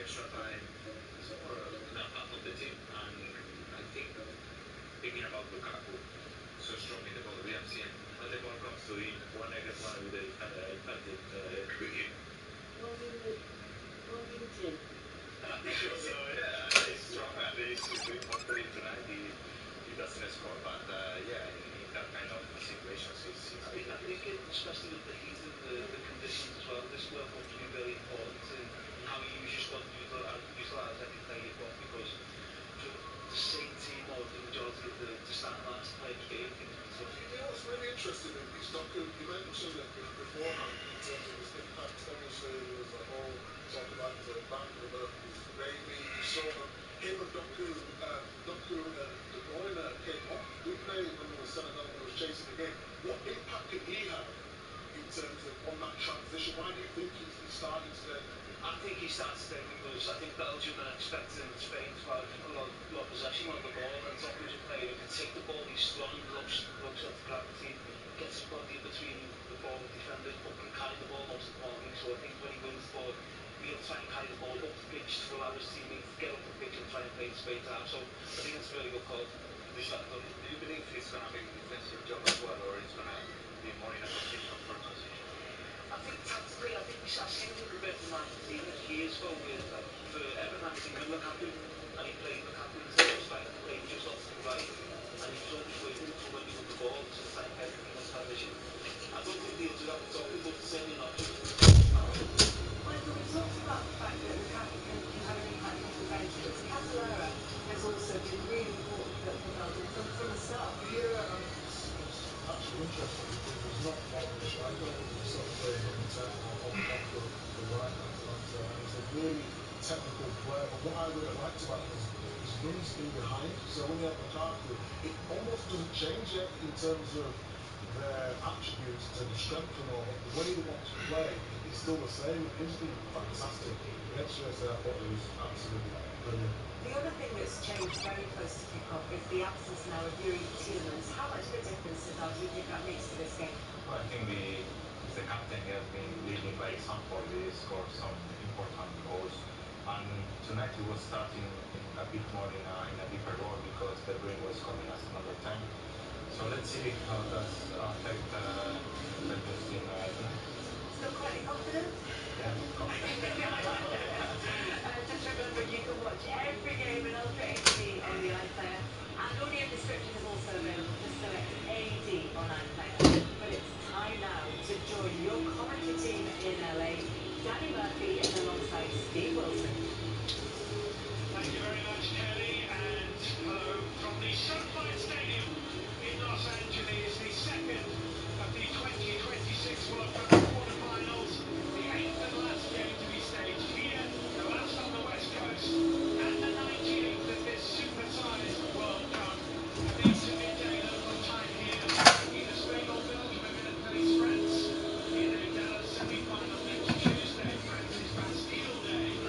extra time of the team. And I think thinking about Lukaku, so strong in the ball, we have seen when the ball comes to him, one against one with the defender, I felt it quickly. What you do? So yeah, he's strong and he's doing hopefully tonight he doesn't score, but yeah, in that kind of situations he's been I think especially with the heat and the conditions as well, this World Cup's been very important in how you use your squad and utilise every player you've got, because for the same team or the majority of the starting line to play every game, I think it's been tough. You know what's really interesting is Doku, you mentioned it beforehand in terms of his impact. Obviously, there was a whole talk about his back, his baby, sort of him and Doku and De Bruyne came off, didn't they, when there was Senegal, when there was chasing the game. What impact can he have in terms of on that transition? Why do you think he's starting today? I think he starts today because I think Belgium are expecting Spain to have a lot of possession of the ball, and Doku's a player who can take the ball, he's strong, looks at the gravity, gets his body in between the forward defenders, but can carry the ball most importantly. So I think when he wins the ball, he'll try and carry the ball up the pitch to allow his teammates to get up the pitch and try and play the space out. So I think it's a very good call. Do you believe he's going to be in defensive job as well, or he's going to be more in a position for transition? I think tactically, I've seen a little bit from Argentina years ago with for Everton I was thinking Lukaku, and he played Lukaku into the strike, played just off to the right, and he was always waiting for when he won the ball to try and get everything on transition. I don't think he'll do that with Doku, but it's certainly an option. Michael, we talked about the fact that Lukaku can have an impact off the bench, but Catalera has also been really important for Belgium from the start. Yeah, and it's actually interesting because he's not more of a striker. He's sort of playing number 10 or off the right hand side, and he's a really technical player. But what I really liked about him is he runs in behind. So when you have Lukaku, it almost doesn't change yet in terms of their attributes, in terms of strength and all. But the way they want to play is still the same. He's been fantastic. Against USA, I thought he was absolutely brilliant. The other thing that's changed very close to kick-off is the absence now of Yuri Tielemans. How much of a difference, Sadar, do you think that makes to this game? Well, I think the captain has been leading by example. He scored some important goals, and tonight he was starting a bit more in a deeper role because De Bruyne was coming as another 10. So let's see how does affect Belgium's team tonight. Still quietly confident? Yeah, confident. Just remember, you can watch every game in Ultra HD on the iPlayer, and audio description is also available. Just select AD on iPlayer. But it's time now to join your commentary team in LA. Danny Murphy is alongside Steve Wilson. Thank you very much, Kelly, and hello from the SoFi Stadium in Los Angeles, the second of the 2026 World Cup quarterfinals, the eighth and last game to be staged here, the last on the West Coast, and the 98th of this super-sized World Cup. 8 to midday local time here. Either Spain or Belgium are going to face France in a gala semi-final next Tuesday, France's Bastille Day.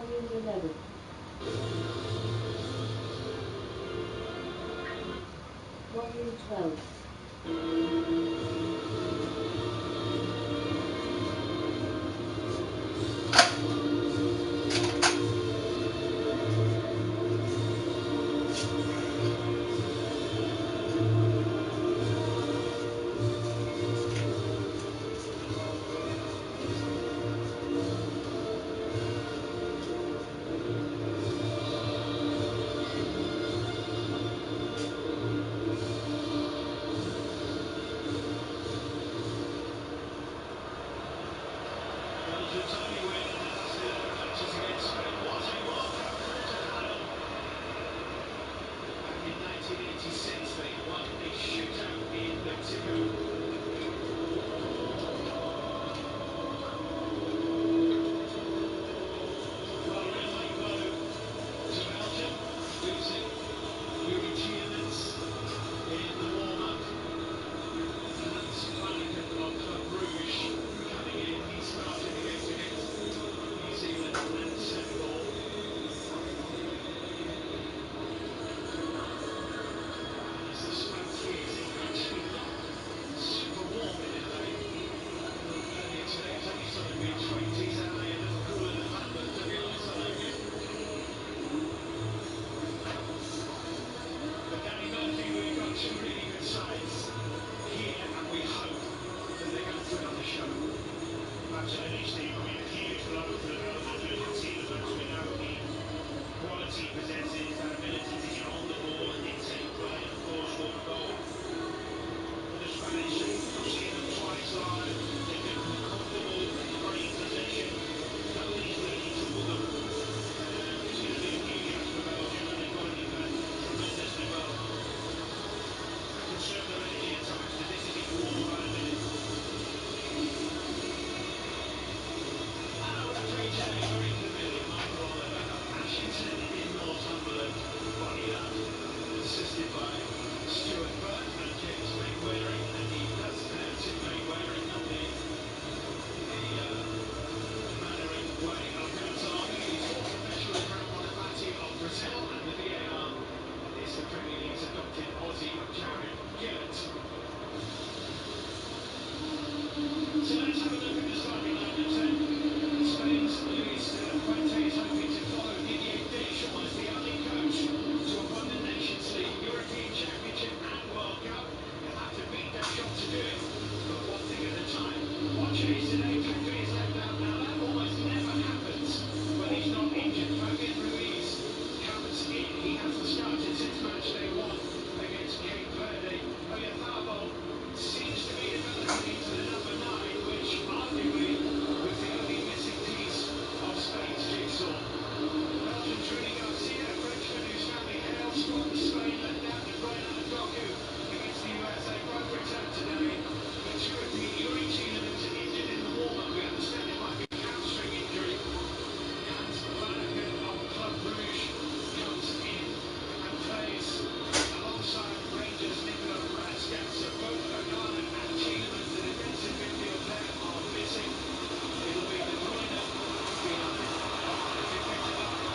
Volume 11. Volume 12. Belgium's only win in the last 11 matches against Spain was a World Cup quarter-final. Back in 1986, they won a shootout in Mexico. Well, a real late blow to Belgium, losing Yuri Tielemans in the warm-up. Hans Vanaken of Club Brugge coming in. He started the games against New Zealand and Senegal. And as the smoke clears, it's actually not super warm in LA. Earlier today it was only sort of mid-20s. LA a little cooler than that, but Barcelona. But Danny Murphy, we've got two really good sides here, and we hope that they go put on a show. Absolutely, Steve. I mean, a huge blow for the development of Yuri Tielemans. We know the quality he possesses, that ability to get on the ball and dictate play, and of course score a goal for the Spanish. I've seen them twice live. They look comfortable in great possession. Nobody's really tooled them. And it's going to be a huge ask for Belgium, and they've got to defend tremendously well. And conserve their energy at times, because this is equal all by the minute. And our referee today, very familiar, Michael Oliver of Ashington in Northumberland. Bonnie Love, assisted by Stuart Burt and James Mainwaring, and he does pronounce it Mainwaring, not the Mandarin way of pronouncing it. He's fought professionally for El Monafatti of Brazil, and the VAR is the Premier League's adopted Aussie Jared Gillett. So let's have a look at the starting lineup then. Spain's Luis de la Fuente is hoping to follow Didier Deschamps as the only coach to have won the Nations League, European Championship and World Cup. He'll have to beat Deschamps to do it, but one thing at a time. Watch today, Pedri is left out. Now that almost never happens when he's not injured. Fabian Ruiz comes in. He hasn't started since match day one against Cape Verde. Oyarzabal seems to be developing into the number 9, which arguably was the only missing piece of Spain's jigsaw. Belgium's Rudy Garcia, a Frenchman whose family hails from Spain, left out. De Bruyne and Doku against the USA both return today. But to repeat, Yuri Tielemans injured in the warm-up. We understand it might be hamstring injury. Hans Vanaken of Club Brugge comes in and plays alongside Rangers' Nicola Radska. So both Onana and Tielemans, the defensive midfield pair, are missing. It'll be De Bruyne behind the defensive line,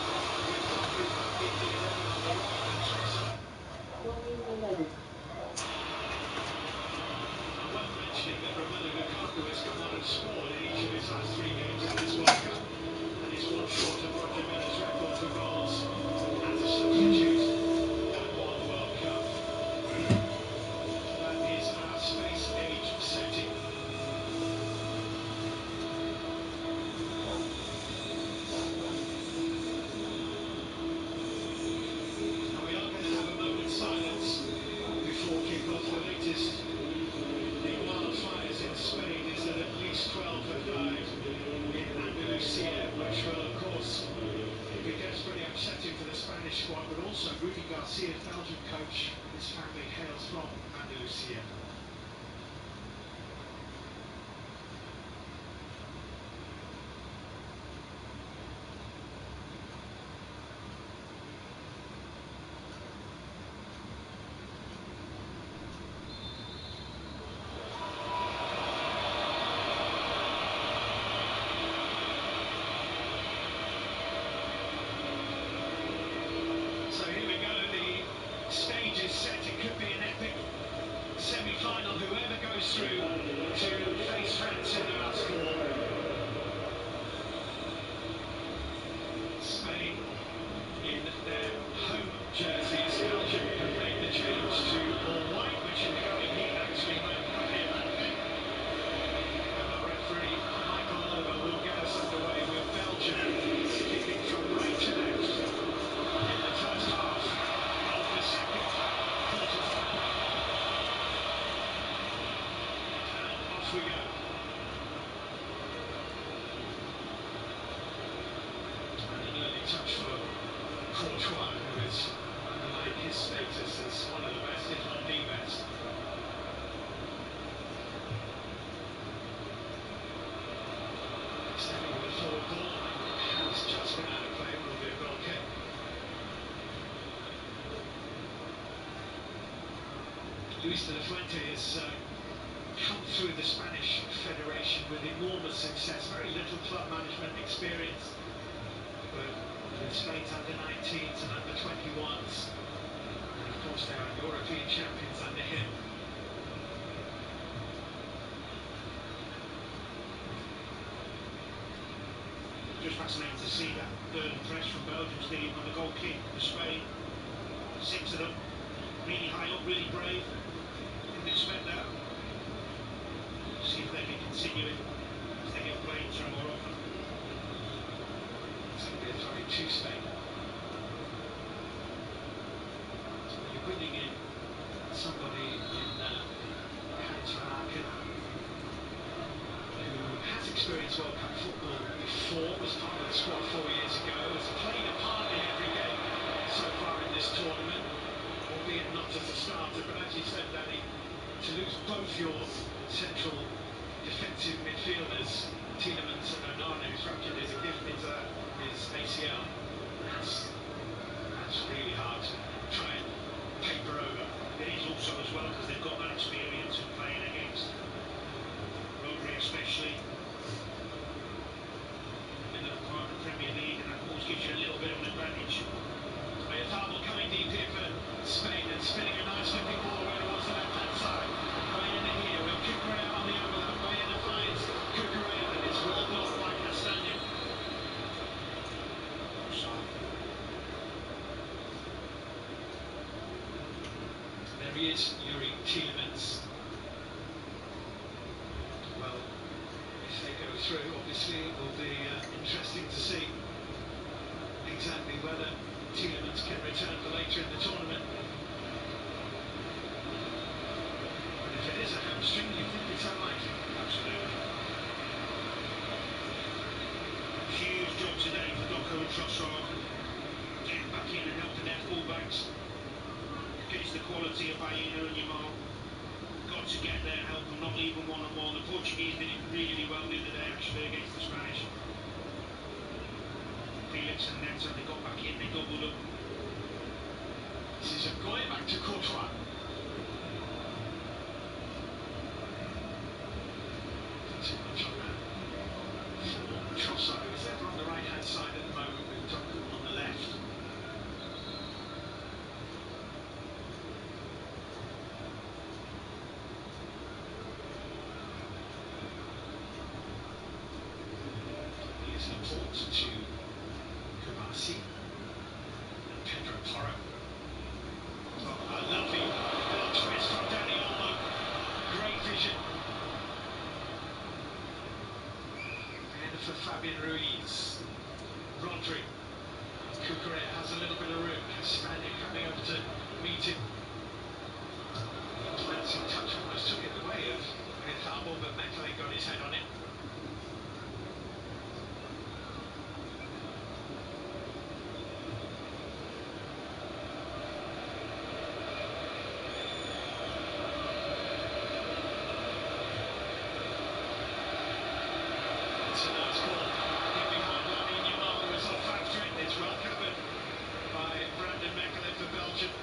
with Doku in the 11 on the right and Trossard. Volume 11. And worth mentioning that Romelu Lukaku has come on and scored in each of his last 3 games in this World Cup, and is one short of Roger Miller's record for goals as a substitute at one World Cup. That is our space age setting. And we are going to have a moment's silence before kick-off. The latest in wildfires in Spain is that at least 12 have died in Andalusia, which will, of course, be desperately upsetting for the Spanish squad, but also Rudy Garcia's Belgian coach. His family hails from Andalusia. off we go. And an early touch for Courtois, who has underlined his status as one of the best, if not the best. Standing with a forward ball, has just been out of play, will be a goal kick. Luis de la Fuente has come through the Spanish Federation with enormous success, very little club management experience, but with Spain's under-19s and under-21s, and of course they are European champions under him. Just fascinating to see that third press from Belgium, Steve, on the goal kick for Spain. 6 of them, really high up, really brave. Didn't expect that. See if they can continue it as they get played through more often. It's going to be a throw-in to Spain. You're bringing in somebody in Hans Vermaken, who has experienced World Cup football before, was part of the squad 4 years ago, has played a part in every game so far in this tournament, albeit not as a starter, but as you said, Danny, to lose both your central defensive midfielders, Tielemans and Onana, who's ruptured his ACL, that's really hard to try and paper over. It is also as well because they've got that experience of playing against Rodri, especially in the part of the Premier League, and that always gives you a little bit of an advantage. Oyarzabal coming deep here for Spain and spinning a nice looking ball away towards the left hand side. Baena here with Cucurella on the overlap. Baena finds Cucurella and it's well blocked by Castagne. There he is, Yuri Tielemans. Well, if they go through, obviously it will be interesting to see exactly whether Tielemans can return for later in the tournament. But if it is a hamstring, you think it's unlikely. Absolutely. Huge job today for Doku and Trossard, getting back in and helping their fullbacks against the quality of Baena and Yamal. Got to get there, help them, not leave them one-on-one. The Portuguese did it really well the other day, actually, against the Spanish. Felix and Neto, they got back in, they doubled up. This is a goal back to Courtois. Too much on that for Trossard, who's ever on the right-hand side at the moment with Doku on the left. Here's Laporte to Kubasi and Pedro Porro. Oh, a lovely little twist from Dani Olmo. Great vision. And for Fabian Ruiz. Rodri. Cucurella has a little bit of room. Castagne coming over to meet him. Glancing touch almost took it away of Oyarzabal, but Mekele got his head on it. It's a nice ball. In behind Lamine Yamal, who was off after it. It's well covered by Brandon Mekele for Belgium.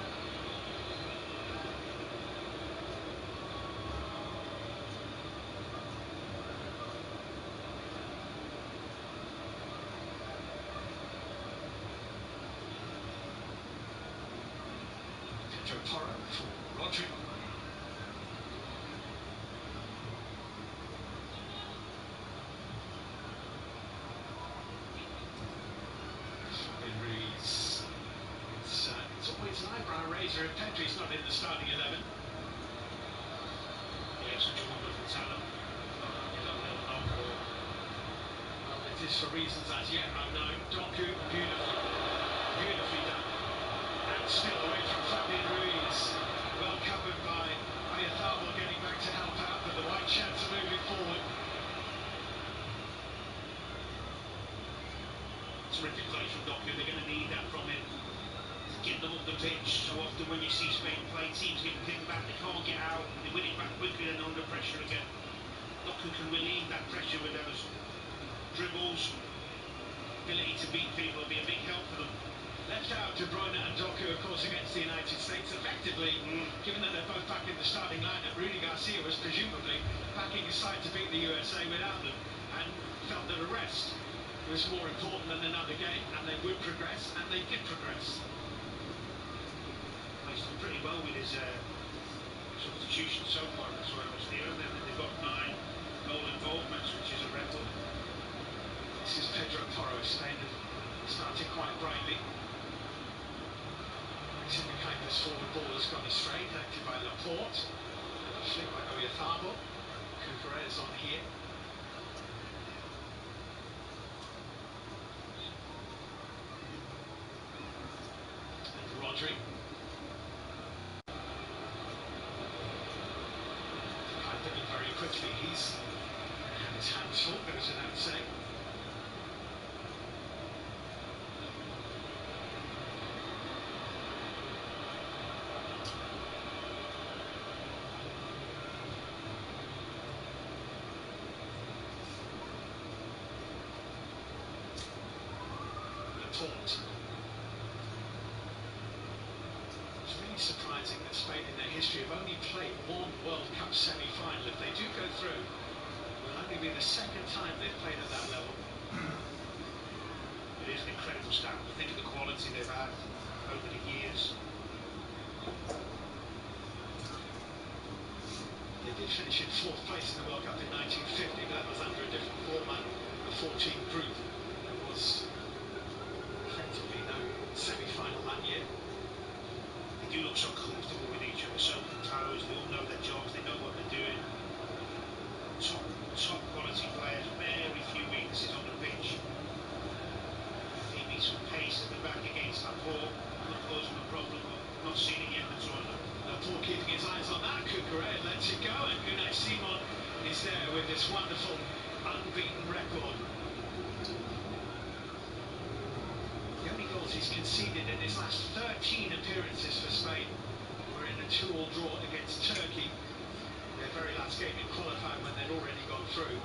Pedro Porro for Rodri. Fabian Ruiz. It's always an eyebrow raiser if Pedri's not in the starting 11. Yeah, such a wonderful talent. You got a little knock or well, it is for reasons as yet unknown. Doku, beautifully done. And still away from Fabian Ruiz. Well covered by Oyarzabal getting back to help out, but the white shirts are moving terrific play from Doku. They're going to need that from him. Get them up the pitch. So often when you see Spain play, teams get pinned back, they can't get out, they win it back quickly and they're under pressure again. Doku can relieve that pressure with those dribbles. Ability to beat people will be a big help for them. Left out De Bruyne and Doku, of course, against the United States. Effectively, given that they're both back in the starting lineup, Rudy Garcia was presumably backing his side to beat the USA without them, and felt that a rest was more important than another game, and they would progress, and they did progress. Well, he's done pretty well with his substitution so far as well as Theo. They've got 9 goal involvements, which is a record. This is Pedro Porro. Spain have started quite brightly. Maxime Kuiper's forward ball has gone astray, collected by Laporte. And a flick by Oyarzabal. Cucurella is on here. And Rodri. Kuiper in very quickly. He's had his hands full, goes without saying. It's really surprising that Spain in their history have only played one World Cup semi-final. If they do go through, it will only be the second time they've played at that level. It is an incredible stat. Think of the quality they've had over the years. They did finish in 4th place in the World Cup in 1950, but that was under a different format, a 14 group. There was effectively no semi-final that year. They do look so comfortable with each other, so composed. They all know their jobs, they know what they're doing. Top quality players, very few weaknesses on the pitch. Maybe some pace at the back against Laporte could cause them a problem, but not seen it yet in the tournament. Laporte keeping his eyes on that. Cucurella lets it go, and Unai Simon is there with this wonderful unbeaten record. The only goals he's conceded in his last 13 appearances for Spain were in a 2-2 draw against Turkey, their very last game in qualifying when they'd already gone through.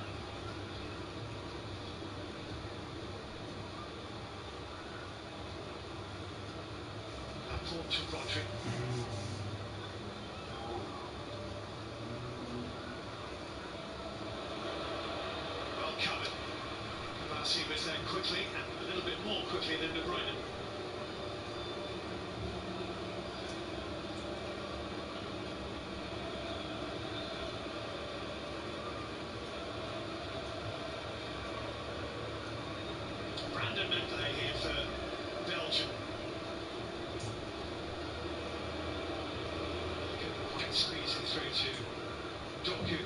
Laporte to Rodri. Well covered. Kavasi was there quickly, and a little bit more quickly than De Bruyne. Brandon Mendeley here for Belgium. Couldn't quite squeeze it through to Doku.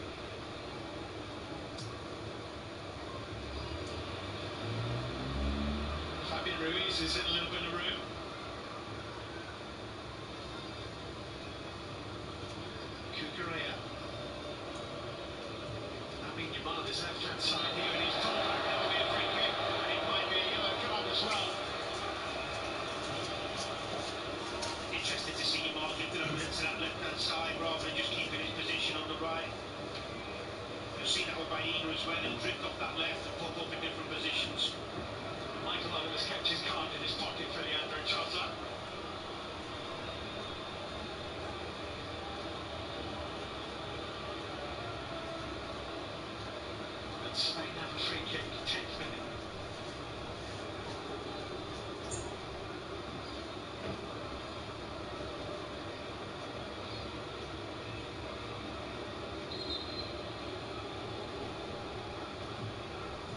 Fabian Ruiz is in a little bit of room. Cucurella. Lamine Yamal is left-hand side here, and he's pulled back. That will be a free kick, and it might be a yellow card as well. Interested to see Yamal drifting over to that left-hand side rather than just keeping his position on the right. You'll see that with Baena as well. He'll drift off that left and pop up in different positions. Michael Owen has kept his card in his pocket for Leandro Trossard. And Spain have a free kick, 10th minute.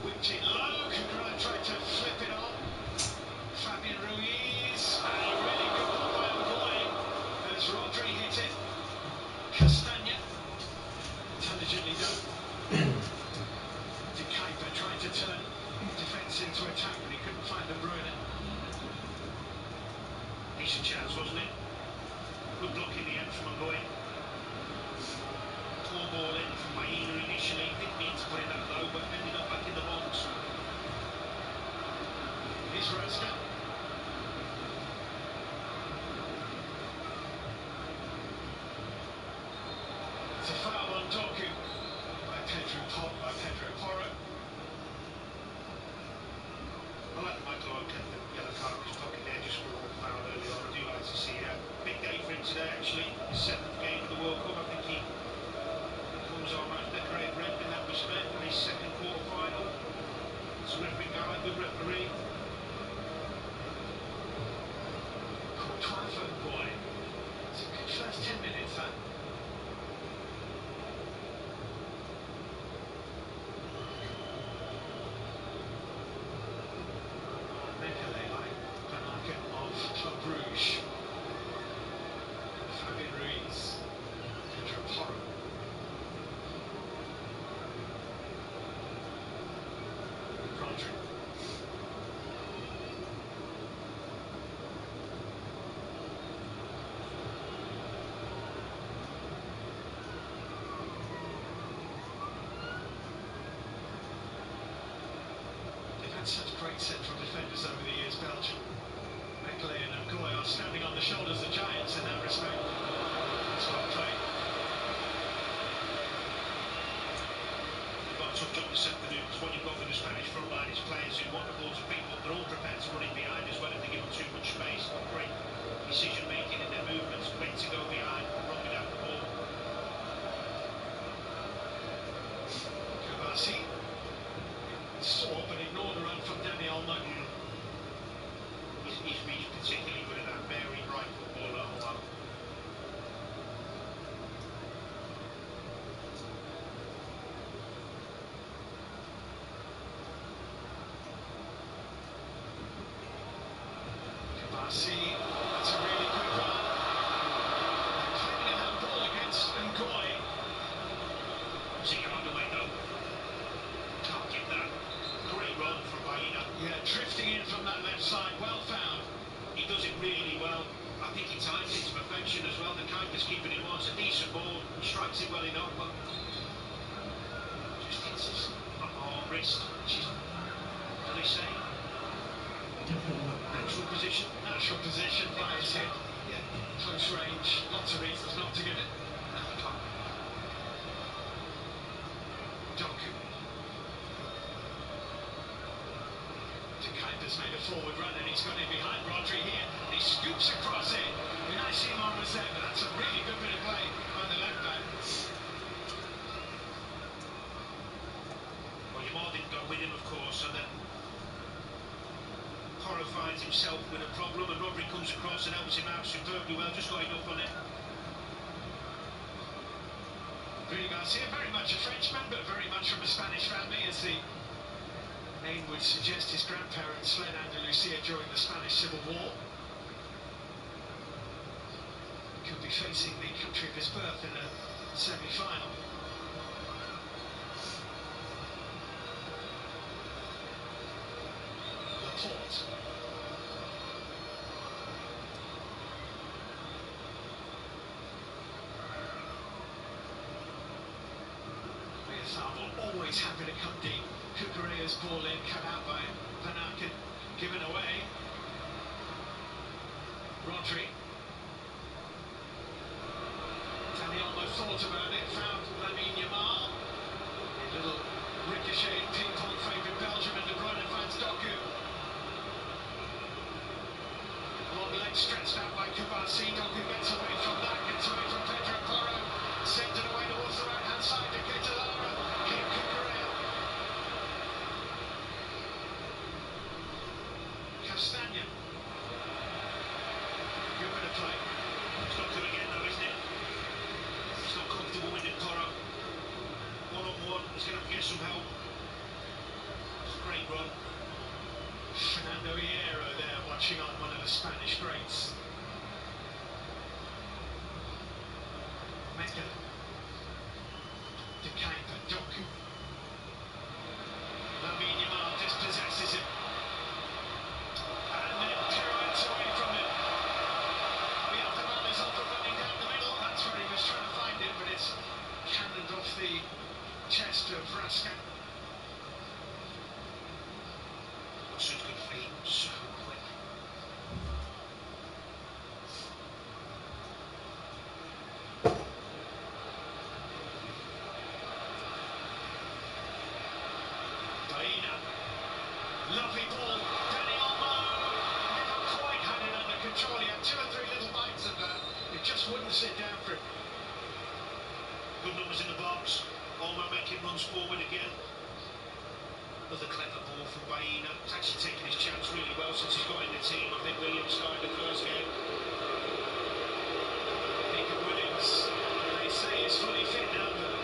Whipped in low, Cucurella tried to flip it on. Fabian Ruiz, and a really good ball by Uruguay as Rodri hit it. Castagna, intelligently done. De Kuiper trying to turn a foul on Doku by Pedro Porro. I like the Michael Owen kept the yellow card in his pocket there just for one foul earlier on. I do like to see that. Big day for him today, actually. His 7th game of the World Cup. I think he becomes our most decorated rep in that respect. And his 2nd quarter-final. Terrific guy, good referee. Courtois for Goy. It's a good first 10 minutes, that. Mekele by Van Aken of Club Brugge. Fabian Ruiz. Pedro Porro. Rodri. They've had such great central defenders over the years, Belgium. Mekele and Goy are standing on the shoulders of giants in that respect. It's well played. They've got a tough job this afternoon because what you've got with the Spanish front line is players who want the ball to beat, but they're all prepared to run in behind as well if they're given too much space. Got great decision making in their movements, when to go behind, run without the ball. Kavasi saw but ignored the run from Dani Olmo. He's particularly good at that. Very bright footballer, Olmo. Kavasi, that's a really good run. Claiming a handball against Ngoy. Was it out the way though? Can't give that. Great run from Baena. Yeah, drifting in from that left side, well found. He does it really well. I think he times it to perfection as well. The Kuipers keeping him on. It's a decent ball. He strikes it well enough, but just hits his wrist, which is, what do they say? Natural position. Natural position by his head. Yeah. Close range, lots of reasons not to give it. No, he can't. Doku. De Kuipers made a forward run and he's got in behind Rodri here. And he scoops across it. Unai Simon was there, but that's a really good bit of play by the left back. Well, Yamar didn't go with him, of course, and then Porro finds himself with a problem, and Rodri comes across and helps him out superbly well. Just got enough on it. Rudy Garcia, very much a Frenchman, but very much from a Spanish family, as the name would suggest. His grandparents fled Andalusia during the Spanish Civil War. Could be facing the country of his birth in a semi-final. Laporte. Always happy to come deep. Kukureya's ball in, cut out by Van Aken, given away. Rodri. Dani Olmo thought about it, found Lamine Yamal. A little ricochet ping-pong favoured Belgium, and De Bruyne finds Doku. Long leg stretched out by Kavasi. Doku gets away from that, gets away from Pedro Porro. Sends it away towards the right-hand side to Ketelara. Here Kukureya. Castagna. Good bit of play. It's not good again though, isn't it? He's not comfortable with it, Porro. One-on-one, he's going to have to get some help. It's a great run. Fernando Hierro there, watching on one of the Spanish greats. Mekele. De Kuiper, Doku. Lamine Yamal dispossesses him. And then pirouettes away from him. Oyarzabal is off and running down the middle. That's where he was trying to find it, but it's cannoned off the chest of Raskin. Such good feet, so quick. wouldn't sit down for him. Good numbers in the box. Olmo making runs forward again. Another clever ball from Baena. He's actually taken his chance really well since he's got in the team. I think Williams started the first game. Nico Williams, they say, is fully fit now, but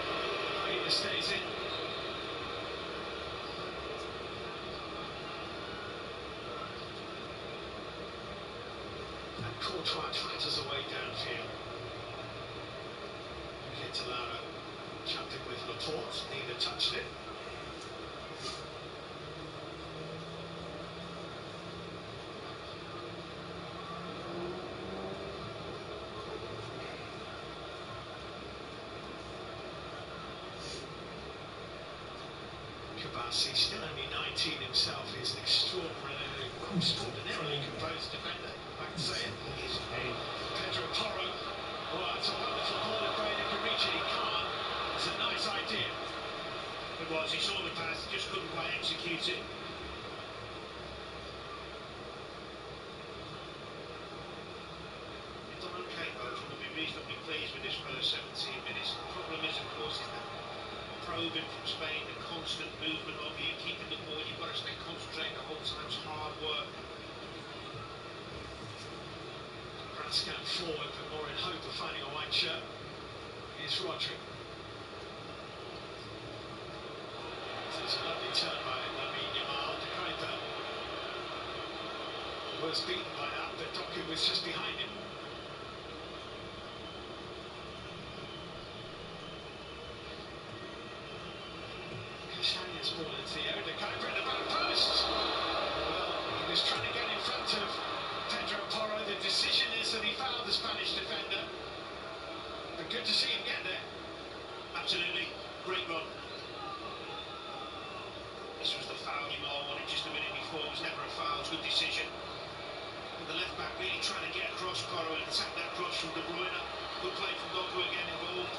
Baena stays in. And Courtois clatters away downfield. Lara jumped in with Laporte, neither touched it. Kabasi, still only 19 himself, is an extraordinarily composed defender, if I can say it. He's paid. Pedro Porro. Oh, that's a wonderful ball if Baena can reach it. He can't. It's a nice idea. It was. He saw the pass, he just couldn't quite execute it. They've done okay, Belgium. Will be reasonably pleased with this first 17 minutes. The problem is, of course, is that probing from Spain, the constant movement of you, keeping the ball. You've got to stay concentrated the whole time. It's hard work. Brascan forward, but more in hope of finding a white shirt. Here's Rodri. It's a lovely turn by Lamine Yamal. De Kuyper was beaten by that, but Doku was just behind him. Castanha's ball into the air. De Kuyper in the back post. Well, he was trying to get in front of Pedro Porro. The decision is that he fouled the Spanish defender. But good to see him get there. Absolutely. Great run. This was the foul Yamal wanted just a minute before. It was never a foul. It was a good decision. And the left back really trying to get across Porro and attack that cross from De Bruyne. Good play from Doku again involved.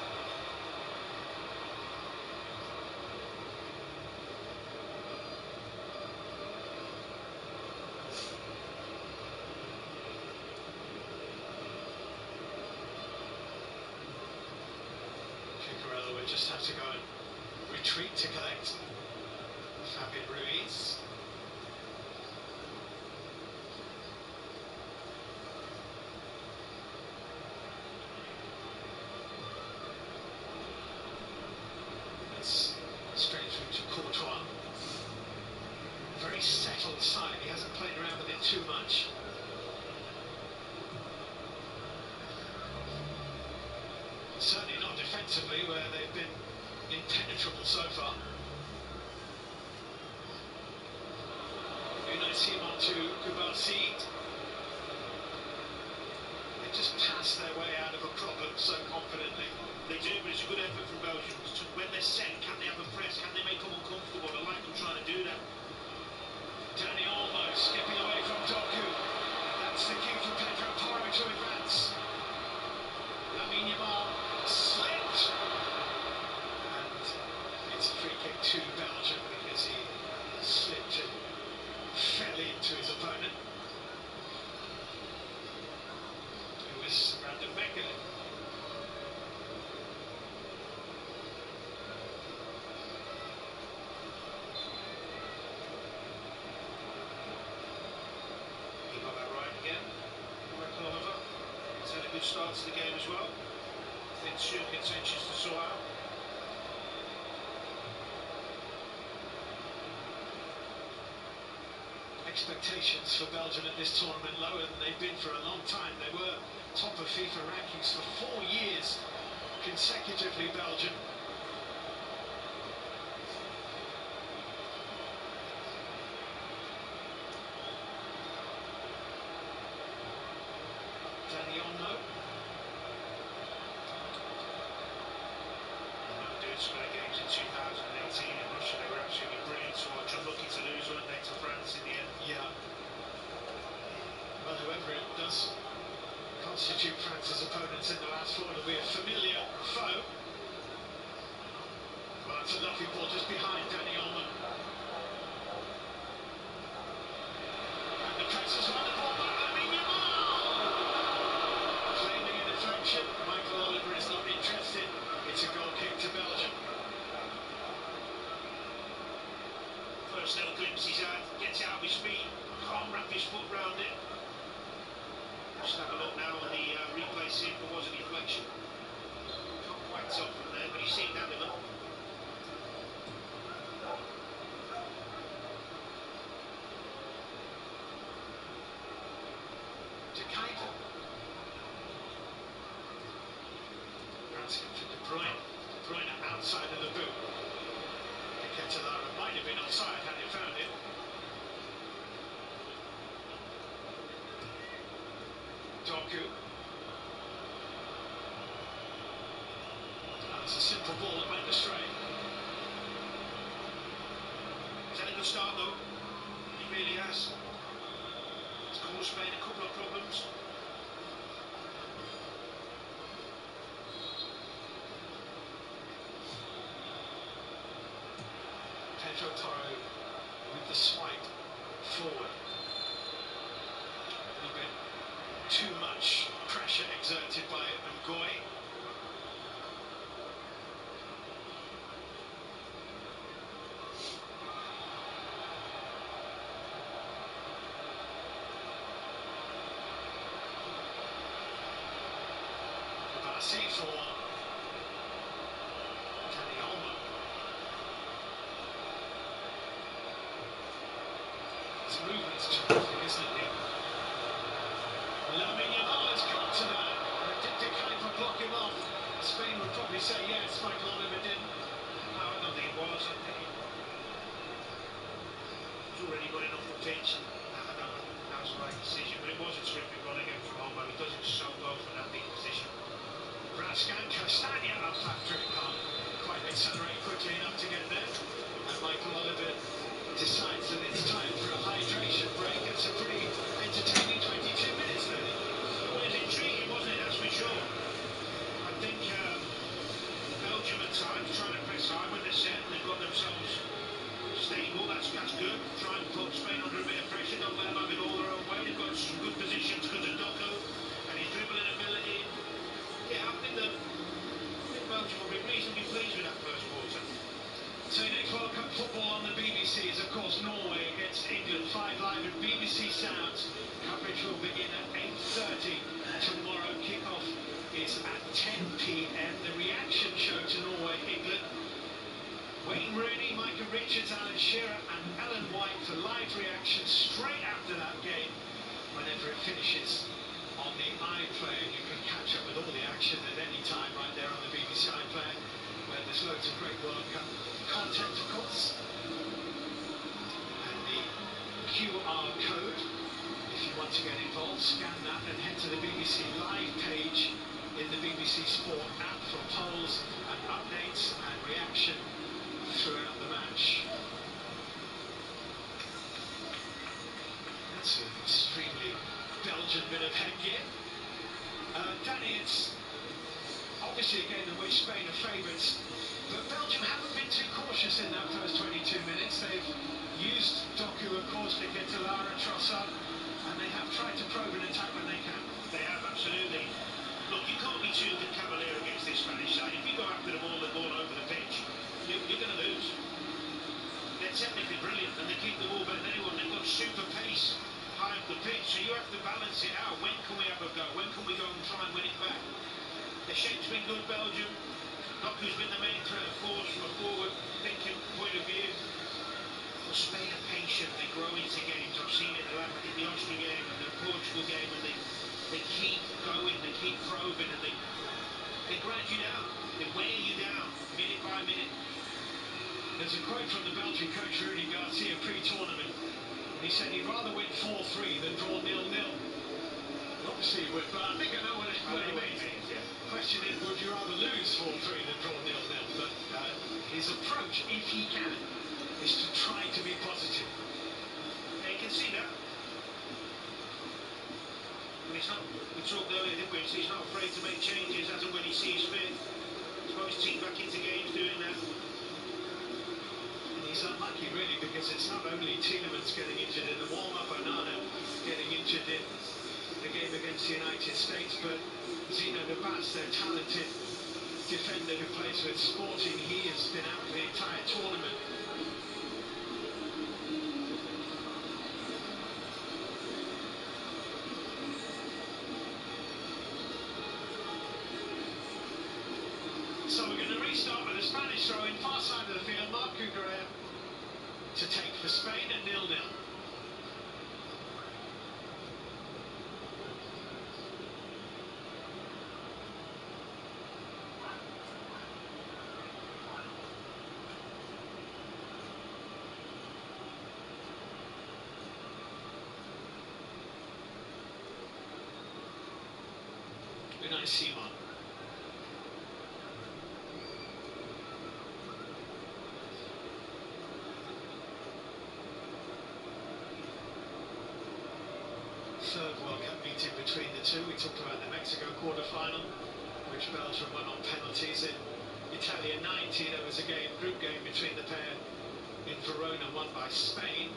Cucurella would just have to go and retreat to collect. Fabian Ruiz. That's straight through to Courtois. Very settled side. He hasn't played around with it too much. Certainly not defensively, where they've been impenetrable so far. Nice him on to Kubasi. They just pass their way out of a problem so confidently. They do, but it's a good effort from Belgium. When they're set, can they have a press? Can they make them uncomfortable? I like them trying to do that. Dani Olmo skipping away from Doku. That's the cue for Pedro Porro to advance. Lamine Yamal slipped. And it's a free kick to Belgium because he slipped and fell into his opponent, who was Brandon Mekele. He got that right again. Rekova. He's had a good start to the game as well. I think sure intentions to sort out. Expectations for Belgium at this tournament lower than they've been for a long time. They were top of FIFA rankings for 4 years consecutively, Belgium. Dani Olmo. Doing some other games in 2018 in Russia. They were absolutely brilliant to watch. Unlucky to lose, weren't they, to France in the end? Yeah. Well, whoever it does constitute France's opponents in the last four, it'll be a familiar foe. Well, it's a lovely ball just behind Dani Olmo. And the press has won the ball back. Lamine Yamal! Claiming a deflection. bits off from there, but he seemed adamant. To Kaita. Asking for De Bruyne. De Bruyne outside of the boot. Ketelara might have been offside had he found it. Doku. That's a simple ball that went astray. He's had a good start though. He really has. It's caused Spain a couple of problems. Pedro Porro with the swipe forward. A little bit too much pressure exerted by Ngoy. Bassi for Dani Olmo. His movement's terrific, isn't it, Nick? Lamine Yamal has got to that. Did De Kuyper block him off? Spain would probably say yes. Michael Oliver didn't. No, I don't think it was. I think he's already running off the pitch, and I don't think that was the right decision. But it was a terrific run again from Olmo. He does it so well from that big position. Brascan Castagna up after it, can't quite accelerate quickly enough to get there. And Michael Oliver decides that it's time for a hydration break. It's a pretty entertaining 22 minutes then. It was intriguing, wasn't it? That's for sure. I think Belgium at times trying to press high when they're set and they've got themselves stable. That's good. Try and put Spain under a bit of pressure. Don't let them have it all their own way. They've got some good positions because of Doku and his dribbling ability. Yeah, I think Belgium will be reasonably pleased with that first quarter. So next World Cup football on the BBC is of course Norway against England. 5 Live and BBC Sounds. Coverage will begin at 8:30 tomorrow. Kickoff is at 10 p.m. The reaction show to Norway, England. Wayne Rooney, Micah Richards, Alan Shearer and Ellen White for live reaction straight after that game whenever it finishes on the iPlayer. You can catch up with all the action at any time right there on the BBC iPlayer, where there's loads of great World Cup content, of course, and the QR code. If you want to get involved, scan that and head to the BBC Live page in the BBC Sport app for polls and updates and reaction throughout the match. That's an extremely Belgian bit of headgear. Danny, it's obviously a game in which Spain are favourites, but Belgium haven't been too cautious in that first 22 minutes. They've used Doku, of course, to get to Lara Trossard, and they have tried to probe and attack when they can. They have, absolutely. Look, you can't be too cavalier against this Spanish side. If you go after them all over the pitch, you're going to lose. They're technically brilliant and they keep the ball better than anyone. They've got super pace high up the pitch, so you have to balance it out. When can we have a go? When can we go and try and win it back? The shape's been good, Belgium. Doku's been the main threat, of course, from a forward-thinking point of view. But Spain are patient. They grow into games. I've seen it in the Austria game and the Portugal game, and they keep going, they keep probing, and they grind you down. They wear you down, minute by minute. There's a quote from the Belgian coach Rudy Garcia pre-tournament, and he said he'd rather win 4-3 than draw 0-0. Obviously he would, but I think I know what he means. Yeah. The question is, would you rather lose 4-3 than draw 0-0? But his approach, if he can, is to try to be positive. Yeah, you can see that. But he's not, we talked earlier, didn't we? So he's not afraid to make changes as and when he sees fit. He's got his team back into games doing that. He's unlucky, really, because it's not only Tielemans getting injured in the warm-up, Onana getting injured in the game against the United States, but Zino Navas, their talented defender who plays with Sporting, he has been out for the entire tournament. So to take for Spain at 0-0. Unai Simon. Third World Cup meeting between the two. We talked about the Mexico quarter-final, which Belgium won on penalties. In Italia 90, there was a group game between the pair in Verona, won by Spain.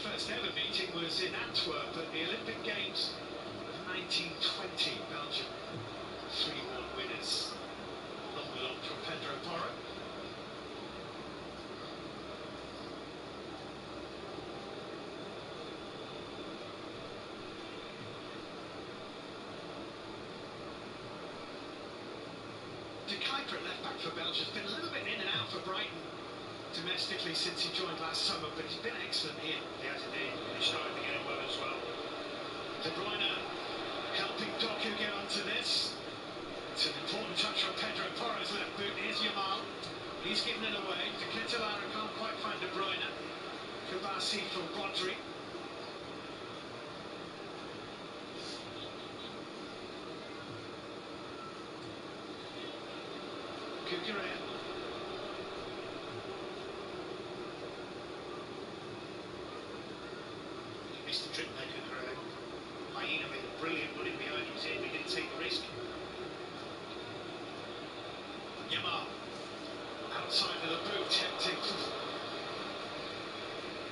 First ever meeting was in Antwerp at the Olympic Games of 1920. Belgium 3-1 winners. Long look from Pedro Porro. De Kuyper at left back for Belgium has been a little bit in and out for Brighton domestically since he joined last summer, but he's been excellent here. He has indeed. He started the game well as well. De Bruyne helping Doku get onto this. It's an important touch from Pedro Porro's left boot. Here's Yamal. He's given it away. De Ketelaere can't quite find De Bruyne. Kabasi for Rodri. Kukurea. He missed the trip there, Kukurea. Baena made a brilliant run in behind. He was in, but he didn't take the risk. Yamal. Outside of the boot, tempting.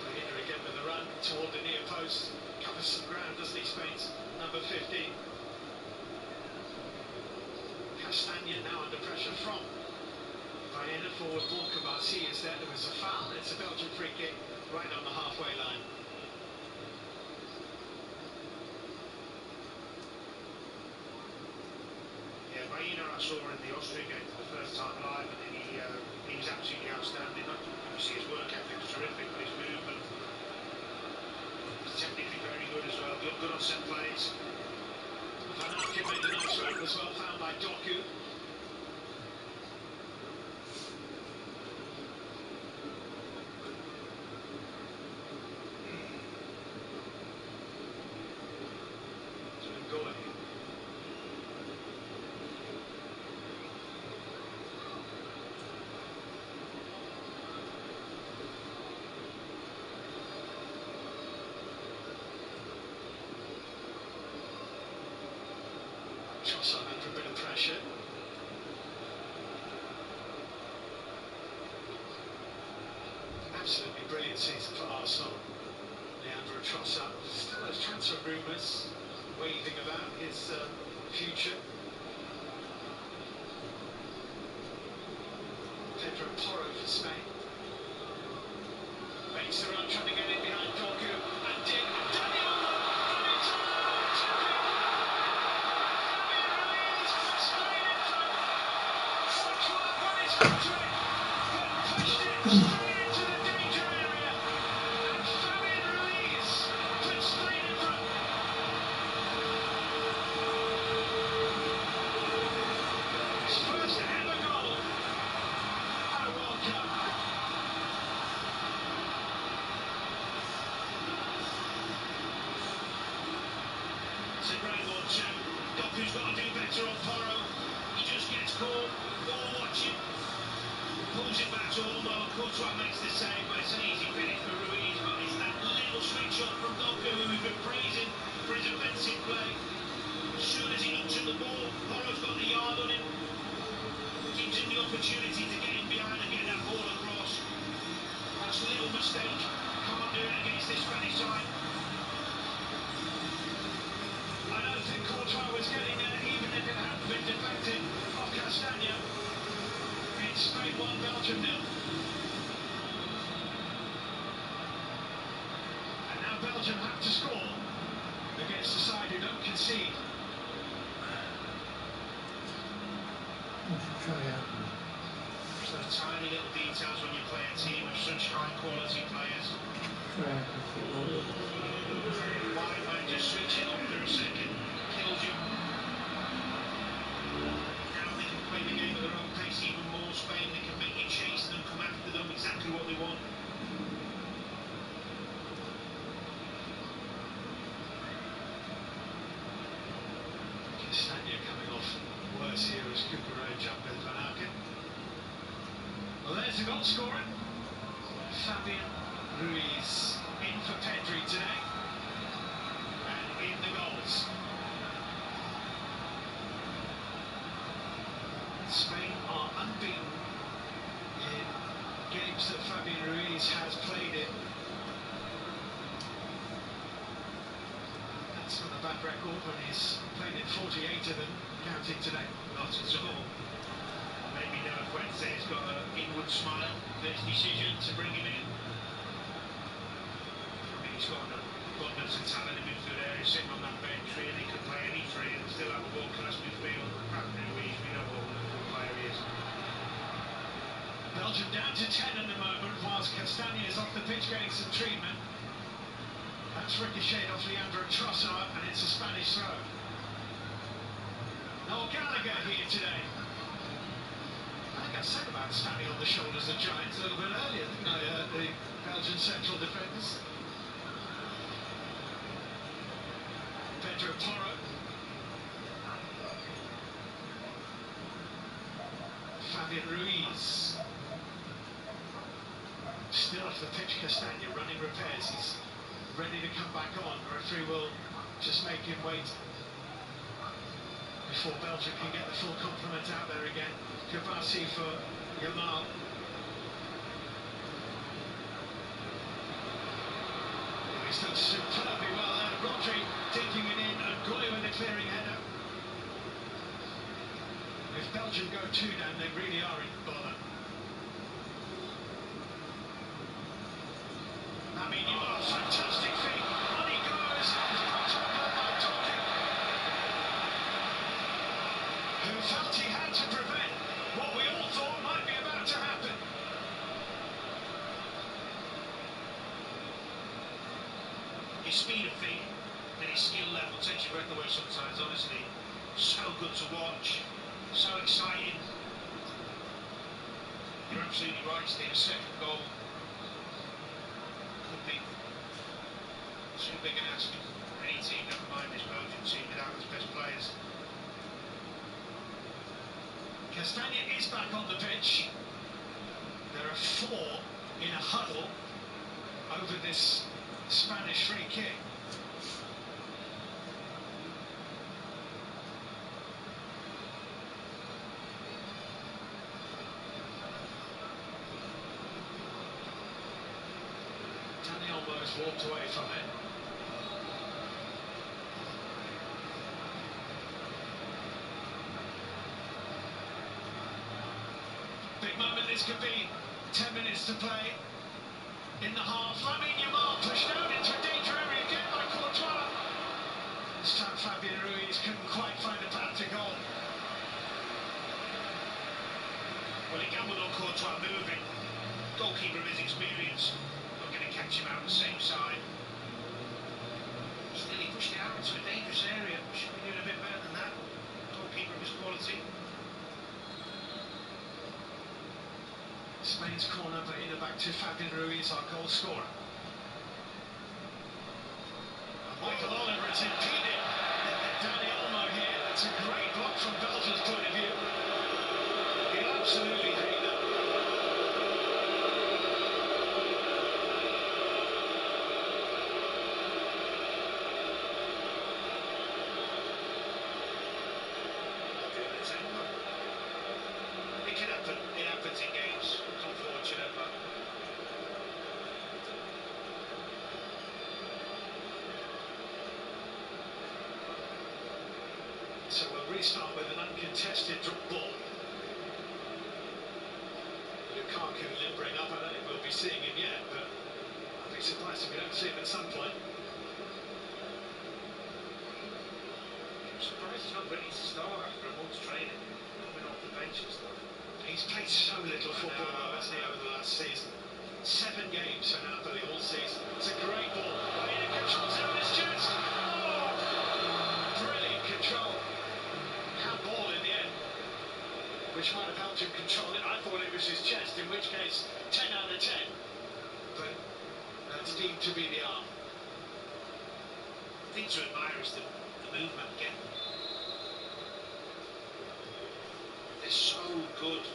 Baena again with the run toward the near post. Covers some ground, doesn't he, Spain's number 15. Castagna now under pressure from Baena. Forward ball, Kabasi is there. There was a foul. It's a Belgian free kick right on the halfway line. Yeah, Baena I saw in the Austria game for the first time live, and then he was absolutely outstanding. Obviously his work ethic was terrific, but his movement was technically very good as well. Good on set plays. Van Aken made a nice run, was well found by Doku. Trossard under a bit of pressure. Absolutely brilliant season for Arsenal. Leandro Trossard. Still those transfer rumours waving about his future. Pedro Porro for Spain. Makes the run, trying to get in behind Doku, and did. Daniel! And it's pushed it straight into the danger area, and Fabian Ruiz puts Spain in front. His first ever goal at a World Cup. It's a great one too. Doku's got to do better on Porro. He just gets caught. Ball watching. Pulls it back to Olmo, and Courtois makes the save, but it's an easy finish for Ruiz. But it's that little sweet shot from Doku, who we've been praising for his offensive play. As soon as he looks at the ball, Porro's got the yard on him. Gives him the opportunity to get in behind and get that ball across. That's a little mistake. Can't do it against this Spanish side. I don't think Courtois was getting there, even if it hadn't been deflected off Castagna. It's Spain 1, Belgium 0. And now Belgium have to score against a side who don't concede. Try out. for the tiny little details when you play a team of such high quality players. Wide man, just switch it up for a second, kills you. Now they can play the game at their own pace even more. Spain, they can make you chase them, come after them, exactly what they want. Castagna coming off worse here as Cucurella jumped with Van Aken. Well, there's the goal scorer. Fabian Ruiz in for Pedri today. And in the goals. Spain are unbeaten in games that Fabian Ruiz has played in. That's not a bad record when he's played in 48 of them, counting today. Not at all. Maybe Noah Fuente's got an inward smile at his decision to bring him in. I mean, he's got an abundance of talent in midfield area, sitting on that bench, really could play any three and still have a world-class midfield. Fabian Ruiz, we know what a wonderful player he is. Belgium down to 10 at the moment, whilst Castagna is off the pitch getting some treatment. That's ricocheted off Leandro Trossard, and it's a Spanish throw. Noel Gallagher here today. I think I said about standing on the shoulders of giants a little bit earlier, didn't I? The Belgian central defenders. Pedro Porro. Fabian Ruiz. Still off the pitch, Castagna running repairs. He's ready to come back on. The referee will just make him wait before Belgium can get the full complement out there again. Kavasi for Yamal. He's done superbly well there. Rodri taking it in, and Goy with a clearing header. If Belgium go 2 down, they really are in bother. I mean, Yamal, fantastic feat. On he goes. Who felt he had to prevent what we all thought might be about to happen. His speed of feet and his skill level takes your breath away sometimes, honestly. So good to watch, so exciting. You're absolutely right, Steve. Second goal could be too big an ask for any team, never mind this Belgian team without its best players. Castagna is back on the pitch. There are 4 in a huddle over this Spanish free kick. Danny almost walked away from it. Big moment this could be. 10 minutes to play in the half. Lamine Yamal pushed out into a danger area again by Courtois. This time Fabian Ruiz couldn't quite find a path to goal. Well, he gambled on Courtois moving. Goalkeeper of his experience, not going to catch him out the same side. Still, he pushed it out into a dangerous area. Should be doing a bit better than that. Goalkeeper of his quality. Spain's corner, but in the back to Fabian Ruiz, our goal scorer. Michael Oliver has impeded Dani Olmo here. That's a great block from Belgium's point of view. He'll absolutely hate that. It can happen. It happens in games. It's unfortunate, but So we'll restart with an uncontested drop ball. Lukaku limbering up. I don't think we'll be seeing him yet, but I'd be surprised if we don't see him at some point. I'm surprised he's not ready to start after a month's training, coming off the bench and stuff. He's played so little football, though, hasn't he, over the last season? 7 games for Napoli all season. It's a great ball. Baena controls it on his chest. Oh, brilliant control. Handball in the end, which might have helped him control it. I thought it was his chest, in which case 10 out of 10. But that's deemed to be the arm. The thing to admire is the movement again. They're so good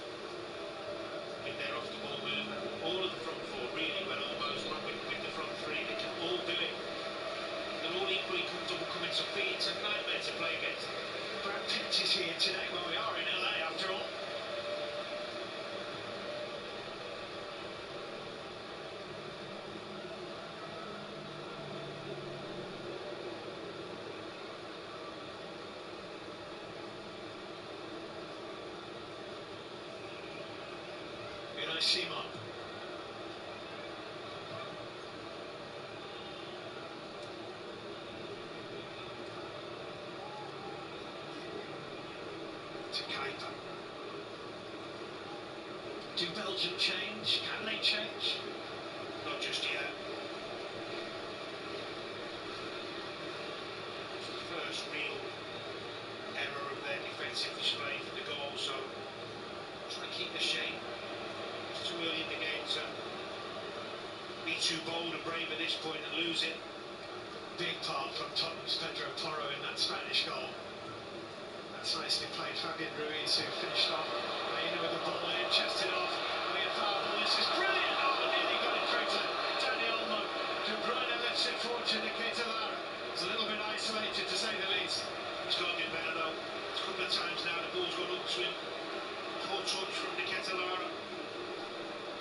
with their off-the-ball movement. All of the front four really well almost with the front three. They can all do it. They're all equally comfortable coming to feet. It's a nightmare to play against. Brad Pitt is here today. Well, we are in LA after all. Simon. To Kuiper. Do Belgium change? Can they change? Not just yet. It's the first real error of their defensive display for the goal, so try and keep the shape. It's too early in the game to be too bold and brave at this point and lose it. Big part from Tottenham's Pedro Porro in that Spanish goal. That's nicely played. Fabian Ruiz, who finished off. Baena with the ball in, chested off. Oyarzábal, this is brilliant. Oh, nearly got it through to Dani Olmo. De Bruyne lifts it forward to Keita Lara. It's a little bit isolated, to say the least. He's got to do better though. A couple of times now the ball's gone up to him. Poor touch from Keita Lara.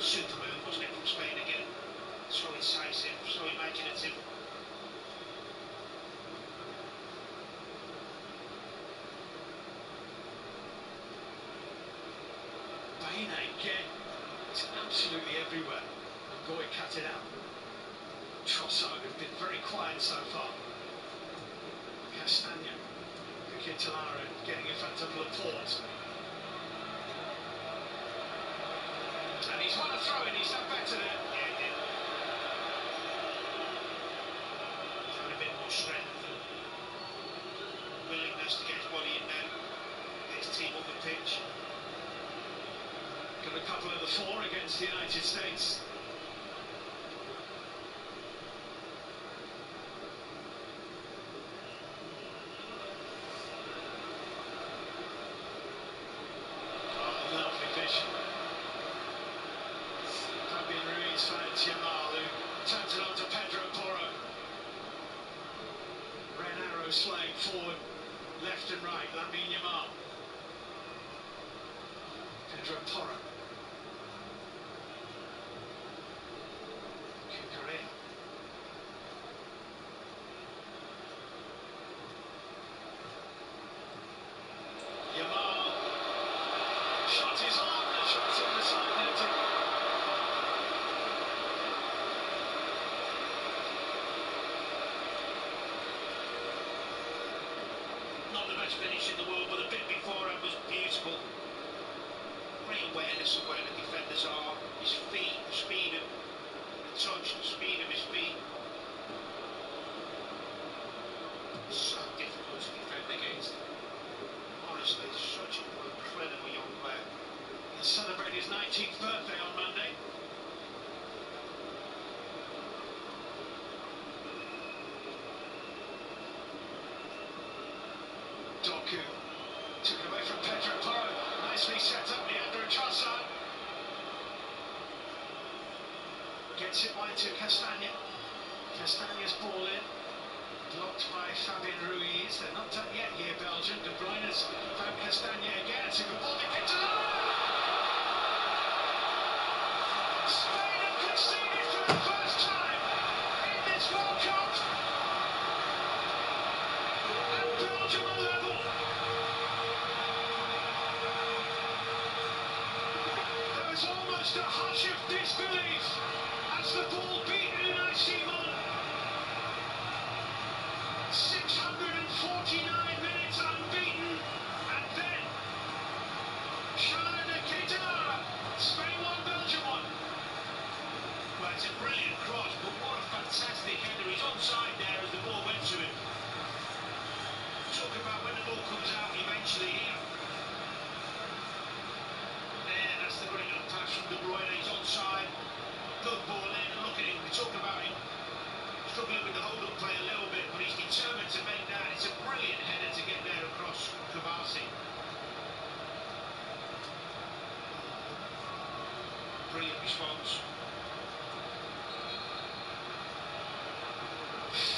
Super move, wasn't it, from Spain again? So incisive, so imaginative. Baena again. It's absolutely everywhere. And Goy cut it out. Trossard have been very quiet so far. Castagna. Keita Lara getting in front of Laporte. And he's won a throw in, he's done better there. Yeah, he did. He's had a bit more strength and willingness to get his body in there, get his team up the pitch. Got a couple of the four against the United States. Oh, lovely vision. Fabian Ruiz finds Yamal, who turns it on to Pedro Porro. Red arrows flying forward, left and right. Lamine Yamal. Pedro Porro. Cucurella. Yamal. Shot is on. The shot's on the side netting. Not the best finish in the world, but the bit before it was beautiful. Great awareness of where the defenders are, his feet, the speed of the touch, the speed of his feet. So difficult to defend against. Honestly, such an incredible young player. He'll celebrate his 19th birthday on Monday. Doku took it away from Pedro Porro. Nicely set up, Leandro Trossard. Gets it wide to Castagna. Castagna's ball in. Blocked by Fabian Ruiz. They're not done yet here, Belgium. De Bruyne's found Castagna again. It's a good ball to get to Spain have conceded for the first time in this World Cup. And Belgium are level. There was almost a hush of disbelief as the ball beat Unai Simon. 649 minutes unbeaten, and then Keita from De Bruyne. He's onside. Good ball in, and look at him. We're talking about him struggling with the hold-up play a little bit, but he's determined to make that. It's a brilliant header to get there across Kovacic. Brilliant response.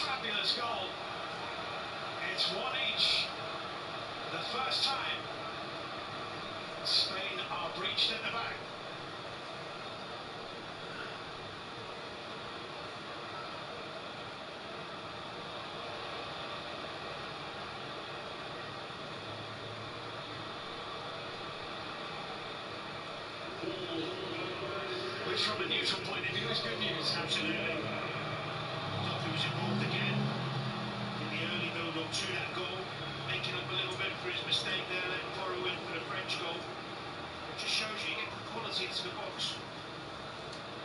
Fabulous goal. It's one each. The first time Spain are breached at the back. Which from a neutral point of view is good news. Absolutely. Duffy was involved again in the early build-up to that goal, making up a little bit for his mistake there, letting Porro in for the French goal. It just shows you get good quality into the box.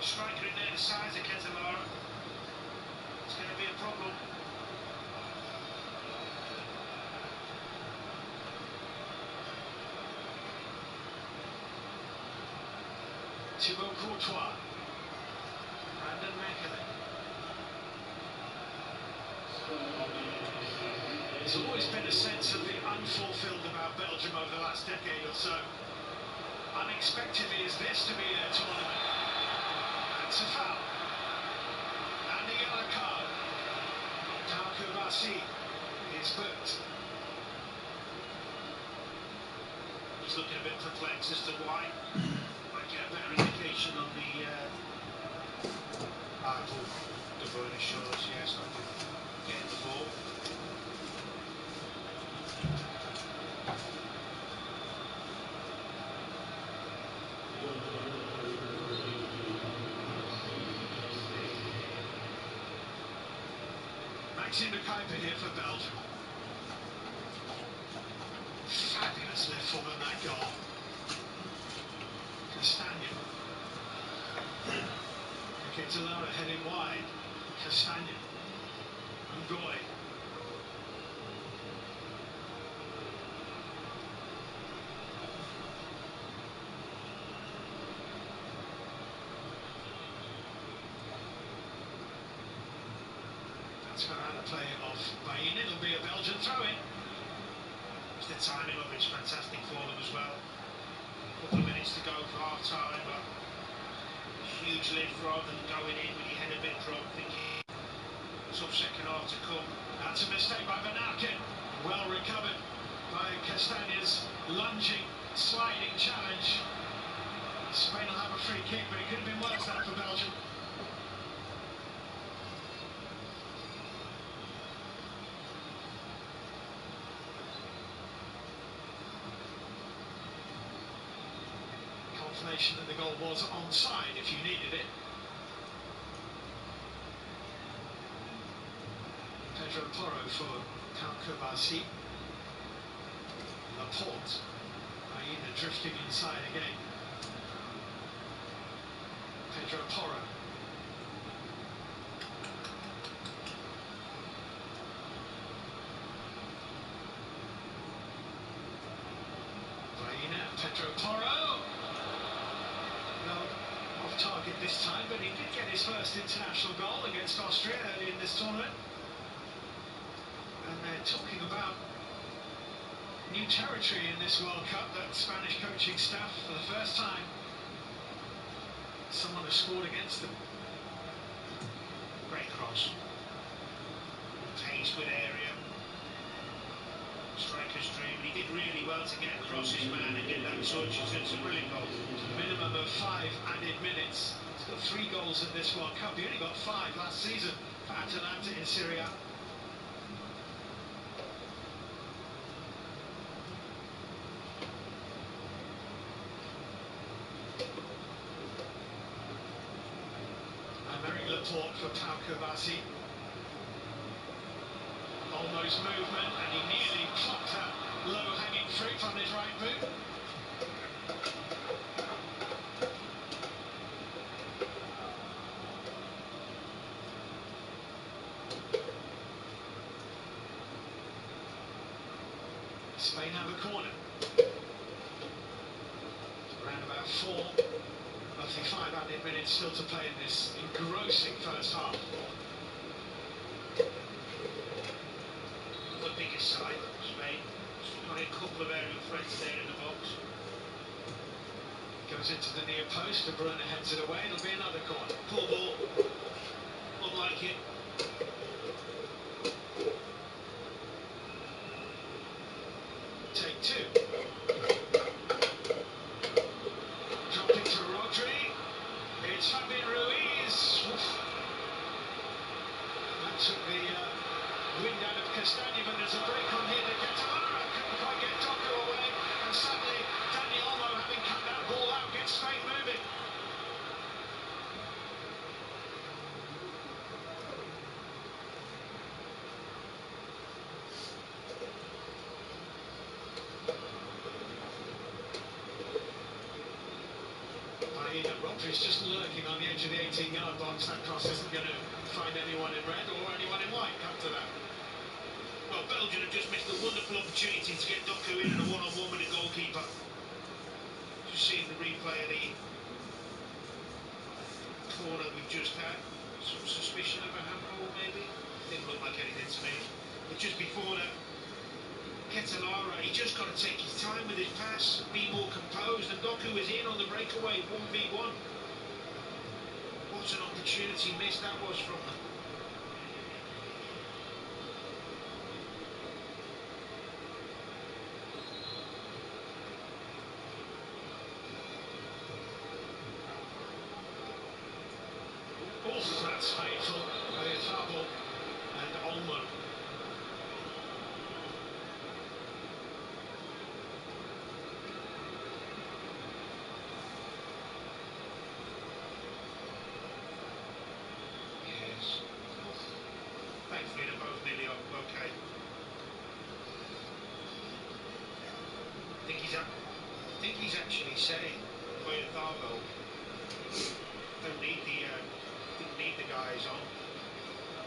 The striker in there, the size of Ketelara, it's going to be a problem. Thibaut Courtois, Brandon McAllen. There's always been a sense of the unfulfilled about Belgium over the last decade or so. Unexpectedly is this to be their tournament. That's a foul. And a yellow card. Kovacic is booked. He's looking a bit perplexed as to why. Might get a better indication on the De Bruyne shows, yes, after getting the ball. Maxime de Kuiper here for Belgium. Fabulous left foot on that goal. Castagna. Ketelara heading wide. Castagna. Ngoy. That's around the play of Bain. It'll be a Belgian throw-in. It's the timing of it's fantastic for them as well. A couple of minutes to go for half-time, but a huge lift rather than going in with your head a bit dropped, thinking tough second half to come. That's a mistake by Van Aken. Well recovered by Castagna's lunging, sliding challenge. Spain will have a free kick, but it could have been worse that for Belgium. Confirmation that the goal was onside if you needed it. Pedro Porro for Kovacic. Laporte. Aina drifting inside again. Pedro Porro. Aina, Pedro Porro. Well, off target this time, but he did get his first international goal against Austria early in this tournament. And they're talking about new territory in this World Cup, that Spanish coaching staff, for the first time someone has scored against them. Great cross. Pace, good area. Striker's dream. He did really well to get across his man and get that touch. It's a brilliant goal. Minimum of 5 added minutes. He's got 3 goals at this World Cup. He only got 5 last season for Atalanta in Serie A. Laporte for Pau Kovacic. Almost movement, and he nearly plucked that low-hanging fruit on his right boot. Spain have a corner. Around about 4 10 minutes still to play in this engrossing first half. The biggest side, Spain. Only a couple of aerial threats there in the box. Goes into the near post, De Bruyne heads it away, it'll be another corner. Poor ball. Unlike it. Take two. Dropping to Rodri. It's Fabian Ruiz. Oof. That took the wind out of Castagna, but there's a break on here to Catalara. Couldn't quite get Doku away. And sadly, Dani Olmo, having cut that ball out, gets Spain moving. Rodri's just lurking on the edge of the 18-yard box. That cross isn't going to find anyone in red or anyone in white after that. Well, Belgium have just missed a wonderful opportunity to get Doku in a one-on-one with the goalkeeper. Just seeing the replay of the corner we've just had. Some suspicion of a handball, maybe. Didn't look like anything to me. But just before that, Catalara, he just got to take his time with his pass, be more composed, and Doku is in on the breakaway, 1v1. What an opportunity missed that was from them. Oh, that's painful. Oyafabo and Olmo. Yes. Thankfully, they're both nearly okay. I think he's actually saying, Oyafabo, didn't need the guys on.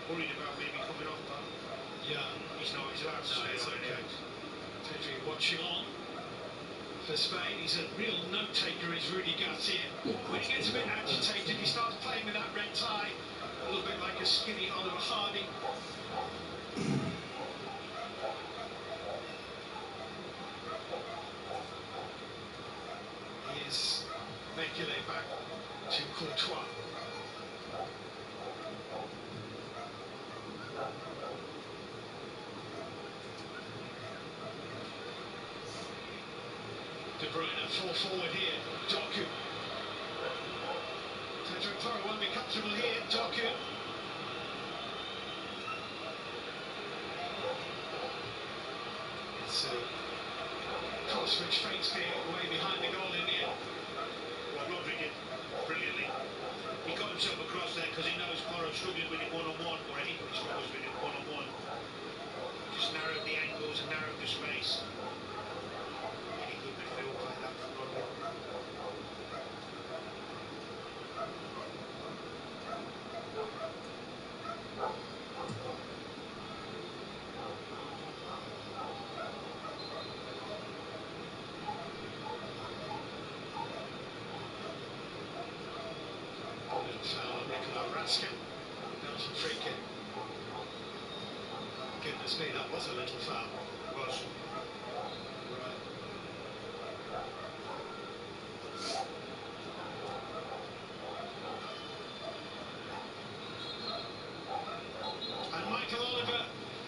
Worried about maybe coming off, but Yeah. he's not. He's allowed to stay It's on okay. anyway. Pedri watching on for Spain. He's a real note-taker, is Rudy Garcia. When he gets a bit agitated, he starts playing with that red tie, a little bit like a skinny Oliver Hardy. Here's Mekele back to Courtois. De Bruyne, full forward here. Doku. Cedric Porro won't be comfortable here. Doku. It's a cross which fakes the way behind the goal in the end. Well, Rodri did brilliantly. He got himself across there because he knows Porro's struggling with it one-on-one, or anybody struggles with it one-on-one. Just narrowed the angles and narrowed the space. Really good midfield play that from Rodri. Foul on Nicola Raskin. Belgian free kick. Goodness me, that was a little foul. Was. Right. And Michael Oliver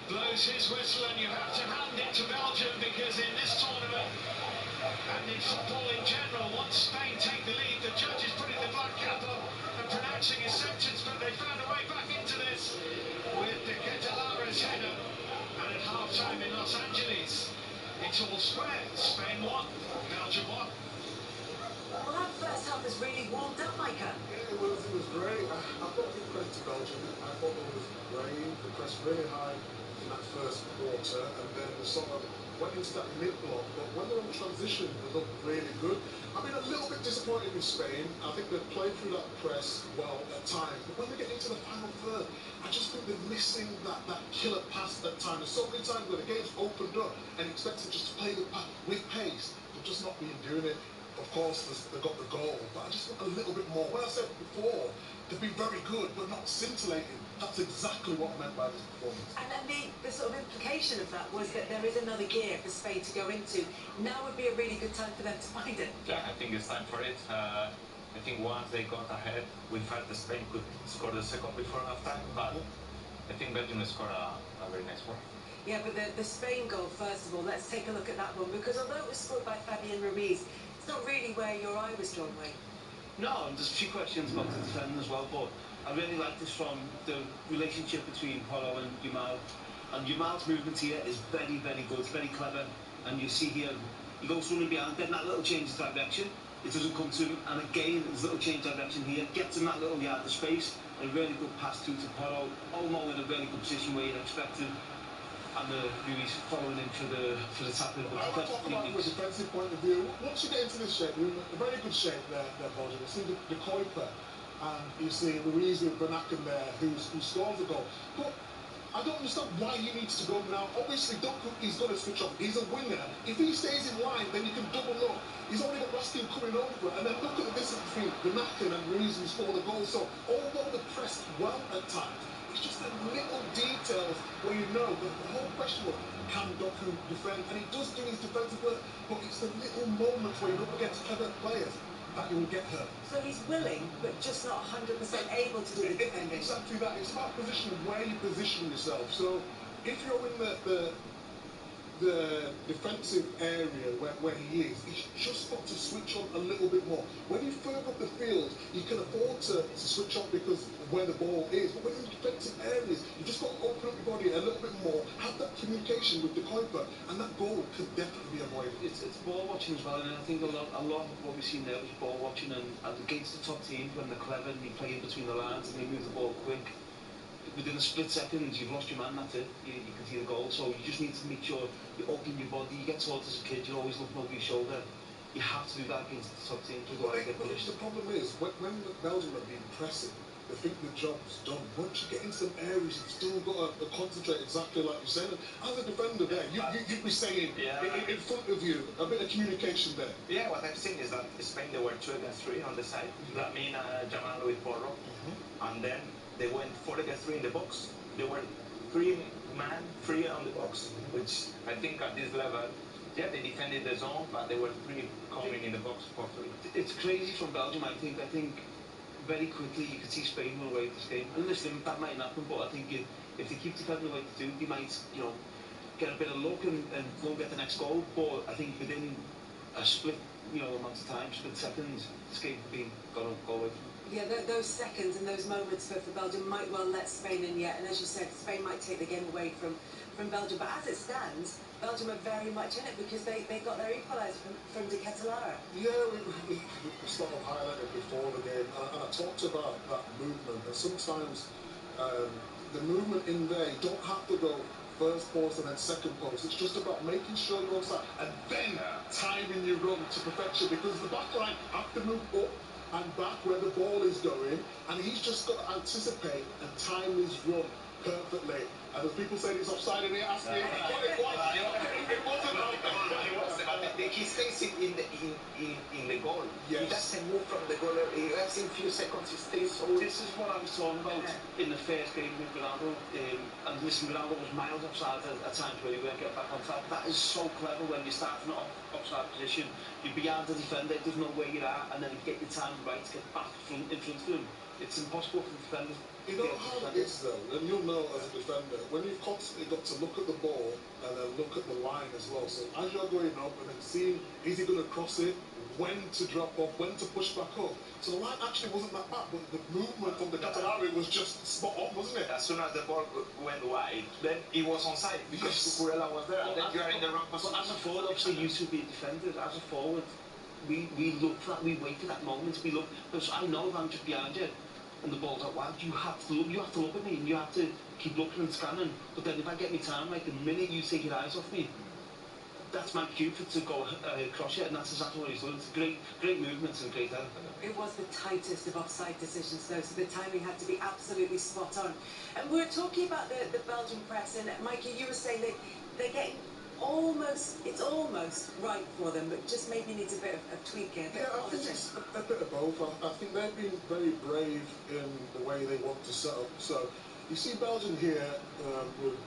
blows his whistle, and you have to hand it to Belgium, because in this tournament and in football in general, once Spain take the lead, the judge is putting the black cap on and pronouncing his sentence, but they found a way back into this with the Catalara's header. And at half-time in Los Angeles, it's all square. Spain won, Belgium won. Well, that first half has really warmed up, Micah. Yeah, it was great. I've got to give credit to Belgium. I thought they was brave. They pressed really high in that first quarter, and then they sort of went into that mid-block. But when they're on transition, they looked really good. I've been a little bit disappointed with Spain. I think they've played through that press well at times. But when they get into the final third, I just think they're missing that killer pass at times. There's so many times where the game's opened up and you expect them just to play the pass with pace. They've just not been doing it. of course, they got the goal, but I just want a little bit more. When I said before, they've been very good, but not scintillating. That's exactly what I meant by this performance. And then the sort of implication of that was that there is another gear for Spain to go into. Now would be a really good time for them to find it. Yeah, I think it's time for it. I think once they got ahead, we felt that Spain could score the second before halftime, but I think Belgium scored a very nice one. Yeah, but the Spain goal, first of all, let's take a look at that one, because although it was scored by Fabian Ruiz, it's not really where your eye was drawn, Wayne. No, and there's a few questions about the defending as well, but I really like this from the relationship between Polo and Yamal. And Yamal's movement here is very, very good, very clever. And you see here, he goes running behind, then that little change of direction, it doesn't come to him. And again, there's a little change of direction here, gets him that little yard of space, and a really good pass through to Polo, Olmo in a really good position where you'd expect him. And Ruiz following him for the tackle. I want to talk about from a defensive point of view. Once you get into this shape, you're in a very good shape there, Belgium. You see the Kuiper, and you see Ruiz with Benaken there, who scores the goal. But I don't understand why he needs to go now. Obviously, Doku, he's got to switch off. He's a winger. If he stays in line, then you can double up. He's already got Raskin coming over. And then look at the distance between Benaken and Ruiz who scored the goal. So, although they pressed well at times, it's just the little details where you know that the whole question was, can Doku defend? And he does do his defensive work, but it's the little moments where you're up against clever players that you will get hurt. So he's willing, but just not 100% able to do the defending. Exactly that. It's about positioning, where you position yourself. So if you're in the defensive area where he is, he's just got to switch on a little bit more. When you further up the field, you can afford to switch on because of where the ball is. But when you're in defensive areas, you just got to open up your body a little bit more, have that communication with the Kuiper, and that goal can definitely be avoided. It's ball watching as well, and I think a lot of what we've seen there was ball watching, and against the top teams when they're clever and they play in between the lines and they move the ball quick. Within a split second, you've lost your man, that's it. You can see the goal. So you just need to make sure you open your body. You get taught as a kid, you're always looking over your shoulder. You have to do that against the top teams. But the problem is, when Belgium have been pressing, they think the job's done. Once you get into some areas, you've still got to concentrate exactly like you said. As a defender there, you'd be saying, in front of you, a bit of communication there. Yeah, what I've seen is that Spain, they were 2 against 3 on the side. That means Jamal with Porro. And then they went 4 against 3 in the box. They were 3 man, 3 on the box, which I think at this level, yeah, they defended the zone, but they were 3 coming in the box for 3. It's crazy from Belgium, I think. Very quickly you could see Spain will away this game. And listen, that might happen, but I think if they keep defending the way they do, they might, get a bit of luck and go and get the next goal. But I think within a split, amount of time, split seconds, this game could be go away from them. Yeah, those seconds and those moments for Belgium might well let Spain in yet. And as you said, Spain might take the game away from Belgium. But as it stands, Belgium are very much in it because they got their equaliser from De Ketelaere. Yeah, we sort of highlighted before the game, and I talked about that movement. And sometimes the movement in there, you don't have to go first post and then second post. It's just about making sure you're onside and then timing your run to perfection, because the back line have to move up and back where the ball is going, and he's just got to anticipate and time his run perfectly. And as people say it's offside, and he asked me what it was. It wasn't offside. He stays in the goal. Yes. He doesn't move from the goal. He has in few seconds. He stays so. This is what I was talking about in the first game with Ronaldo. And listen, Ronaldo was miles offside at times where he won't get back on track. That is so clever when you're starting off offside position. You're behind the defender, doesn't know where you are, and then you get your time right to get back in front of him. It's impossible for the defenders. You know how it is though, and you'll know as a defender, when you've constantly got to look at the ball and then look at the line as well. So as you're going up and then seeing, is he going to cross it, when to drop off, when to push back up. So the line actually wasn't that bad, but the movement from the Catalari was just spot on, wasn't it? As soon as the ball went wide, then he was onside because Cucurella was there. And then you are in the wrong position. But as a forward, obviously you two be defenders. As a forward, we look for that, we wait for that moment. We look, because I know if I'm just behind you and the ball's out wide, you have to look at me and you have to keep looking and scanning. But then if I get my time right, the minute you take your eyes off me, that's my cue to go across it, and that's exactly what he's done. It's great movements and great effort. It was the tightest of offside decisions though, so the timing had to be absolutely spot on. And we're talking about the Belgian press, and Mikey, you were saying that they're getting it's almost right for them, but just maybe needs a bit of tweaking, a bit Yeah, of I think polishing. it's a bit of both. I think they've been very brave in the way they want to set up. So you see Belgium here with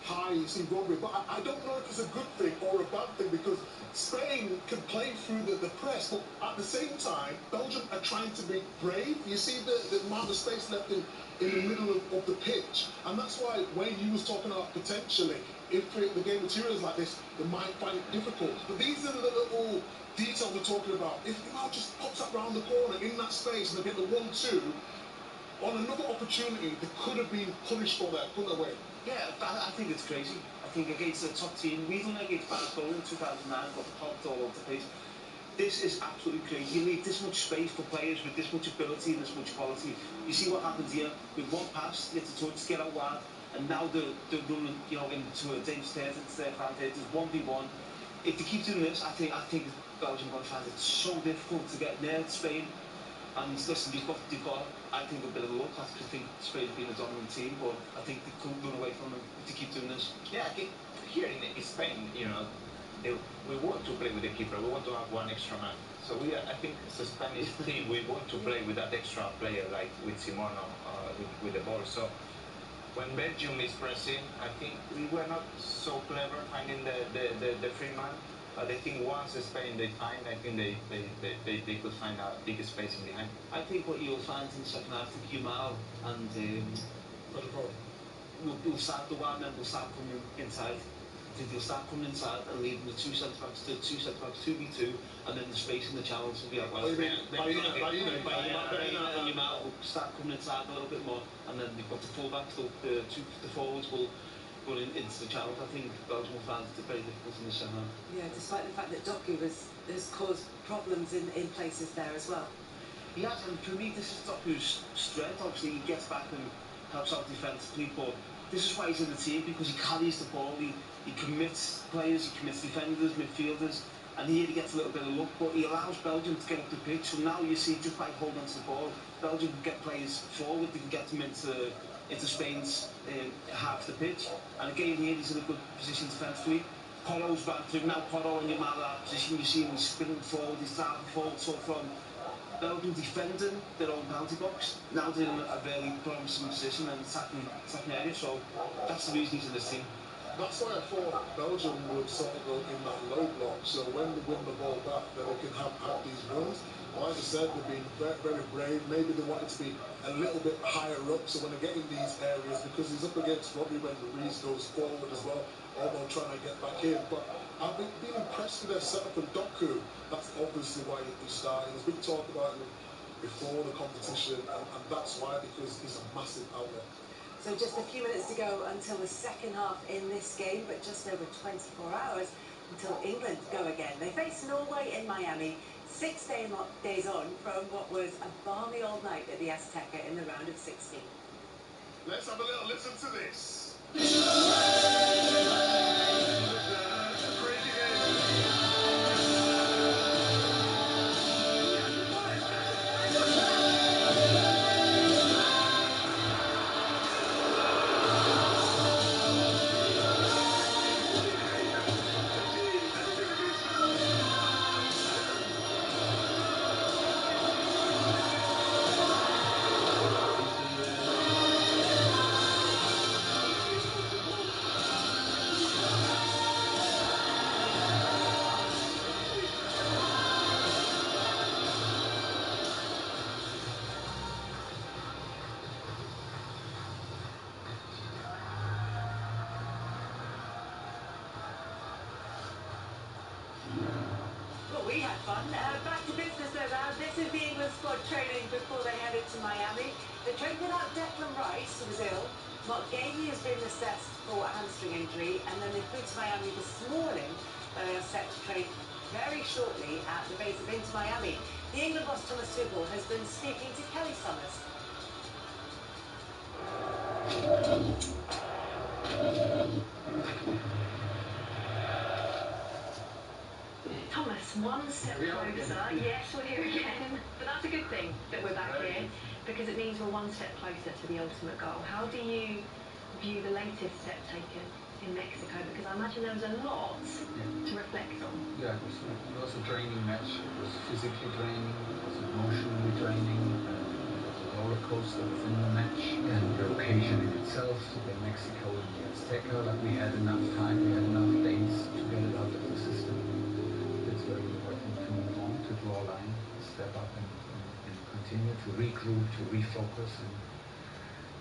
high, you see robbery, but I don't know if it's a good thing or a bad thing because Spain can play through the press, but at the same time, Belgium are trying to be brave. You see the amount of space left in the middle of the pitch, and that's why when you was talking about potentially, if the game materials like this, they might find it difficult. But these are the little details we're talking about. If Jamal just pops up round the corner in that space and they get the 1-2, on another opportunity, they could have been punished for that, couldn't they? Yeah, I think it's crazy. I think against the top team, we done against Barcelona in 2009, got popped all over the place. This is absolutely crazy. You leave this much space for players with this much ability and this much quality. You see what happens here with one pass, get the touch, get out wide, and now they're running, into a dangerous territory. It's their advantage. It's 1v1. If they keep doing this, I think Belgium are going to find it so difficult to get near Spain. And listen, they've got, I think, a bit of luck. I think Spain's been a dominant team, but I think they could run away from them if they keep doing this. Yeah, here in Spain, we want to play with the keeper. We want to have one extra man. So I think as a Spanish team, we want to play with that extra player, like with Simono, with the ball. So when Belgium is pressing, I think we were not so clever finding the free man. But I think once Spain they find, I think they could find a big space in behind. I think what you'll find in the second half, I think Yamal and will start, the wide men will start coming inside. I think they'll start coming inside and leaving the two centre backs, 2v2, and then the space in the channels will be out wide. And Yamal will start coming inside a little bit more, and then they've got the full-backs, the forwards will go into the channels. I think Belgium will find it very difficult in the second half. Yeah, despite the fact that Doku has caused problems in places there as well. He has, and for me, this is Doku's strength. Obviously, he gets back and helps out defensively, but this is why he's in the team, because he carries the ball, he commits players, he commits defenders, midfielders, and here he gets a little bit of luck, but he allows Belgium to get up the pitch. So now you see, just by holding onto the ball, Belgium can get players forward, they can get them into Spain's half the pitch. And again, here he's in a good position defensively. Porro's ran through, now Porro and Yamal are out of position, you see him, he's spinning forward, he's driving forward, so from Belgium defending their own penalty box, now they're in a very promising position and attacking area, so that's the reason he's in this team. That's why I thought Belgium would sort of go in that low block, so when they win the ball back, then they can have these runs. Like I said, they've been very, very brave. Maybe they wanted to be a little bit higher up, so when they get in these areas, because he's up against Robbie when Ruiz goes forward as well, although trying to get back in. But I've been impressed with their setup, and Doku, that's obviously why he's starting. There's been talk about him before the competition, and that's why, because he's a massive outlet. So just a few minutes to go until the second half in this game, but just over 24 hours until England go again. They face Norway in Miami, 6 days on from what was a balmy old night at the Azteca in the round of 16. Let's have a little listen to this. Well, we had fun. Back to business though now. This is the England squad training before they headed to Miami. The trade without Declan Rice, who was ill. Mark Gahey has been assessed for a hamstring injury, and then they flew to Miami this morning, where they are set to train very shortly at the base of Inter Miami. The England boss Thomas Tuchel has been speaking to Kelly Summers. Thomas, one step closer. Yes, we're here again. But that's a good thing that we're back here, because it means we're one step closer to the ultimate goal. How do you view the latest step taken? in Mexico? Because I imagine there was a lot to reflect on. Yeah, it was a draining match. It was physically draining, it was emotionally draining. It was a roller coaster within the match, and the occasion in itself, the Mexico and the Azteca, like we had enough time, we had enough days to get it out of the system. It's very important to move on, to draw a line, step up and continue to regroup, to refocus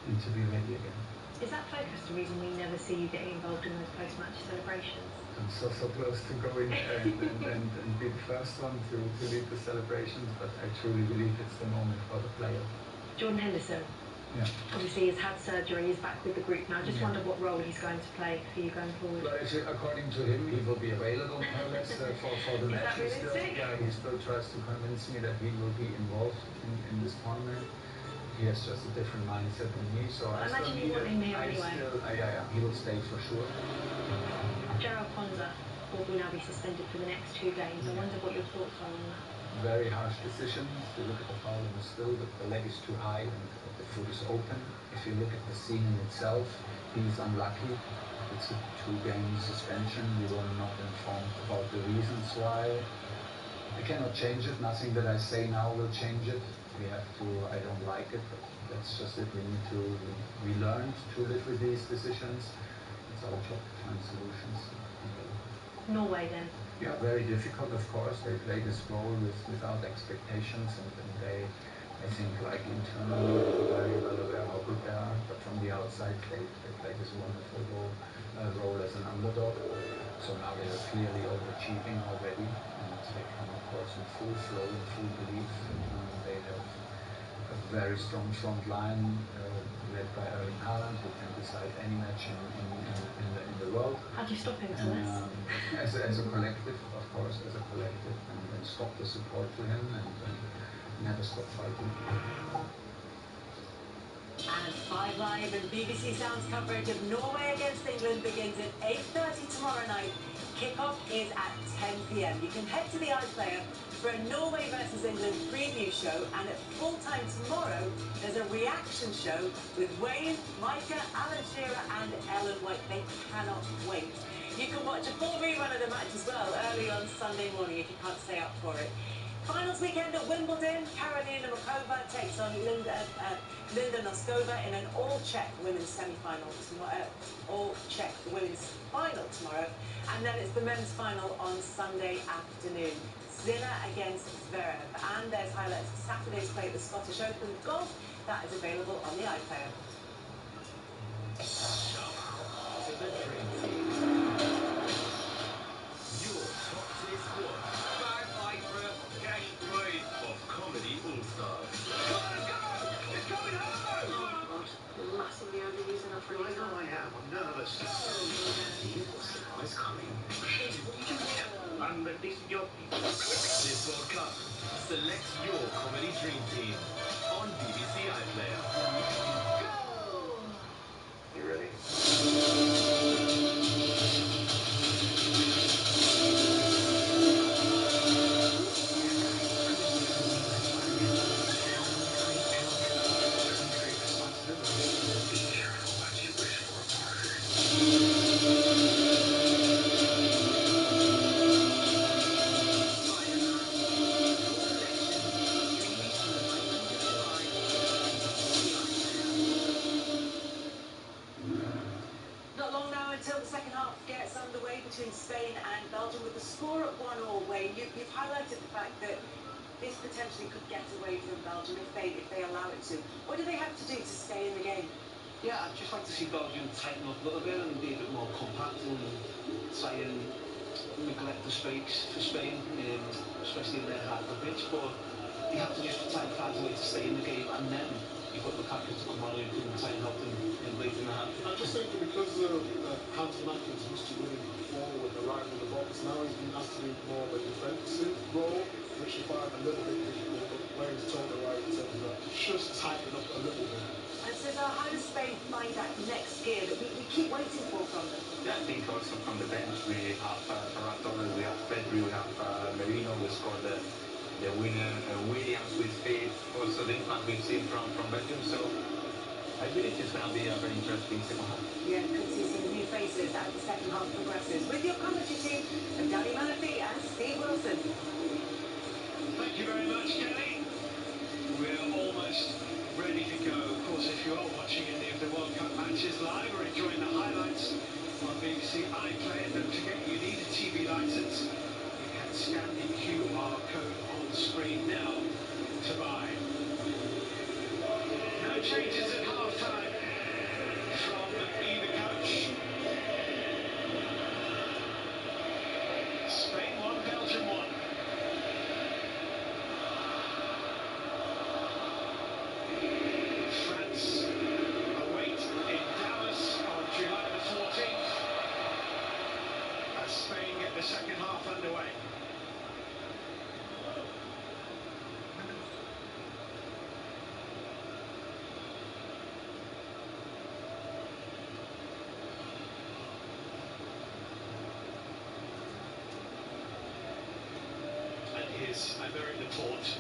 and to be ready again. Is that focus the reason we never see you getting involved in those post-match celebrations? I'm so close to go in there and be the first one to lead the celebrations, but I truly believe it's the moment for the player. Jordan Henderson, Yeah. obviously he's had surgery, he's back with the group now. I just wonder what role he's going to play for you going forward. But actually, according to him, he will be available more or less for the match. Is that realistic? Yeah, he still tries to convince me that he will be involved in this tournament. He has just a different mindset than me, so I imagine you want him here anyway. Yeah, he will stay for sure. Gerald Ponza will now be suspended for the next 2 games. I wonder what your thoughts are on that. Very harsh decision. If you look at the foul in the still, the leg is too high and the foot is open. If you look at the scene in itself, he's unlucky. It's a 2-game suspension. We were not informed about the reasons why. I cannot change it. Nothing that I say now will change it. We have to, I don't like it, but that's just it. We learned to live with these decisions. It's our job to find solutions. Norway then? Yeah, very difficult, of course. They play this role without expectations, and they, I think, like internally, they're very well aware how good they are, but from the outside, they play this wonderful role as an underdog. So now they are clearly overachieving already, and they come, of course, in full flow, in full belief. They have a very strong front line, led by Erling Haaland, who can decide any match in the world. How do you stop him, Thomas? As a collective, of course, as a collective, and stop the support to him and never stop fighting. And 5 Live and BBC Sounds coverage of Norway against England begins at 8:30 tomorrow night. Kickoff is at 10 p.m. You can head to the iPlayer for a Norway versus England preview show, and at full time tomorrow, there's a reaction show with Wayne, Micah, Alan Shearer and Ellen White. They cannot wait. You can watch a full rerun of the match as well early on Sunday morning if you can't stay up for it. Finals weekend at Wimbledon, Karolina Muchova takes on Linda Noskova in an all-Czech women's semi-final, all-Czech women's final tomorrow, and then it's the men's final on Sunday afternoon. Sinner against Zverev, and there's highlights of Saturday's play at the Scottish Open Golf. That is available on the iPlayer. To the Dream Team. Your top tier squad. Bad fight for a cash prize of Comedy All-Stars. Come on, let's go! It's coming home! You're massively overusing our free time. I am. I'm nervous. Surprise coming. This World Cup, select your comedy dream team on BBC iPlayer. Go! You ready? Not long now until the second half gets underway between Spain and Belgium with the score at 1-1. Wayne, you've highlighted the fact that this potentially could get away from Belgium if they allow it to. What do they have to do to stay in the game? Yeah, I'd just like to see Belgium tighten up a little bit and be a bit more compact and try and neglect the space for Spain, especially in their half of the pitch. But you have to just try and find a way to stay in the game, and then you've got Lukaku to come on who can try and help them in late in the half. I just think because Hans Mackens used to winning forward, arriving in the box, now he's been asked to do more of a defensive role, which you find a little bit difficult, but Wayne's totally right in terms of just tighten up a little bit. And so how does Spain find that next gear that we keep waiting for from them? Yeah, I think also from the bench we have Ferran Torres, we have Pedri, we have Merino, we scored the winner, Williams with speed, also the impact we've seen from Belgium. So I believe it's going to be a very interesting second half. Yeah, could see some new faces as the second half progresses. With your commentary team of Danny Murphy and Steve Wilson. Thank you very much, Kelly. We're almost ready to go. Of course, if you are watching any of the World Cup matches live or enjoying the highlights on BBC iPlayer, don't forget you need a TV license. You can scan the QR code on screen now to buy. No changes at half-time from either coach. Spain 1, Belgium 1. France await in Dallas on July the 14th as Spain get the second half underway. And here's Aymeric Laporte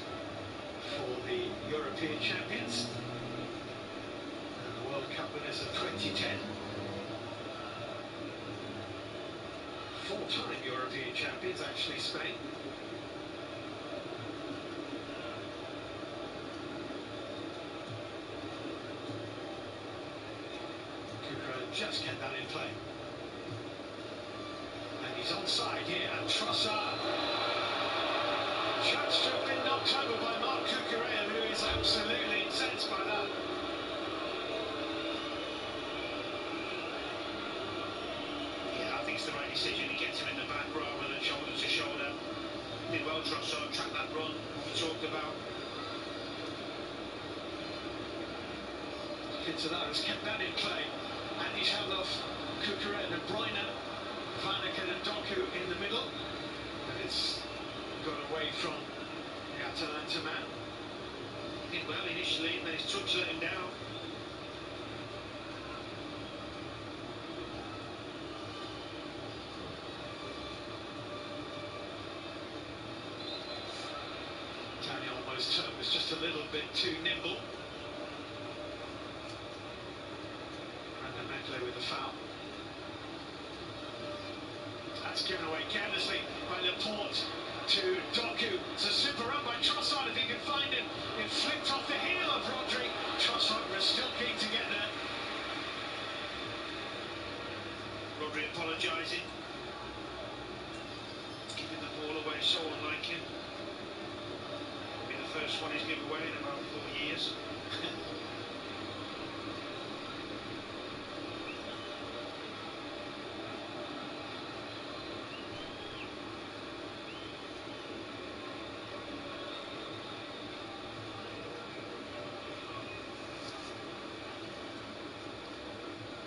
for the European champions and the World Cup winners of 2010. Four-time European champions, actually, Spain. Cucurella just kept that in play. And he's onside here, and Trossard, judged to have been knocked over by Marc Cucurella, who is absolutely incensed by that. Yeah, I think it's the right decision. He gets him in the back rather than shoulder to shoulder. Did well, Trossard, track that run, what we talked about. Cucurella has kept that in play, and he's held off Cucurella, De Bruyne, Vanaken and Doku in the middle. And it's got away from the Atalanta man. Did well initially, and then his touch let him down. Dani Olmo's turn was just a little bit too nimble. And Mekle with the foul. That's given away carelessly by Laporte to Doku. It's a super run by Trossard if he can find him. It flicked off the heel of Rodri. Trossard was still keen to get there. Rodri apologising. Giving the ball away, so unlike him. Will be the first one he's given away in about 4 years.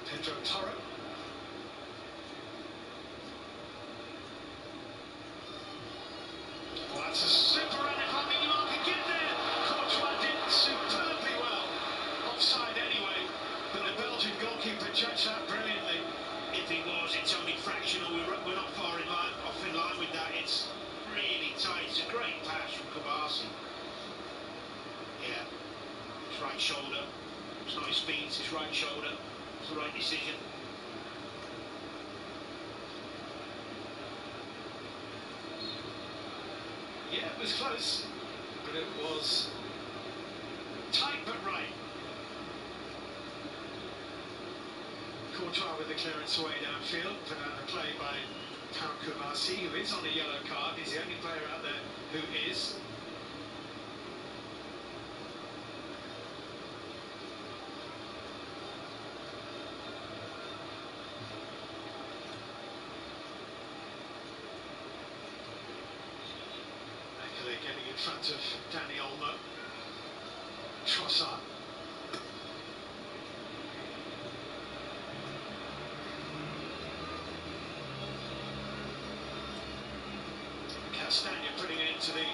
Pedro Torre. Well, that's a super run if Lamine can get there. Courtois did superbly well. Offside anyway, but the Belgian goalkeeper judged that brilliantly. If he was, it's only fractional. We're not far in line, off in line with that. It's really tight. It's a great pass from Kabasi. Yeah, it's right shoulder. It's not his feet, it's his right shoulder. It's the right decision. Yeah, it was close, but it was tight but right. Courtois with the clearance away downfield, put out the play by Pau Kubasi, who is on a yellow card. He's the only player out there who is. Mekele getting in front of Dani Olmo. Trossard. Castagna putting it into the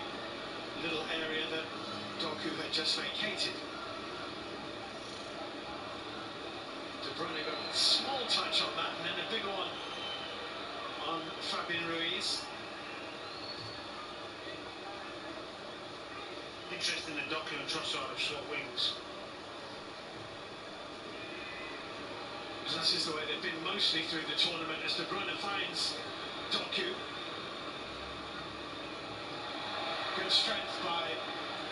little area that Doku had just vacated. De Bruyne got a small touch on that, and then a bigger one on Fabian Ruiz. Interesting that Doku and Trossard have swapped wings. this is the way they've been mostly through the tournament as De Bruyne finds Doku. Good strength by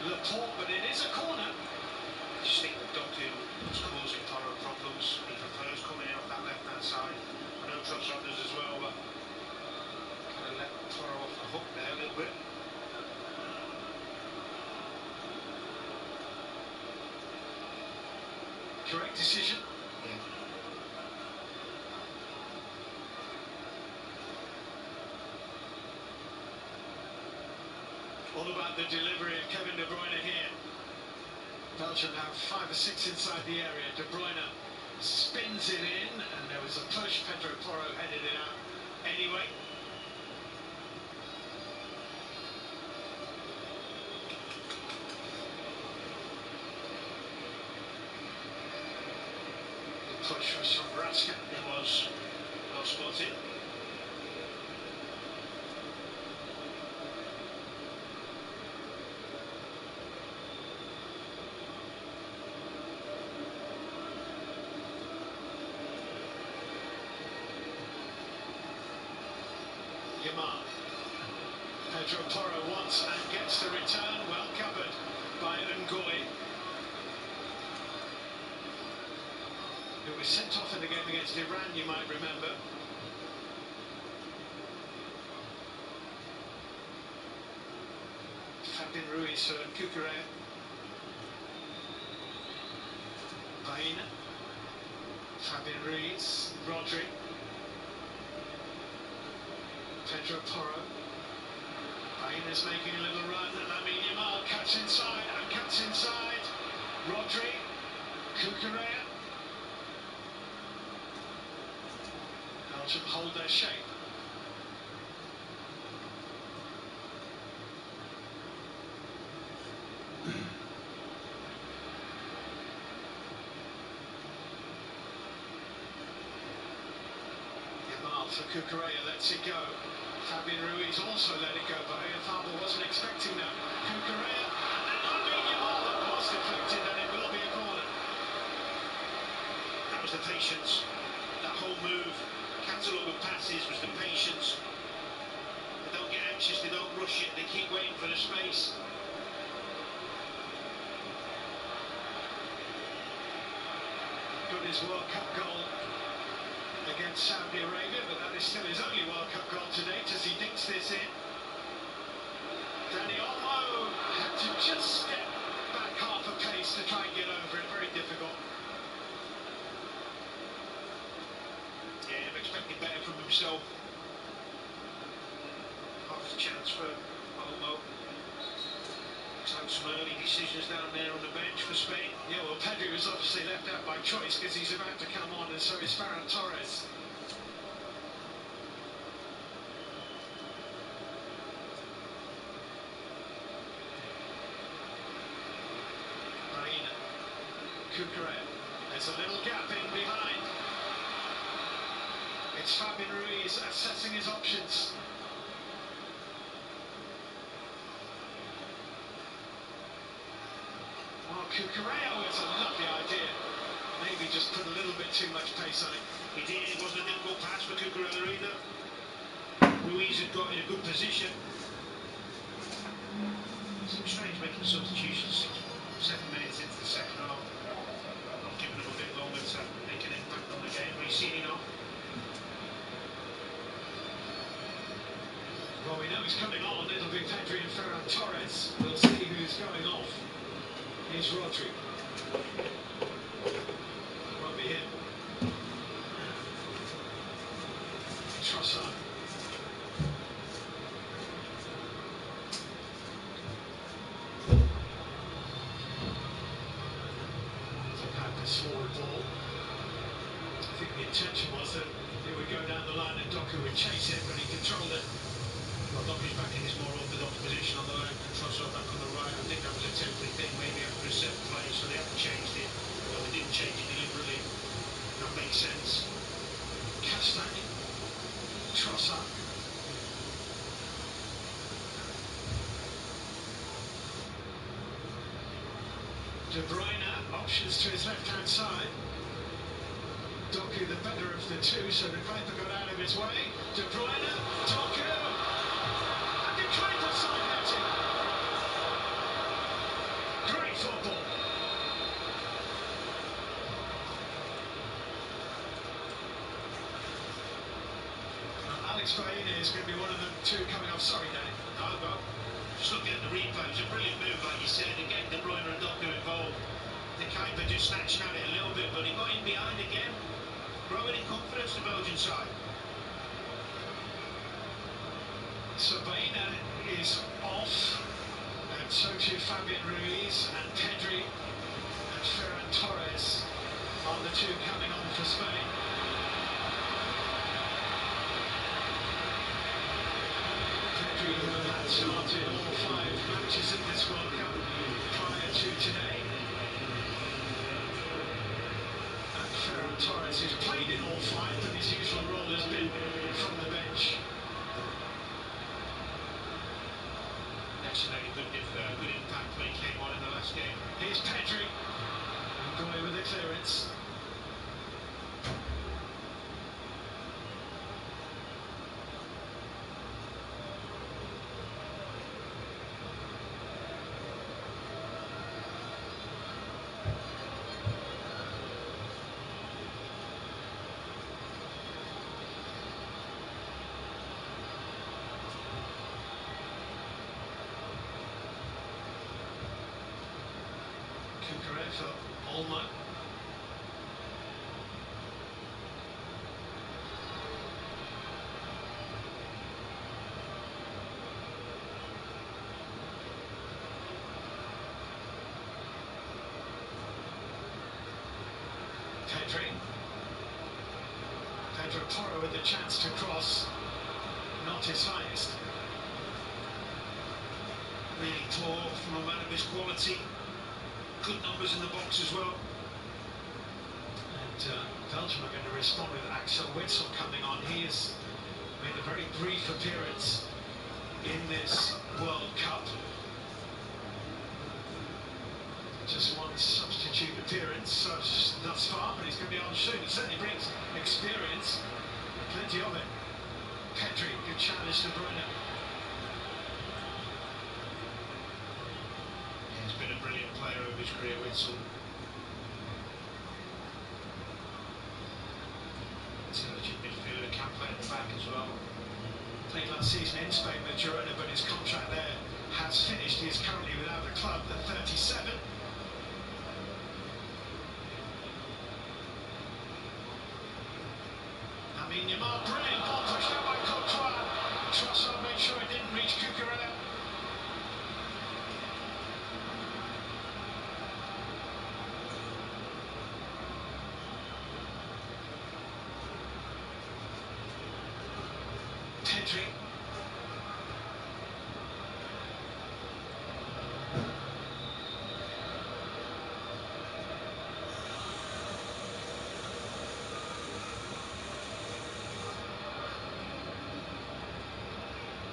Laporte, but it is a corner. I just think that Doku was causing Toro problems. He prefers coming in off that left-hand side. I know Trossard does as well, but kind of let Toro off the hook there a little bit. Correct decision. Yeah. All about the delivery of Kevin De Bruyne here. Belgium have 5 or 6 inside the area. De Bruyne spins it in, and there was a push. Pedro Porro headed it out anyway. The push was from Raska. It was well spotted. Yamal. Pedro Porro wants and gets the return, well covered by Ngoy, who was sent off in the game against Iran, you might remember. Fabian Ruiz for Cucurella. Baena. Fabian Ruiz. Rodri. Pedro Porro. Baena's making a little run. Lamine Yamal cuts inside and cuts inside. Rodri. Cucurella. Belgium hold their shape. Yamal for Cucurella, lets it go. Fabian Ruiz also let it go, but Oyarzabal wasn't expecting that. Cucurella, and then Lamine Yamal, that was deflected, and it will be a corner. That was the patience. That whole move, catalogue of passes, was the patience. They don't get anxious, they don't rush it, they keep waiting for the space. Got his World Cup goal against Saudi Arabia, but that is still his only World Cup goal to date as he dinks this in. Dani Olmo had to just step back half a pace to try and get over it, very difficult. Yeah, I'm expecting better from himself. Half a chance for Olmo. Looks like some early decisions down there on the bench for Spain. Yeah, well, Pedri was obviously left out by choice because he's about to come on, and so is Ferran Torres. Baena. Cucurella. There's a little gap in behind. It's Fabian Ruiz assessing his options. Oh, Cucurella was a lovely idea. Maybe just put a little bit too much pace on it. He did, it wasn't a difficult pass for Cucurella either. Ruiz had got in a good position. Seems strange making substitutions 7 minutes into the second half. Not giving them a bit longer to make an impact on the game, but he's seen enough. Well, we know he's coming on. It'll be Pedri and Ferran Torres. We'll see who's going off. Here's Rodri. Won't be him. Trossard. Had the small ball. I think the intention was that it would go down the line and Doku would chase it, but he controlled it. Well, Doku's back in his more orthodox position on the left and Trossard back on the right. I think that was a temporary thing, maybe after a set play, so they haven't changed it. Well, they didn't change it deliberately. That makes sense. Castagne. Trossard. De Bruyne, options to his left-hand side. Doku the better of the two, so De Kuyper got out of his way. De Bruyne, Doku, and De Kuyper side netting. Great football. Alex Baena is going to be one of the two coming off. Sorry, Danny. No, go. Just looking at the replay, it was a brilliant move, like you said, and getting De Bruyne and Doku involved. The keeper just snatching at it a little bit, but he got in behind again. Growing in confidence, the Belgian side. So Baena is off, and so too Fabian Ruiz and Pedri and Ferran Torres are the two coming on for Spain. Pedri, who had started all 5 matches of this World Cup prior to today. And Ferran Torres, who's played in all 5, but his usual role has been from the bench. Actually made a good impact when he came on in the last game. Here's Pedri, Ngoy with the clearance. Kukureya for Olmo. Pedro Porro with the chance to cross, not his highest. Really poor from a man of his quality. Good numbers in the box as well. And Belgium are going to respond with Axel Witsel coming on. He has made a very brief appearance in this World Cup. Just one substitute appearance thus far, but he's going to be on soon. He certainly brings experience, plenty of it. Pedri, good challenge to Bruyne. He's been a brilliant player over his career, Witsel. Intelligent midfielder, can play at the back as well. Played last season in Spain with Girona, but his contract there has finished. He is currently without a club at 37. I mean, Yamal, brilliant ball pushed out by Courtois. Trossard made sure it didn't reach Kukureya. Pedri.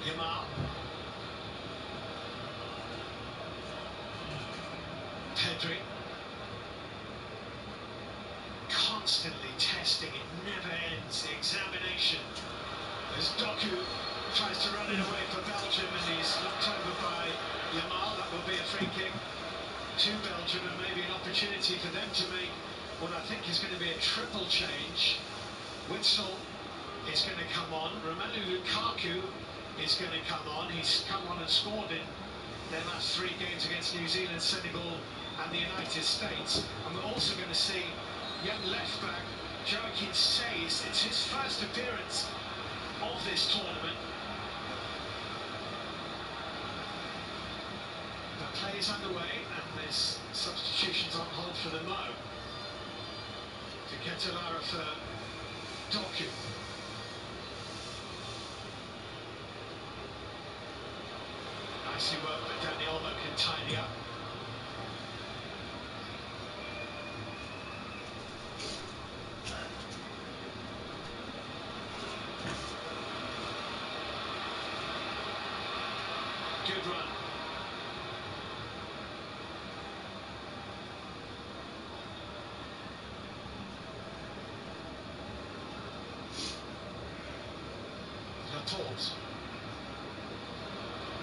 Yamal. Pedri. Constantly testing, it never ends. The examination. As Doku tries to run it away for Belgium, and he's knocked over by Yamal. That will be a free kick to Belgium, and maybe an opportunity for them to make what I think is going to be a triple change. Witsel is going to come on. Romelu Lukaku is going to come on. He's come on and scored in their last 3 games against New Zealand, Senegal and the United States. And we're also going to see young left-back Joachim Seys. It's his first appearance of this tournament. The play is underway, and there's substitutions on hold for the Mo. To Ketelara for Doku. Nicely worked, but Dani Olmo can tidy up. Good run. support.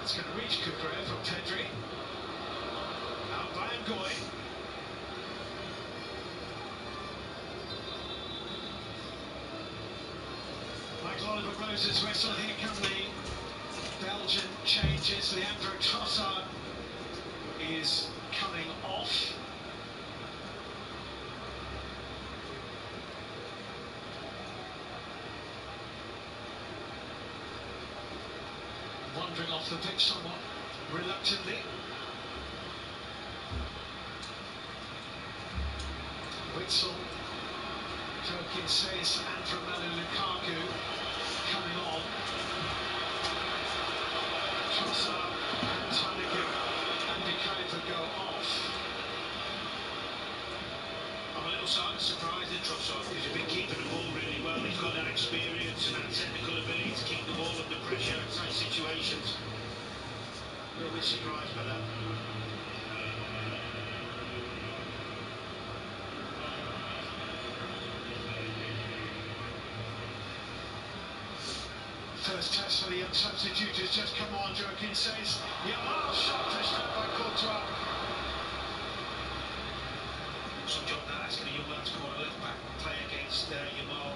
It's going to reach Kukre from Pedri. Out by Ngoy. Michael Oliver blows his whistle. Here come the Belgian changes. Leandro Trossard is coming off. Wandering off the pitch somewhat reluctantly. Witsel, Joaquin Seis and Romelu Lukaku coming on. Trossard and Tanaka and De Kuyper go off. I'm a little surprised at Trossard because he's been keeping the ball really well. He's got that experience and that technical ability to keep the ball under pressure in tight situations. A little bit surprised by that. First test for the young substitute has just come on. Joaquin Seis. Yamal shot pushed up by Courtois. Some job that asking a young lad to go on a left back and play against Yamal.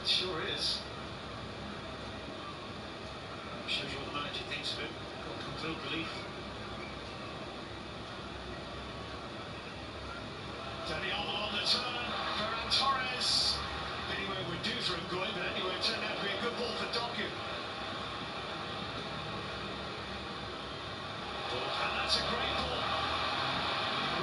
It sure is. Shows you what the manager thinks of him. Got complete belief. Dani Olmo on the turn. Ferran Torres. Anyway, we're due for Ngoy, but anyway, it turned out to be a good ball for Doku. And that's a great ball.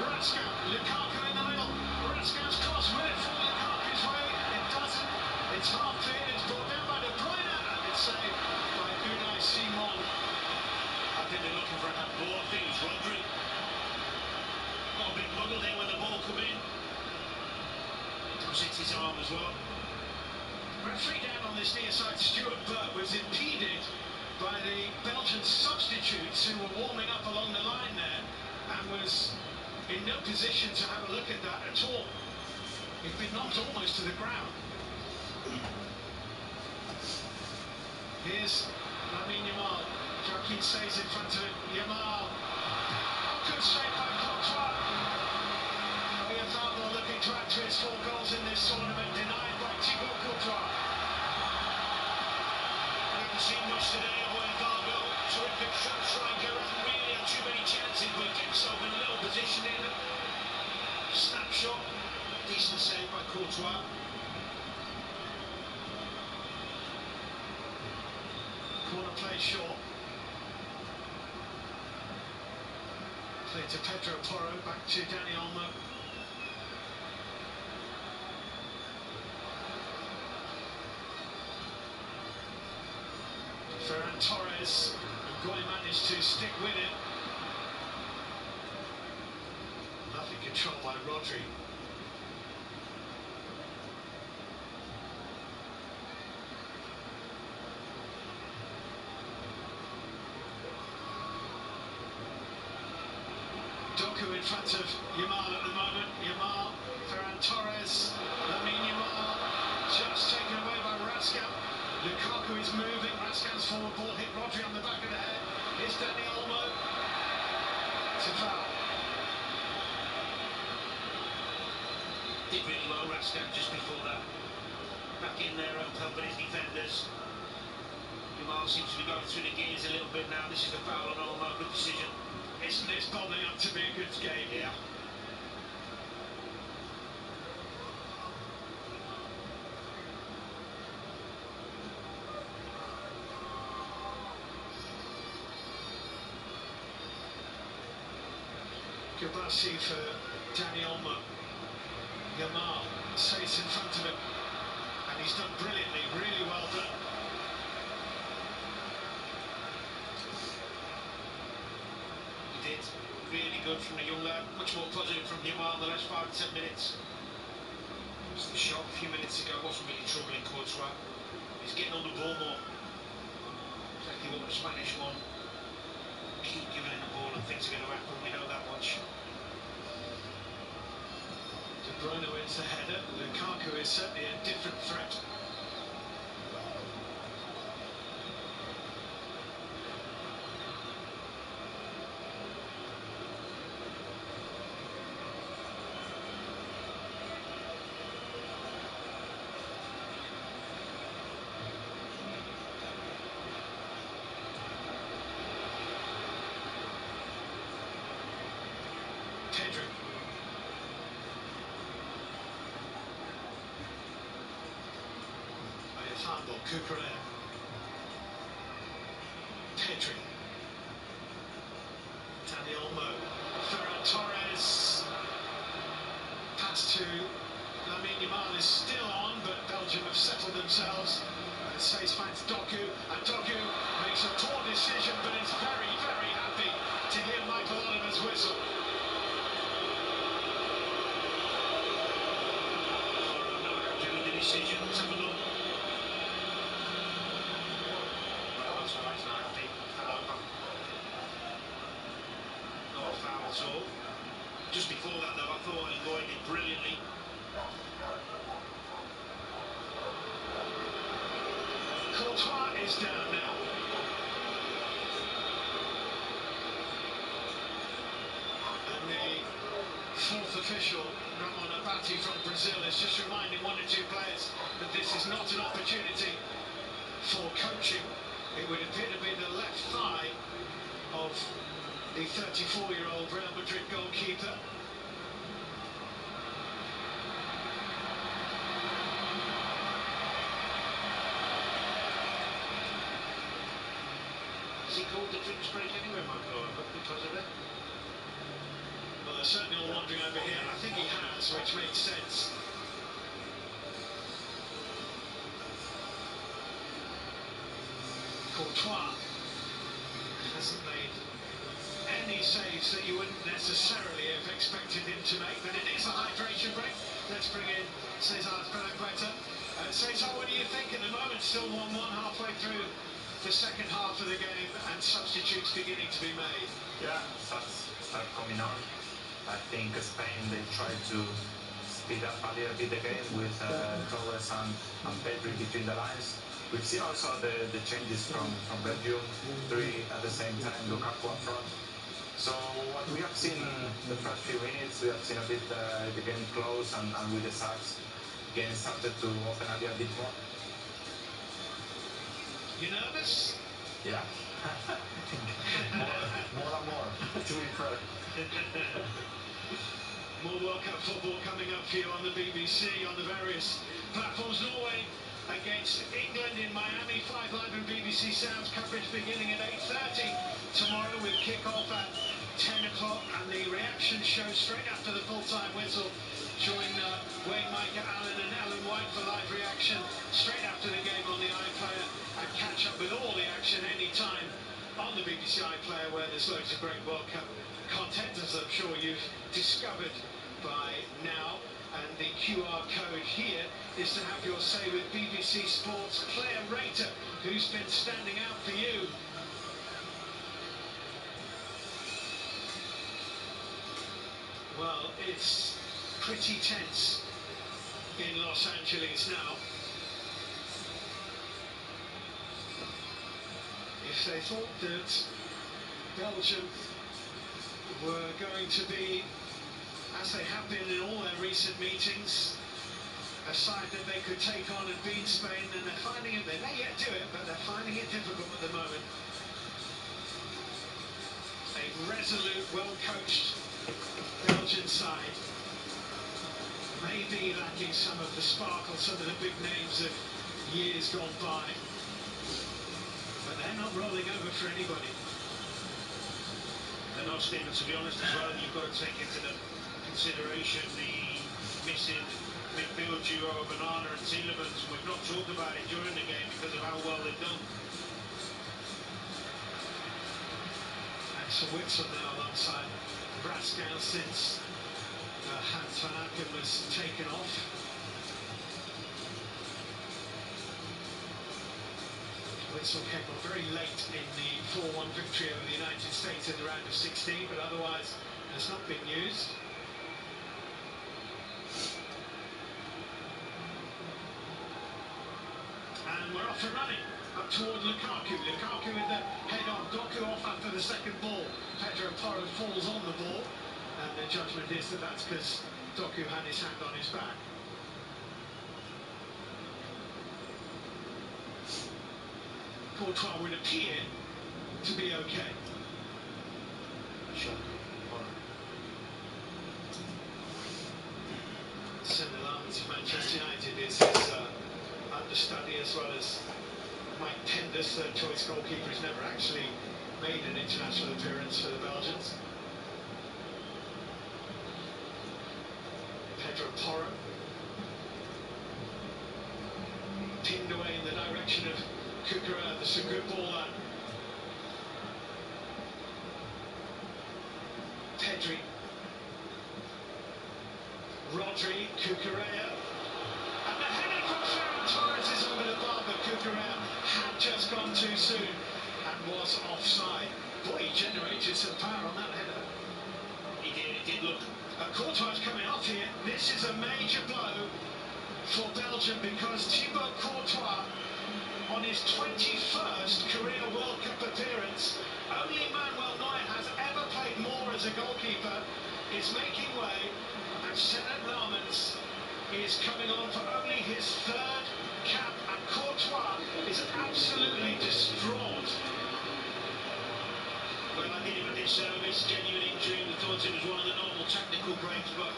Raska, Lukaku in the middle. Raska's cross, will it fall Lukaku's way? It doesn't. It's half cleared, it's brought down by De Bruyne, and it's saved by Unai Simon. I think they're looking for a handball. I think it's Rodri. Got a big muddle there when the ball come in. Hits his arm as well. Referee down on this near side, Stuart Burt, was impeded by the Belgian substitutes who were warming up along the line there and was in no position to have a look at that at all. He'd been knocked almost to the ground. Here's Lamine Yamal. Joaquin Seis in front of him. Yamal. Oh, good save by Courtois. Oyarzábal looking to add to his 4 goals in this tournament, denied by Thibaut Courtois. I haven't seen much today of Oyarzábal. Terrific shot striker, hasn't really had too many chances, but gets himself in a little position in. Snapshot. Decent save by Courtois. Corner play short. Play to Pedro Porro, back to Dani Olmo. Ferran Torres, and Ngoy managed to stick with it. Lovely control by Rodri. Doku in front of Yamal at the moment. Yamal, Ferran Torres, Lamine Yamal, just taken away by Raska. Lukaku is moving. Raska's forward ball hit Rodri on the back of the head. Here's Dani Olmo. It's a foul. Did really well, Raska, just before that. Back in there, helping his defenders. Yamal seems to be going through the gears a little bit now. This is the foul on Olmo. Good decision. Isn't this bubbling up to be a good game? Yeah. Gabassi for Dani Olmo. Yamal, Seis in front of him. And he's done brilliantly, really well done. He did. Really good from the young lad. Much more positive from Yamal in the last 5 to 10 minutes. Just the shot a few minutes ago wasn't really troubling Courtois. He's getting on the ball more. Exactly what the Spanish want. Keep giving him the ball and things are going to happen. We know that much. De Bruyne wins the header. Lukaku is certainly a different threat. scramble. Cucurella. Pedri. Dani Olmo. Ferran Torres. Pass to Lamine Yamal is still on, but Belgium have settled themselves. Says finds Doku, and Doku makes a poor decision, but is very, very happy to hear Michael Oliver's whistle. The decision, let's have a look. Well, that's why it's not happy. Fell over. Not a foul at all. Just before that, though, I thought Ngoy did brilliantly. Courtois is down now. And the fourth official, Ramon Abate from Brazil, is just reminding one or two players that this is not an opportunity for coaching. It would appear to be the left thigh of the 34-year-old Real Madrid goalkeeper. Has he called the drinks break anyway, Michael Oliver, because of it? Well, they're certainly all wandering over here. I think he has, which makes sense. Courtois hasn't made any saves that you wouldn't necessarily have expected him to make, but it is a hydration break. Let's bring in Cesar Azpilicueta. Cesar, what do you think at the moment? Still 1-1 halfway through the second half of the game, and substitutes beginning to be made. Yeah, start coming on. I think Spain, they tried to speed up a little bit the game with Torres and Pedri between the lines. We've seen also the changes from Belgium, three at the same time, Lukaku up front. So what we have seen the first few minutes, we have seen a bit the game close, and with the subs, game started to open a little bit more. You nervous? Yeah. more and more, to be fair. More World Cup football coming up for you on the BBC, on the various platforms. Norway against England in Miami. 5 Live and BBC Sounds coverage beginning at 8:30 tomorrow, with kick-off at 10 o'clock, and the reaction show straight after the full-time whistle. Join Wayne, Micah, Allen and Ellen White for live reaction straight after the game on the iPlayer, and catch up with all the action anytime on the BBC iPlayer, where there's loads of great World Cup content, as I'm sure you've discovered by now. And the QR code here is to have your say with BBC Sports Player Rater, who's been standing out for you. Well, it's pretty tense in Los Angeles now. If they thought that Belgium were going to be, as they have been in all their recent meetings, a side that they could take on and beat Spain, and they're finding it, they may yet do it, but they're finding it difficult at the moment. A resolute, well-coached Belgian side may be lacking some of the sparkle, some of the big names of years gone by, but they're not rolling over for anybody. And not, Stephen, to be honest as well, you've got to take into the consideration the missing midfield duo of Banana and Tielemans. We've not talked about it during the game because of how well they've done. Axel Witsel now alongside Brascal since Hans van Aken was taken off. Witsel came on very late in the 4-1 victory over the United States in the round of 16, but otherwise has not been used. And we're off and running up toward Lukaku. Lukaku with the head on. Doku off after the second ball. Pedro Porro falls on the ball, and the judgment is that that's because Doku had his hand on his back. Courtois would appear to be okay. Send the line to Manchester United is his understudy, as well as Mike Penders, third choice goalkeeper, who's never actually made an international appearance for the Belgians. Pedro Porro pinned away in the direction of Cucurella. This is a good ball, that. Pedri, Rodri, Cucurella, and the heading from Ferran Torres is over the bar, but Cucurella had just gone too soon and was offside. Boy, he generated some power on that header. He did, it did look. Courtois coming off here. This is a major blow for Belgium, because Thibaut Courtois, on his 21st career World Cup appearance, only Manuel Neuer has ever played more as a goalkeeper, is making way, and Senet Lammens is coming on for only his third cap, and Courtois is absolutely distraught. Well, I did him a disservice, genuine injury. We thought it was one of the normal technical breaks, but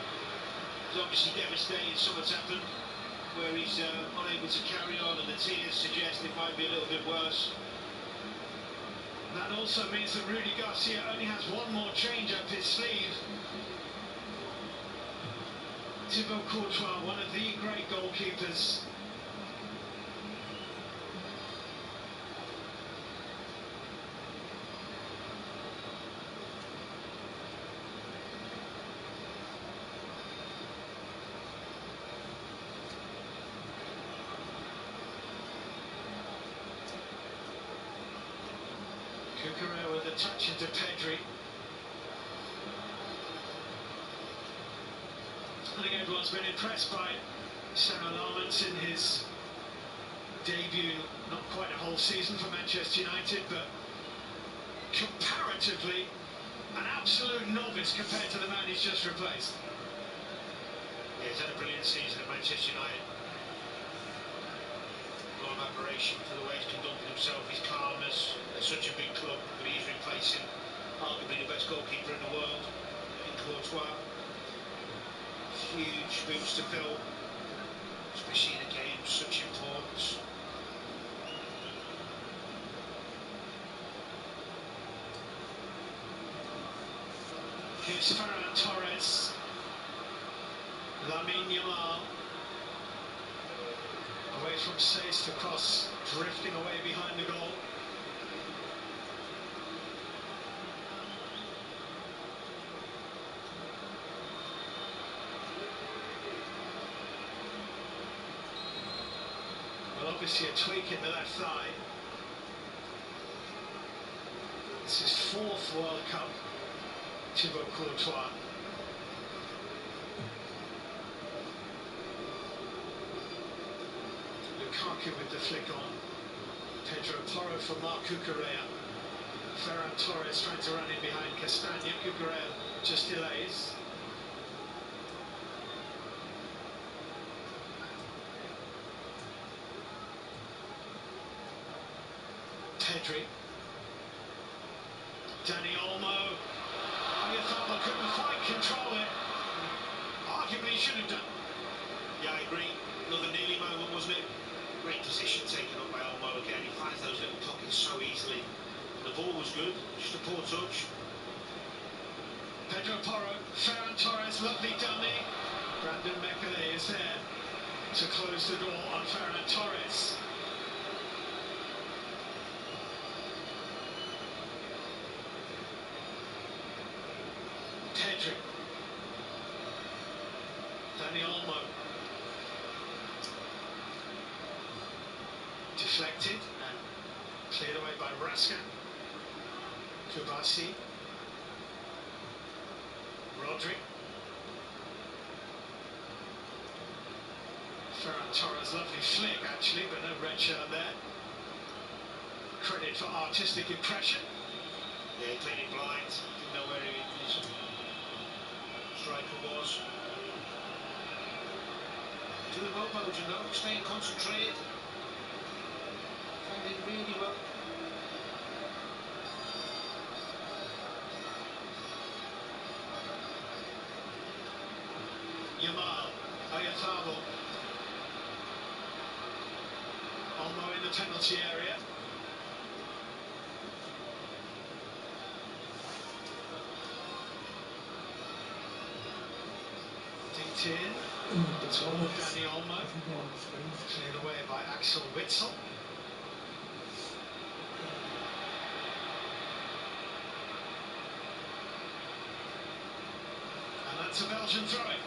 it's obviously devastating. Something's happened where he's unable to carry on, and the tears suggest it might be a little bit worse. That also means that Rudy Garcia only has one more change up his sleeve. Thibaut Courtois, one of the great goalkeepers. Cucurella with a touch into Pedri. I think everyone's been impressed by Senet Lammens in his debut, not quite a whole season for Manchester United, but comparatively an absolute novice compared to the man he's just replaced. Yeah, he's had a brilliant season at Manchester United. A lot of admiration for the way he's conducted himself, his calmness at such a big club, but he's replacing arguably the best goalkeeper in the world in Courtois. Huge boots to fill, especially in a game of such importance. Here's Ferran Torres, Lamine Yamal, away from Sace, the cross drifting away behind the goal. Well, obviously a tweak in the left thigh. This is fourth World Cup, Thibaut Courtois. Lukaku with the flick on. Pedro Porro for Marc Cucurella. Ferran Torres trying to run in behind Castagna. Cucurella just delays. Pedri. Dani Olmo. Oyarzábal couldn't quite control it. Arguably he should have done. Yeah, I agree. Another nearly moment, wasn't it? Great position taken up by Olmo again. He finds those little pockets so easily. The ball was good, just a poor touch. Pedro Porro, Ferran Torres, lovely dummy. Brandon Mekele is there to close the door on Ferran Torres. Pedri. Dani Olmo. Deflected and cleared away by Raskin. Kubasi. Rodri. Ferran Torres, lovely flick actually, but no red shirt there. Credit for artistic impression. Yeah, he played it blind, didn't know where his striker was. Doing well, Belgium though, staying concentrated. Defending really well. Yamal, Oyarzábal. penalty area. Dinked in toward Danny Olmo. Cleared away by Axel Witsel. And that's a Belgian throw-in.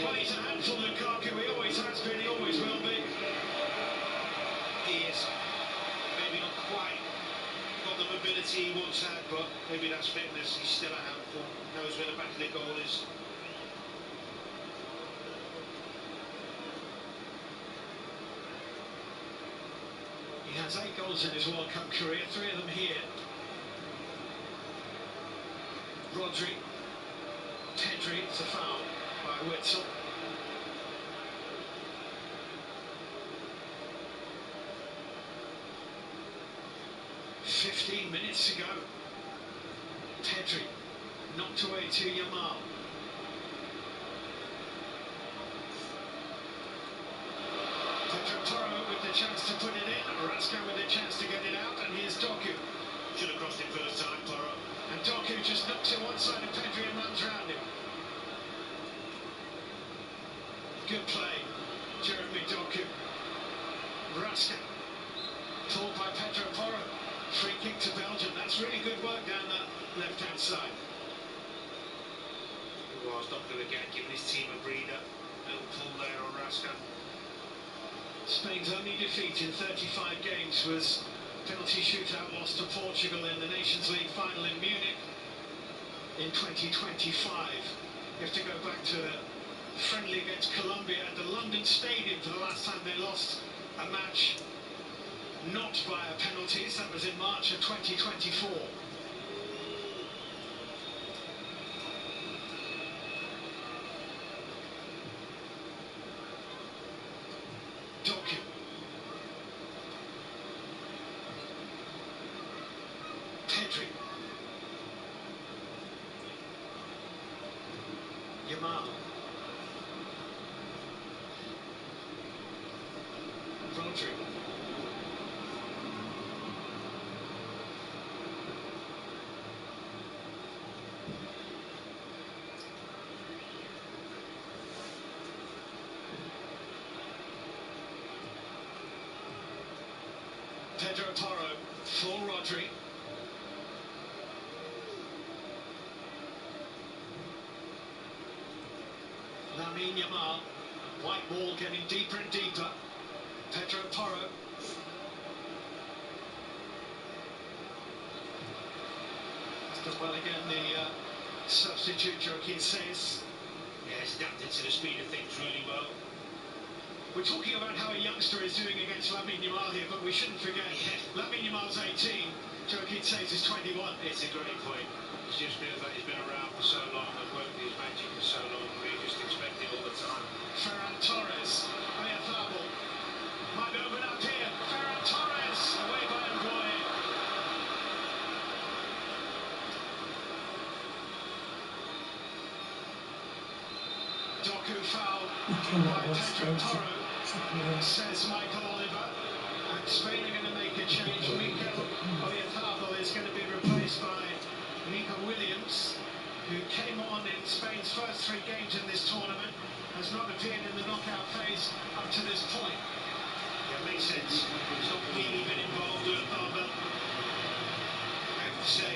Well, he's a handful, Lukaku. He always has been, he always will be. He is maybe not quite got the mobility he once had, but maybe that's fitness. He's still a handful, knows where the back of the goal is. He has 8 goals in his World Cup career, 3 of them here. Rodri, Pedri, it's a foul by Witsel. "15 minutes to go." Pedri knocked away to Yamal. Pedro Porro with the chance to put it in. Raska with the chance to get it out, and here's Doku. Should have crossed it first time, Porro. And Doku just knocks it one side of Pedri and runs round him. Good play, Jeremy Doku. Raska, pulled by Pedro Porro. Free kick to Belgium. That's really good work down that left-hand side. It was Doku again, giving his team a breather. Little pull there on Raska. Spain's only defeat in 35 games was penalty shootout loss to Portugal in the Nations League final in Munich in 2025. You have to go back to a friendly against Colombia at the London Stadium for the last time they lost a match not via penalties. That was in March of 2024. Doku. Pedri. Yamal. Rodri. Pedro Porro for Rodri. Lamine Yamal. White ball getting deeper and deeper. Pedro Porro. He's done well again, the substitute Joaquin says. Yeah, he's adapted to the speed of things really well. We're talking about how a youngster is doing against Lamine Yamal here, but we shouldn't forget, Lamine Yamal's 18, Joaquin says is 21. It's a great point. It just feels like he's been around for so long and worked his magic for so long. We just expect it all the time. Ferran Torres, Oyazabal, might open up here. Ferran Torres, away by Mboye. Doku foul by Pedro Porro, says Michael Oliver. And Spain are going to make a change. Mikel Oyazabal is going to be replaced by Nico Williams, who came on in Spain's first 3 games in this tournament, has not appeared in the knockout phase up to this point. Yeah, it makes sense. He's not really been involved with Barbel. I have to say,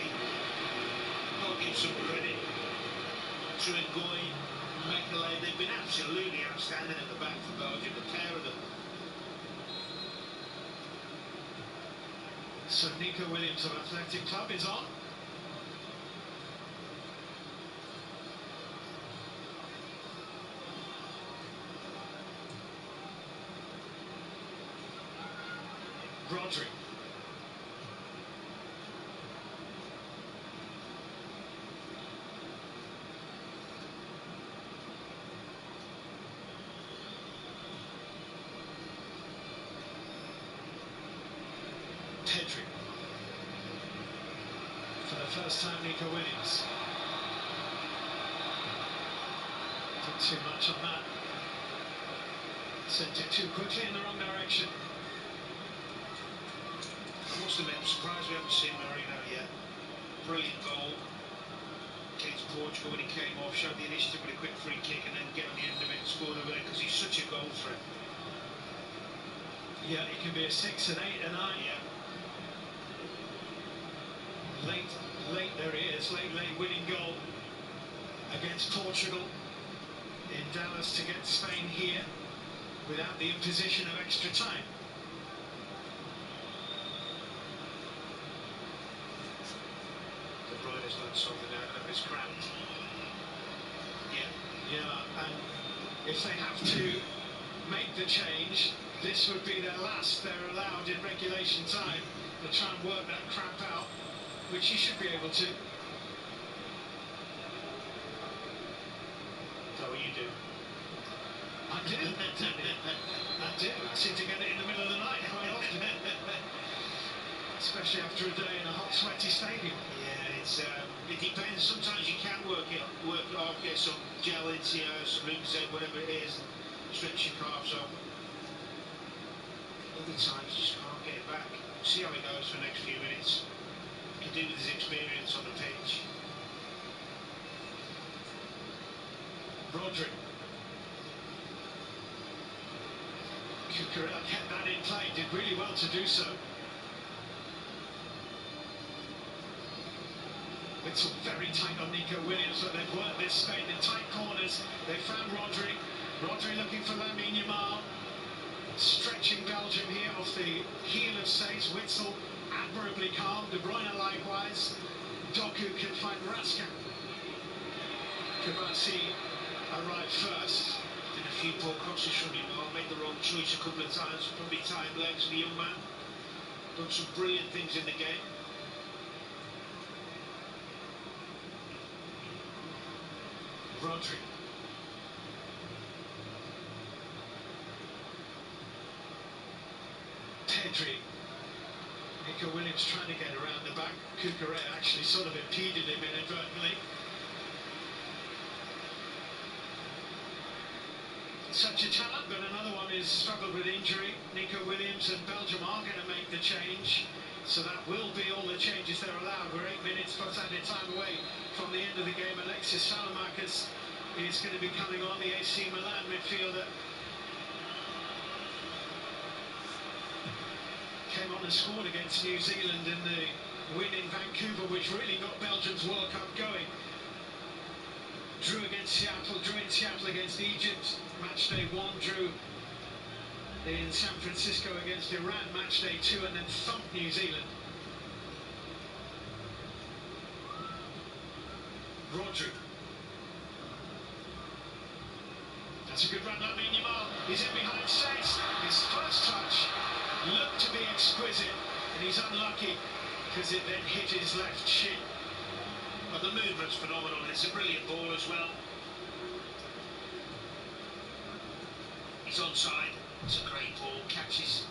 got to give some credit to Ngoy, Mekele. They've been absolutely outstanding at the back for Belgium, the pair of them. So Nico Williams of Athletic Club is on. Rodri. Pedri. For the first time, Nico Williams. too much on that. Sent it too quickly in the wrong direction. I must admit, I'm surprised we haven't seen Marino yet. Brilliant goal against Portugal when he came off, showed the initiative with a quick free kick and then get on the end of it and scored a winner, because he's such a goal threat. Yeah, it can be a 6, an 8, a 9. Yeah. Late, there he is, late winning goal against Portugal in Dallas to get Spain here without the imposition of extra time. De Bruyne's learned something now, I don't know if it's cramped. Yeah, and if they have to make the change, this would be their last they're allowed in regulation time to try and work that cramp out, which he should be able to. Is that what you do? I do, Tony. I do. I seem to get it in the middle of the night quite often. Especially after a day in a hot, sweaty stadium. Yeah, it depends. Sometimes you can work it off, get some gel into you, some Lucozade, whatever it is, and stretch your calves off. Other times you just can't get it back. See how it goes for the next few minutes. He can do with his experience on the pitch. Rodri. Cucurella kept that in play, did really well to do so. Witsel very tight on Nico Williams, but they've worked this Spain in tight corners. They found Rodri. Rodri looking for Lamine Yamal. Stretching Belgium here off the heel of Saints. Witsel admirably calm. De Bruyne likewise. Doku can find Raska. Kabasi arrived first. Did a few poor crosses from Yamal, made the wrong choice a couple of times, probably tired legs for the young man. Done some brilliant things in the game. Rodri. Pedri. Nico Williams trying to get around the back. Cucurella actually sort of impeded him inadvertently. Such a talent, but another one is struggled with injury. Nico Williams, and Belgium are going to make the change. So that will be all the changes they're allowed. We're 8 minutes plus added time away from the end of the game. Alexis Salamakis is going to be coming on, the AC Milan midfielder. Came on and scored against New Zealand in the win in Vancouver, which really got Belgium's World Cup going. Drew against Seattle, drew in Seattle against Egypt, match day 1, drew in San Francisco against Iran, match day 2, and then thumped New Zealand. Rodri. That's a good run, Lamine Yamal. He's in behind Saints. His first touch looked to be exquisite, and he's unlucky because it then hit his left shin. But the movement's phenomenal, and it's a brilliant ball as well. He's onside. It's a great ball. Catches,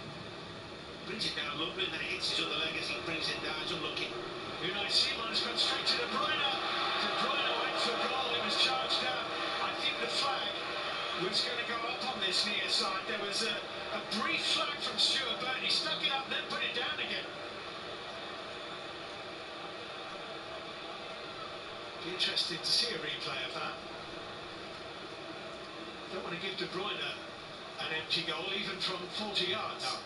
brings it down lovely, and then it hits his other leg as he brings it down. It's unlucky. Unai Simon's gone straight to De Bruyne. De Bruyne went for goal. It was charged down. I think the flag was going to go up on this near side. There was a brief flag from Stuart Burton. He stuck it up, then put it down again. Be interested to see a replay of that. Don't want to give De Bruyne an empty goal, even from 40 yards. No.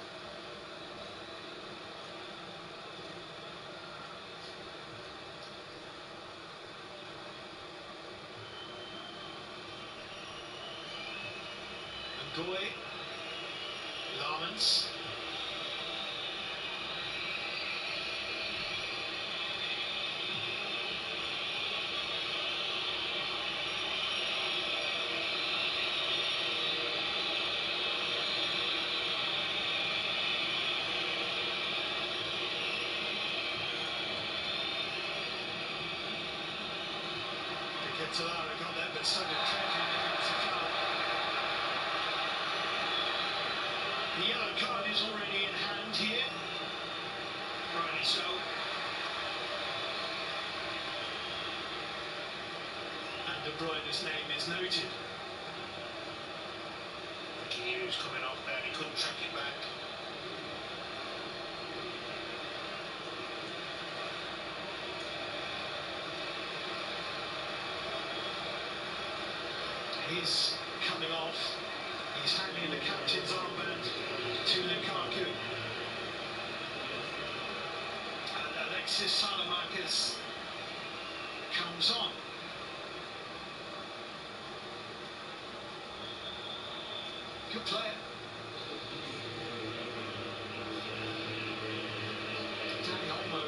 Goy, Lamens. Talara got there, but so did Pedri. The yellow card is already in hand here. Rightly so. And De Bruyne's name is noted. Hughes coming off there, he couldn't track it back. He's coming off. He's handing the captain's armband to Lukaku. And Alexis Salamakers comes on. Good player. Dani Olmo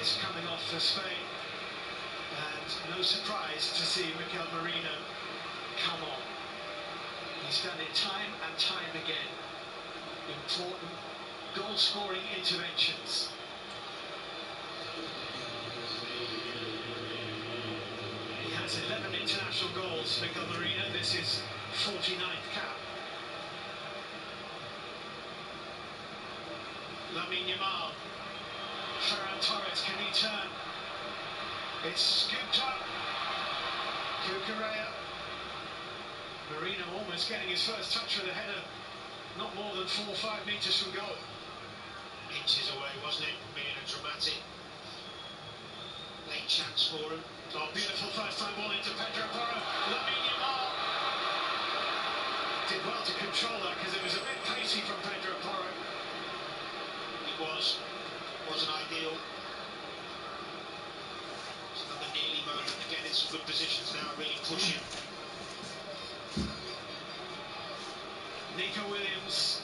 is coming off for Spain. And no surprise to see Mikel Merino come on. He's done it time and time again. Important goal-scoring interventions. He has 11 international goals, Mikel Merino. This is 49th cap. Lamine Yamal. Ferran Torres, can he turn? It's scooped up. Cucurella. Merino almost getting his first touch with a header, not more than 4 or 5 metres from goal. Inches away, wasn't it? Being a dramatic late chance for him. Oh, beautiful first time ball into Pedro Porro. Lamine Yamal did well to control that because it was a bit pacey from Pedro Porro. It wasn't ideal. It's another nearly moment, again in some good positions now, really pushing. Nico Williams.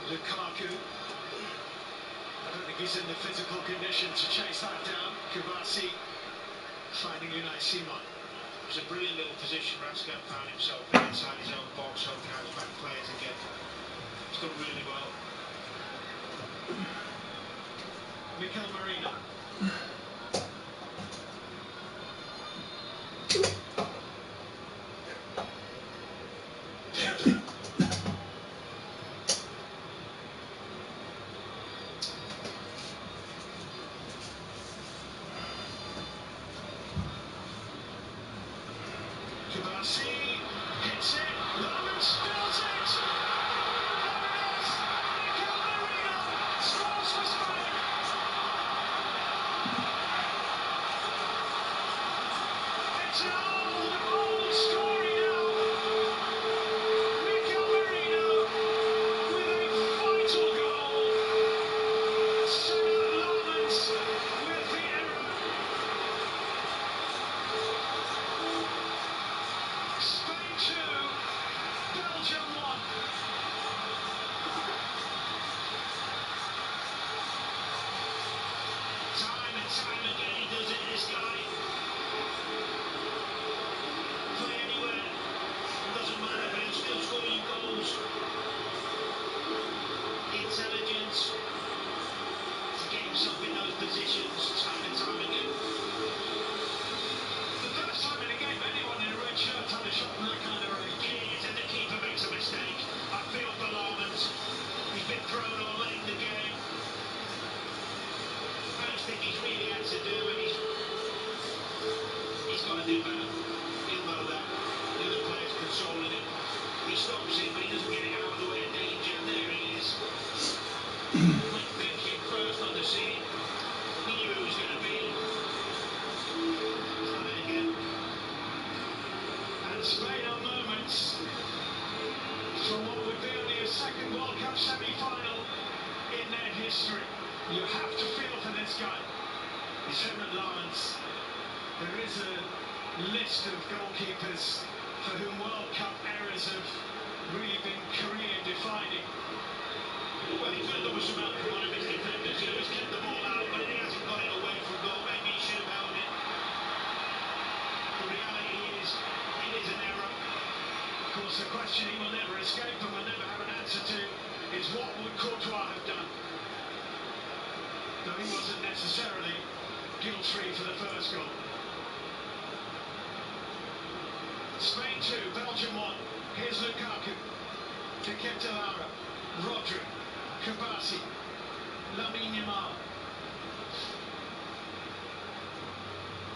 Lukaku. I don't think he's in the physical condition to chase that down. Kubasi finding Unai Simon. It was a brilliant little position Raskat found himself in inside his own box, helping out his back players again. He's done really well. Mikel Merino. Kubasi hits it. Lerman spills it. There it is. Mikel Merino scores for Spain. It's an old story now. Mikel Merino with a vital goal. Senna Lermans with the error. Spain 2, Belgium 1. Time and time again he does it, this guy. Play anywhere, doesn't matter, but he'll still score you goals. Intelligence to get himself in those positions time and time again. The first time in a game anyone in a red shirt had a shot from that kind of range. It is, and the keeper makes a mistake. I feel for Lermans. He's been thrown on late in the game. First thing he's really had to do, and he's got to do better. He'll know that. The other player's consoling him. He stops it, but he doesn't get it out of the way of danger. There he is. Quick thinking, first on the scene. He knew it was going to be. He's done it again. And Spain are moments from what would be only a second World Cup semi-final in their history. You have to feel for this guy, Senna Lermans. There is a list of goalkeepers for whom World Cup errors have really been career-defining. Well, he could have done with some help from one of his defenders who has kept the ball out, but he hasn't got it away from goal. Maybe he should have held it. The reality is, it is an error. Of course, the question he will never escape and will never have an answer to is what would Courtois have done? Though he wasn't necessarily guilt-free for the first goal. Spain 2, Belgium 1. Here's Lukaku. To Ketelaere. Rodri. Kubasi. Lamine Yamal.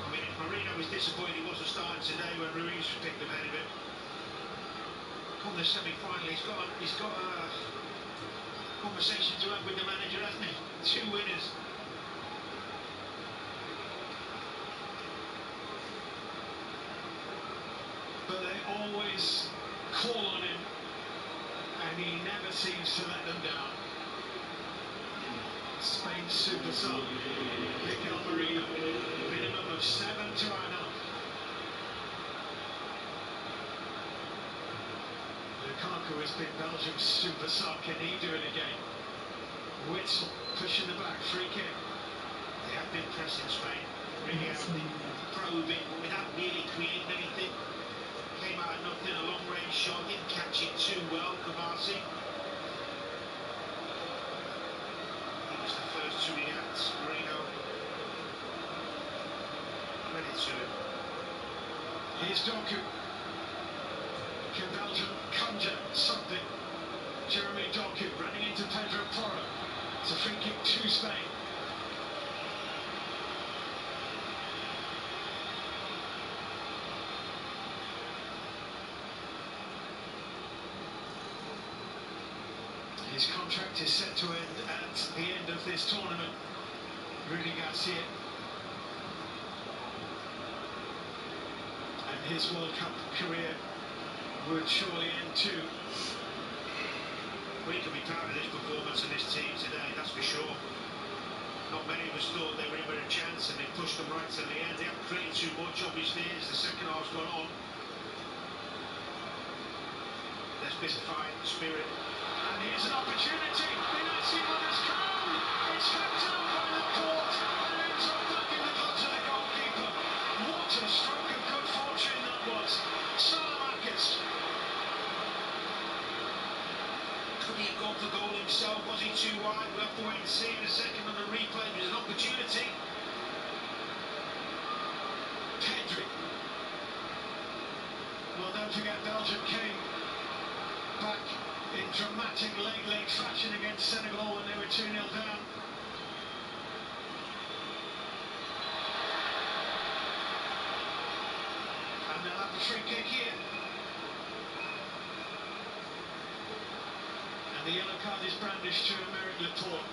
I mean, Marino was disappointed he wasn't starting today when Ruiz picked up ahead of him. Come the semi-final, he's got a conversation to have with the manager, hasn't he? 2 winners. But they always call on him, and he never seems to let them down. Spain's super sub, Mikel Merino, minimum of 7 to add up. Lukaku has been Belgium's super sub. Can he do it again? Witsel pushing the back, free kick. They have been pressing Spain, really have been probing, but without really creating anything. Came out of nothing, a long range shot, didn't catch it too well, Kavasi. He was the first to react. Marino, credit to him. Here's Doku. Can Belgium conjure something? Jeremy Doku running into Pedro Porro. It's a free kick to Spain. His contract is set to end at the end of this tournament. Rudy Garcia. And his World Cup career would surely end too. We can be proud of this performance and this team today, that's for sure. Not many of us thought they were in with a chance, and they pushed them right till the end. They haven't created too much, obviously, as the second half's gone on. There's been fight, spirit. And here's an opportunity. The one has come. It's swept out by the court and ends up back in the gloves of the goalkeeper. What a stroke of good fortune that was. Salamakis. Could he have gone for goal himself? Was he too wide? We'll have to wait and see in a second on the replay. There's an opportunity. Pedri. Well, don't forget, Belgium came back in dramatic late fashion against Senegal when they were 2-0 down. And they'll have the free kick here. And the yellow card is brandished to Aymeric Laporte.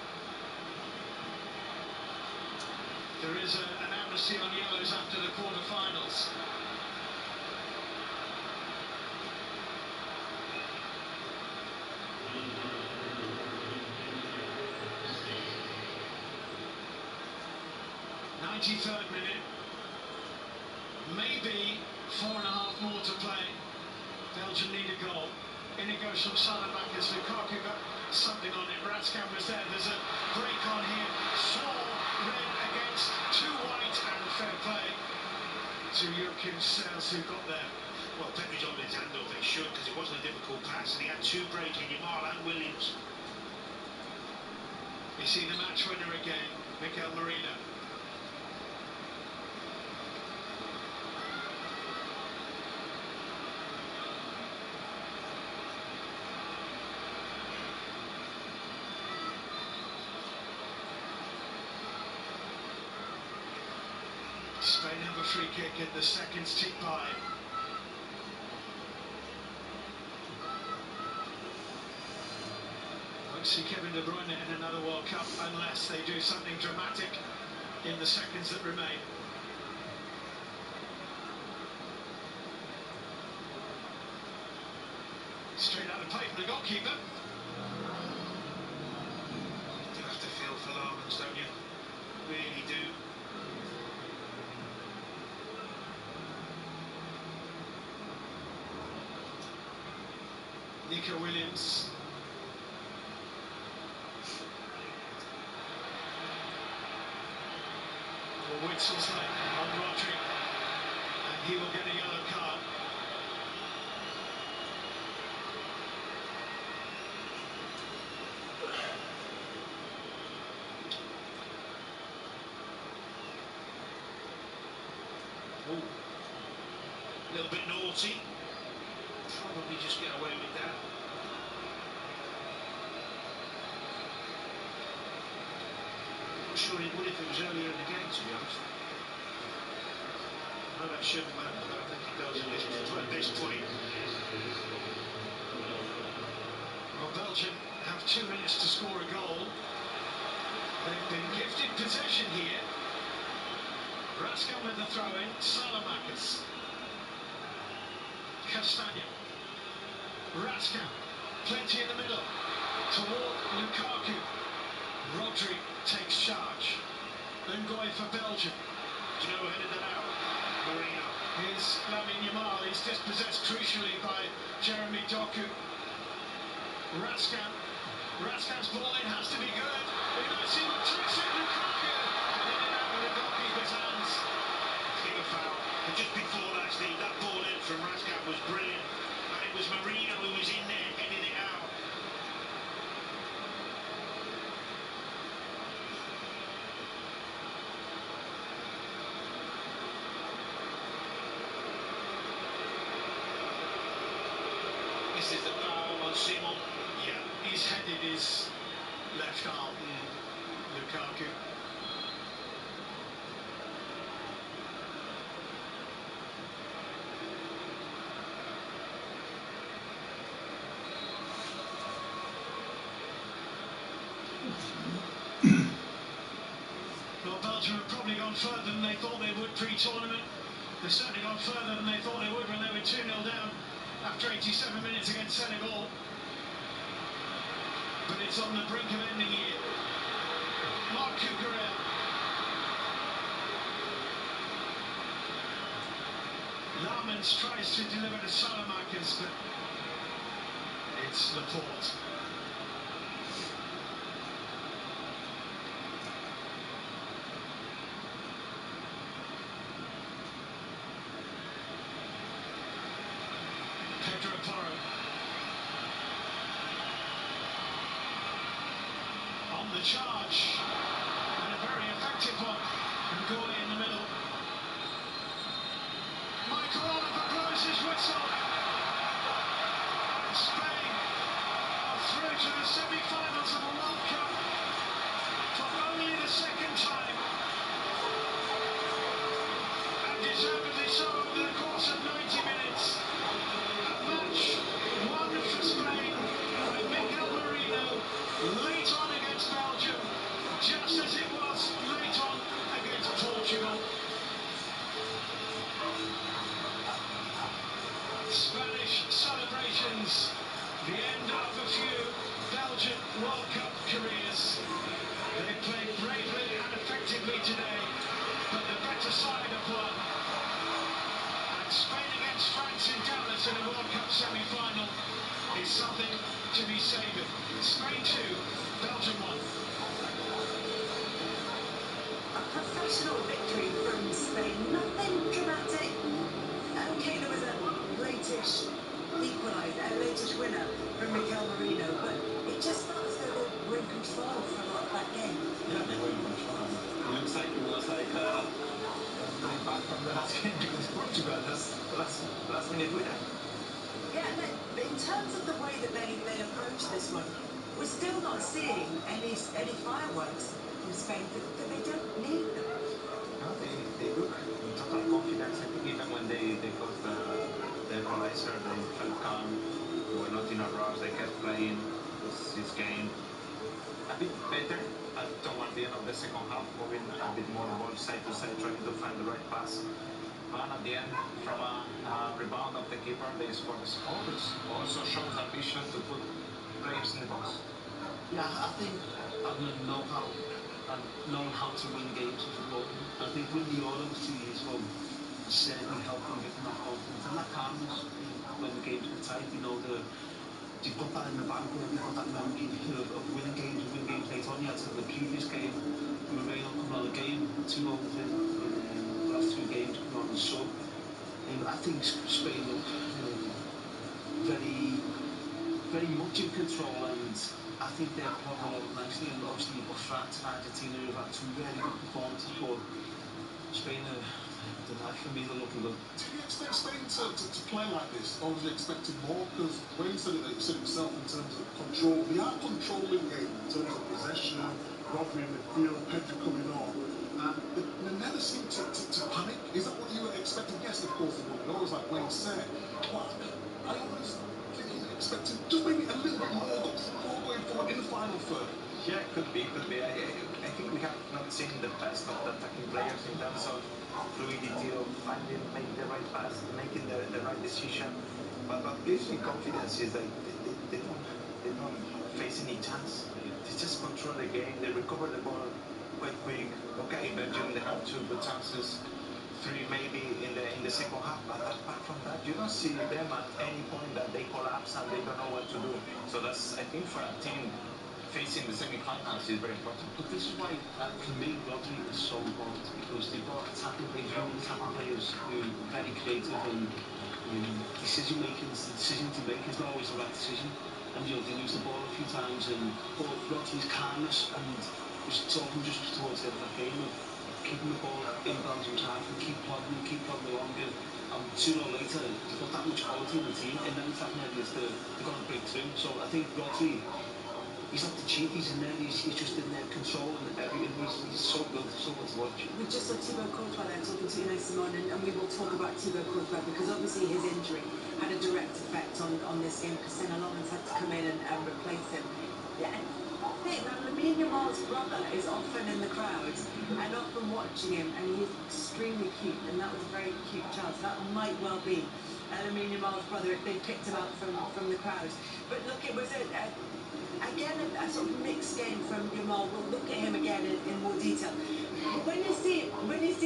There is an amnesty on yellows after the quarter-finals. '93rd minute. Maybe 4.5 more to play. Belgium need a goal. In it goes from Salamakis. Lukaku got something on it. Ratskan was there. There's a break on here. Small, red against 2 white, and fair play to Joachim Sales, who got there. Well, Pedri's holding his hand up, and he should, because it wasn't a difficult pass, and he had 2 breaking, Yamal and Williams. You see the match winner again, Mikel Merino. Spain have a free kick in the seconds tick by. Won't see Kevin De Bruyne in another World Cup unless they do something dramatic in the seconds that remain. Straight out of play from the goalkeeper. You do have to feel for Lamans, don't you? Really do. Nico Williams. Well, Witzel's late on Rodri, and he will get a yellow card. Ooh. A little bit naughty. Probably just get away with that. Not sure he would if it was earlier in the game, to be honest. No, that shouldn't matter. I don't think it does at this point. Well, Belgium have 2 minutes to score a goal. They've been gifted possession here. Raskan with the throw-in. Salamakis. Castagna. Raskan. Plenty in the middle. Toward Lukaku. Rodri takes charge. Ngoy for Belgium. Do you know who headed that out? Marino. Here's Lamine Yamal. He's dispossessed crucially by Jeremy Doku. Raskan. Raskan's ball in has to be good. Unai takes it. Lukaku. And in and out with the goalkeeper's hands. Big a foul. And just before that, Steve, that ball in from Raskat was brilliant. And it was Marino who was in there heading it out. This is the foul on Simon. Yeah, he's headed his left arm. Lukaku. Well, Belgium have probably gone further than they thought they would pre-tournament. They've certainly gone further than they thought they would when they were 2-0 down after 87 minutes against Senegal. But it's on the brink of ending here. Marc Cucurella. Lamens tries to deliver to Salamakis, but it's Laporte. Pedro Porro. On the charge. And a very effective one. Ngoy in the middle. Michael Oliver blows his whistle. And Spain are through to the semi-finals of the World Cup for only the second time. And deservedly so over the course of 90 minutes. A match won for Spain by Mikel Merino late on against Belgium, just as it was late on against Portugal. Spanish celebrations, the end of a few Belgian World Cup careers. They played bravely and effectively today, but the better side have won. And Spain against France in Dallas in a World Cup semi-final is something to be savoured. Spain 2, Belgium 1. A professional victory from Spain. Nothing dramatic. Okay, there was a late-ish equaliser, a late-ish winner from Mikel Merino, but it just felt as though they were in control for a lot of that game. Yeah, they were in control. It looks like it was like coming back from the last game against Portugal, just last minute winner. Yeah, and then in terms of the way that they approached this one, we're still not seeing any fireworks from Spain, that they don't need them. No, they look in total confidence. I think even when they got the equalizer, they felt calm. They were not in a rush. They kept playing this game a bit better toward the end of the second half, moving a bit more ball side to side, trying to find the right pass. And at the end, from a rebound of the keeper, they scored a goal, which also shows ambition to put players in the box. Yeah, I think having a know-how and knowing how to win games is important. I think winning the Euros 2 years ago certainly helped them get that confidence and that calmness when the games get tight. You know, you've got that in the bank, you've got that memory of winning games and winning games late on. You had to the previous game, Moreno coming on the game, 2 goals in the last 2 games coming on the sub. I think Spain look very, very much in control, and I think they're playing out nicely. And obviously you've got France and Argentina who've had 2 really good performances, but Spain are, for me, they're looking good. Did you expect Spain to play like this, or was you expecting more? Because Wayne said it himself in terms of control. They are controlling game in terms of possession, Rodri in midfield, Pedro coming on. and they never seemed to panic. Is that what you were expecting? Yes, of course they would. Always like Wayne said, but I always thinking, expecting just maybe a little bit more going forward in the final third. Yeah, could be, could be. I think we have not seen the best of the attacking players in terms of fluidity of finding, making the right pass, making the right decision. But what gives me confidence is that they don't face any chance. They just control the game. They recover the ball quite quick. Okay, Belgium, they have 2 good chances, 3 maybe in the second half. But apart from that, you don't see them at any point that they collapse and they don't know what to do. So that's, I think, for a team facing the semi-finals is very important. But this is why, for me, Rodri is so important, because they've got attacking players, young attacking players who are very creative, and decision making, the decision to make is not always the right decision. And they lose the ball a few times, but Rodri's calmness, and was talking just towards the end of that game of keeping the ball in Belgium's half and keep plodding along, and sooner or later they've got that much quality in the team in them attacking areas, they're going to break through. So I think Rodri, he's not the cheat, he's in there, he's just in there controlling everything. He's so good to watch. We just saw Thibaut Courtois there talking to Unai Simon, and we will talk about Thibaut Courtois because obviously his injury had a direct effect on this game because Senna Lawrence had to come in and replace him. Yeah, and I think that Lamine Yamal's brother is often in the crowd and often watching him, and he's extremely cute, and that was a very cute child. So that might well be Lamine Yamal's brother if they picked him out from the crowd. But look, it was again a sort of mixed game from Yamal. We'll look at him again in more detail. When you see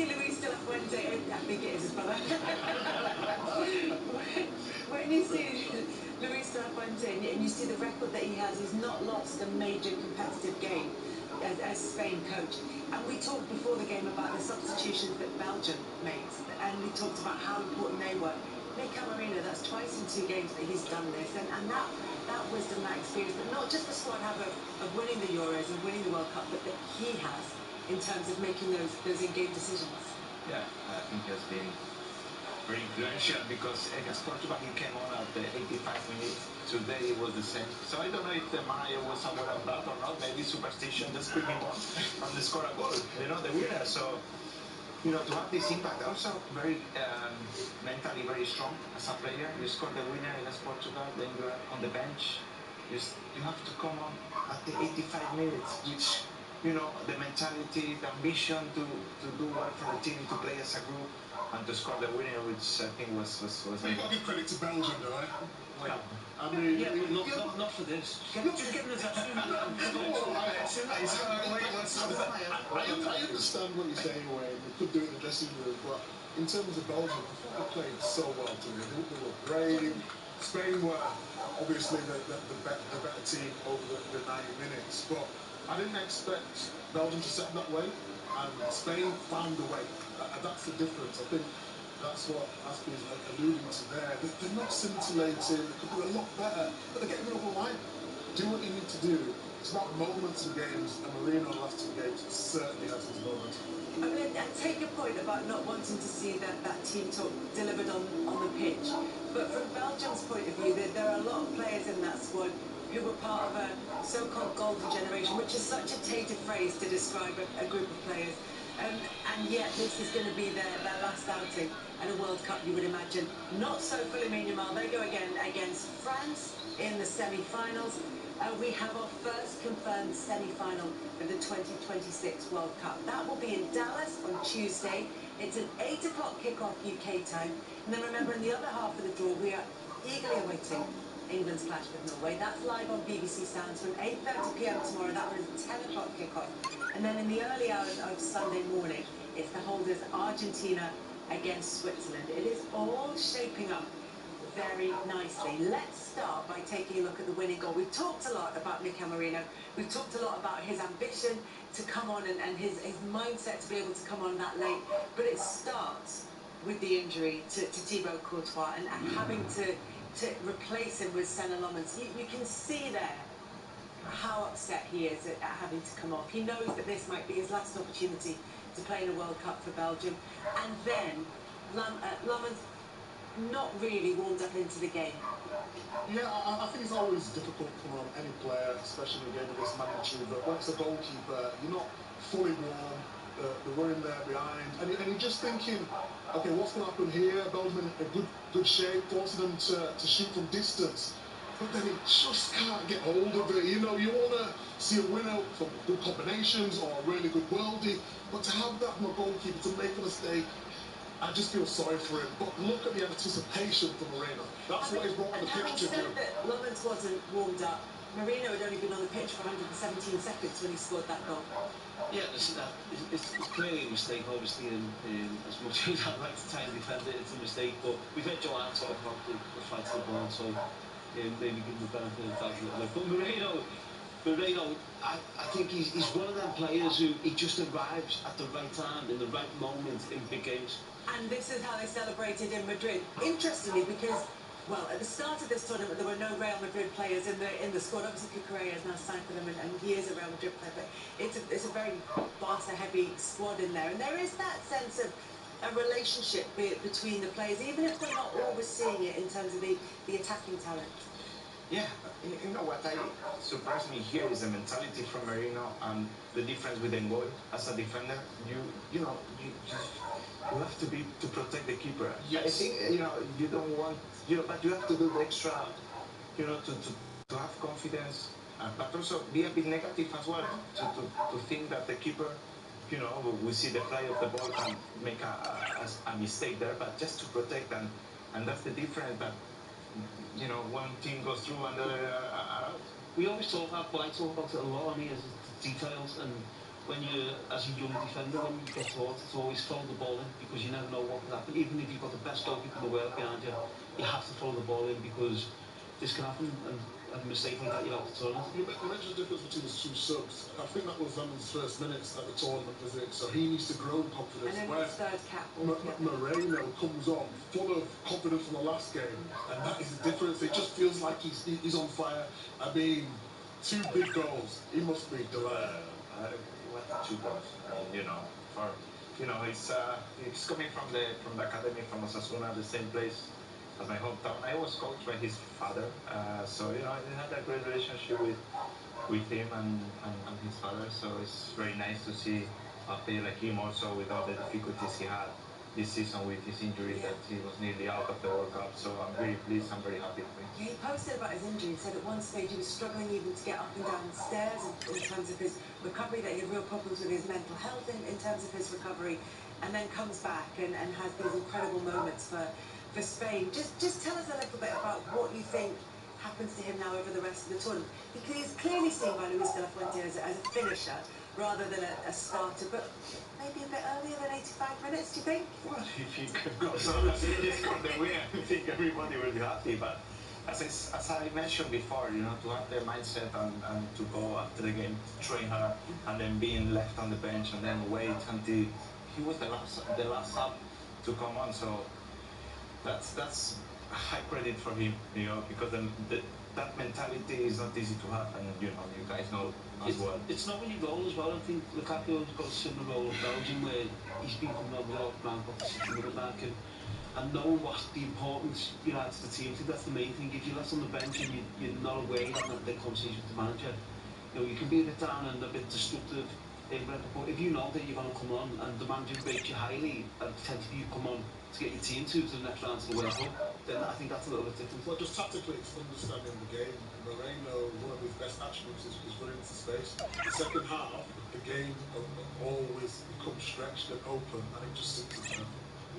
Luis de la Fuente, I think it is his brother. when you see Luis de la Fuente and you see the record that he has, he's not lost a major competitive game as Spain coach. And we talked before the game about the substitutions that Belgium made, and we talked about how important they were. Mikel Merino, that's twice in 2 games that he's done this, and that wisdom, that experience, but not just the squad have of winning the Euros and winning the World Cup, but that he has in terms of making those in-game decisions. Yeah, I think he has been very influential because against Portugal he came on at the 85 minutes. Today it was the same. So I don't know if the manager was aware of that or not. Maybe superstition just put him on and they score a goal. The winner. So to have this impact, also very mentally very strong as a player. You score the winner against Portugal, then you are on the bench. You have to come on at the 85 minutes, which the mentality, the ambition to do well for the team, to play as a group, and to score the winner, which I think was Well, you've got to give credit to Belgium, though, eh? Well, I mean, not for this. Just giving us a 2 million. I understand what you're saying, Wayne. They could do it in the dressing room, but in terms of Belgium, I thought they played so well to me. They were brave. Spain were obviously the better team over the 90 minutes, but I didn't expect Belgium to set that way, and Spain found a way. That's the difference. I think that's what Aspie's alluding to there. They're not scintillating, they could do a lot better, but they're getting over the line. Do what you need to do. It's about moments in games, and Marino in the last 2 games certainly has his moments. I mean, I take your point about not wanting to see that team talk delivered on the pitch, but from Belgium's point of view, there are a lot of players in that squad who were part of a so-called golden generation, which is such a tainted phrase to describe a group of players. And yet this is going to be their last outing at a World Cup, you would imagine. Not so for Lamine Yamal. They go again against France in the semi-finals. We have our first confirmed semi-final of the 2026 World Cup. That will be in Dallas on Tuesday. It's an 8 o'clock kickoff UK time. And then remember, in the other half of the draw, we are eagerly awaiting England's clash with Norway. That's live on BBC Sounds from 8:30 p.m. tomorrow. That was a 10 o'clock kickoff. And then in the early hours of Sunday morning, it's the holders Argentina against Switzerland. It is all shaping up very nicely. Let's start by taking a look at the winning goal. We've talked a lot about Mikel Merino. We've talked a lot about his ambition to come on and his mindset to be able to come on that late. But it starts with the injury to Thibaut Courtois and having to replace him with Senna Lawrence. You can see there how upset he is at having to come off. He knows that this might be his last opportunity to play in a World Cup for Belgium. And then Lawrence not really warmed up into the game. Yeah, I think it's always difficult for any player, especially in a game of this magnitude, but once a goalkeeper, you're not fully warm, the running there behind, and you're just thinking, okay, what's going to happen here? Belgium in a good shape, forcing them to shoot from distance. But then he just can't get hold of it. You know, you want to see a winner from good combinations or a really good worldie, but to have that from a goalkeeper to make a mistake, I just feel sorry for him. But look at the anticipation for Moreno. That's what he's brought on the pitch to do. Having said that Lovens wasn't warmed up, Marino had only been on the pitch for 117 seconds when he scored that goal. Yeah, listen, it's clearly a mistake, obviously, and as much as I'd like to try and defend it, it's a mistake. But we've heard Joanne talk about the fight to the ball, so maybe give him the benefit of the doubt a little bit. But Moreno, I think he's one of them players who he just arrives at the right time, in the right moment in big games. And this is how they celebrated in Madrid. Interestingly, because, well, at the start of this tournament, there were no Real Madrid players in the squad. Obviously, Cucurella has now signed for them, and he is a Real Madrid player, but it's a very Barca-heavy squad in there. And there is that sense of a relationship between the players, even if they're not always seeing it in terms of the attacking talent. Yeah, you know what I surprised me here is the mentality from Marino and the difference with Ngoy. As a defender, you know you have to protect the keeper. Yes. I think you don't want but you have to do the extra to have confidence, but also be a bit negative as well to think that the keeper we see the fly of the ball and make a mistake there, but just to protect and that's the difference. But one team goes through and the other are out. We always talk about, but I talk about it a lot on here, is the details. And when you, as a young defender, when you get taught, it's always throw the ball in, because you never know what could happen. Even if you've got the best goalkeeper in the world behind you, you have to throw the ball in, because this can happen, and a mistake like that, you're out the tournament. You mentioned the difference between the two subs. I think that was Lemmon's first minutes at the tournament, was it? So he needs to grow in confidence. And then Where his third cap. Moreno comes on full of confidence from the last game, and that is the difference. It just feels like he's on fire. I mean, 2 big goals. He must be delighted. What 2 goals? He's coming from the academy from Osasuna, the same place as my hometown. I was coached by his father, so I had a great relationship with him and his father. So it's very nice to see a player like him also with all the difficulties he had this season with his injury, that he was nearly out of the World Cup. So I'm very pleased. I'm very happy for him. Yeah, he posted about his injury and said at one stage he was struggling even to get up and down the stairs in terms of his recovery, that he had real problems with his mental health in terms of his recovery, and then comes back and has these incredible moments for Spain. Just tell us a little bit about what you think happens to him now over the rest of the tournament, because he's clearly seen by Luis de la Fuente as a finisher rather than a starter, but maybe a bit earlier than 85 minutes, do you think? Well, if he goes on as he scored the winner, I think everybody will be happy. But as I mentioned before, to have the mindset and to go after the game, train hard, and then being left on the bench and then wait until he was the last sub to come on. So that's high credit for him, because that mentality is not easy to have, and you guys know as well. It's not really role as well. I think Lukaku's got a similar role in Belgium, where he's been coming on with off ground position with back and knowing what the importance you add to the team. I think that's the main thing. If you're left on the bench and you're not aware of having that conversation with the manager, you can be a bit down and a bit destructive. But if you know that you're going to come on and the manager rates you highly and potentially you come on to get your team to the next round of the World Cup, then I think that's a little bit different. Well, just tactically, it's understanding the game. Moreno, one of his best attributes is running into space. The second half, the game always becomes stretched and open, and it just sinks itself.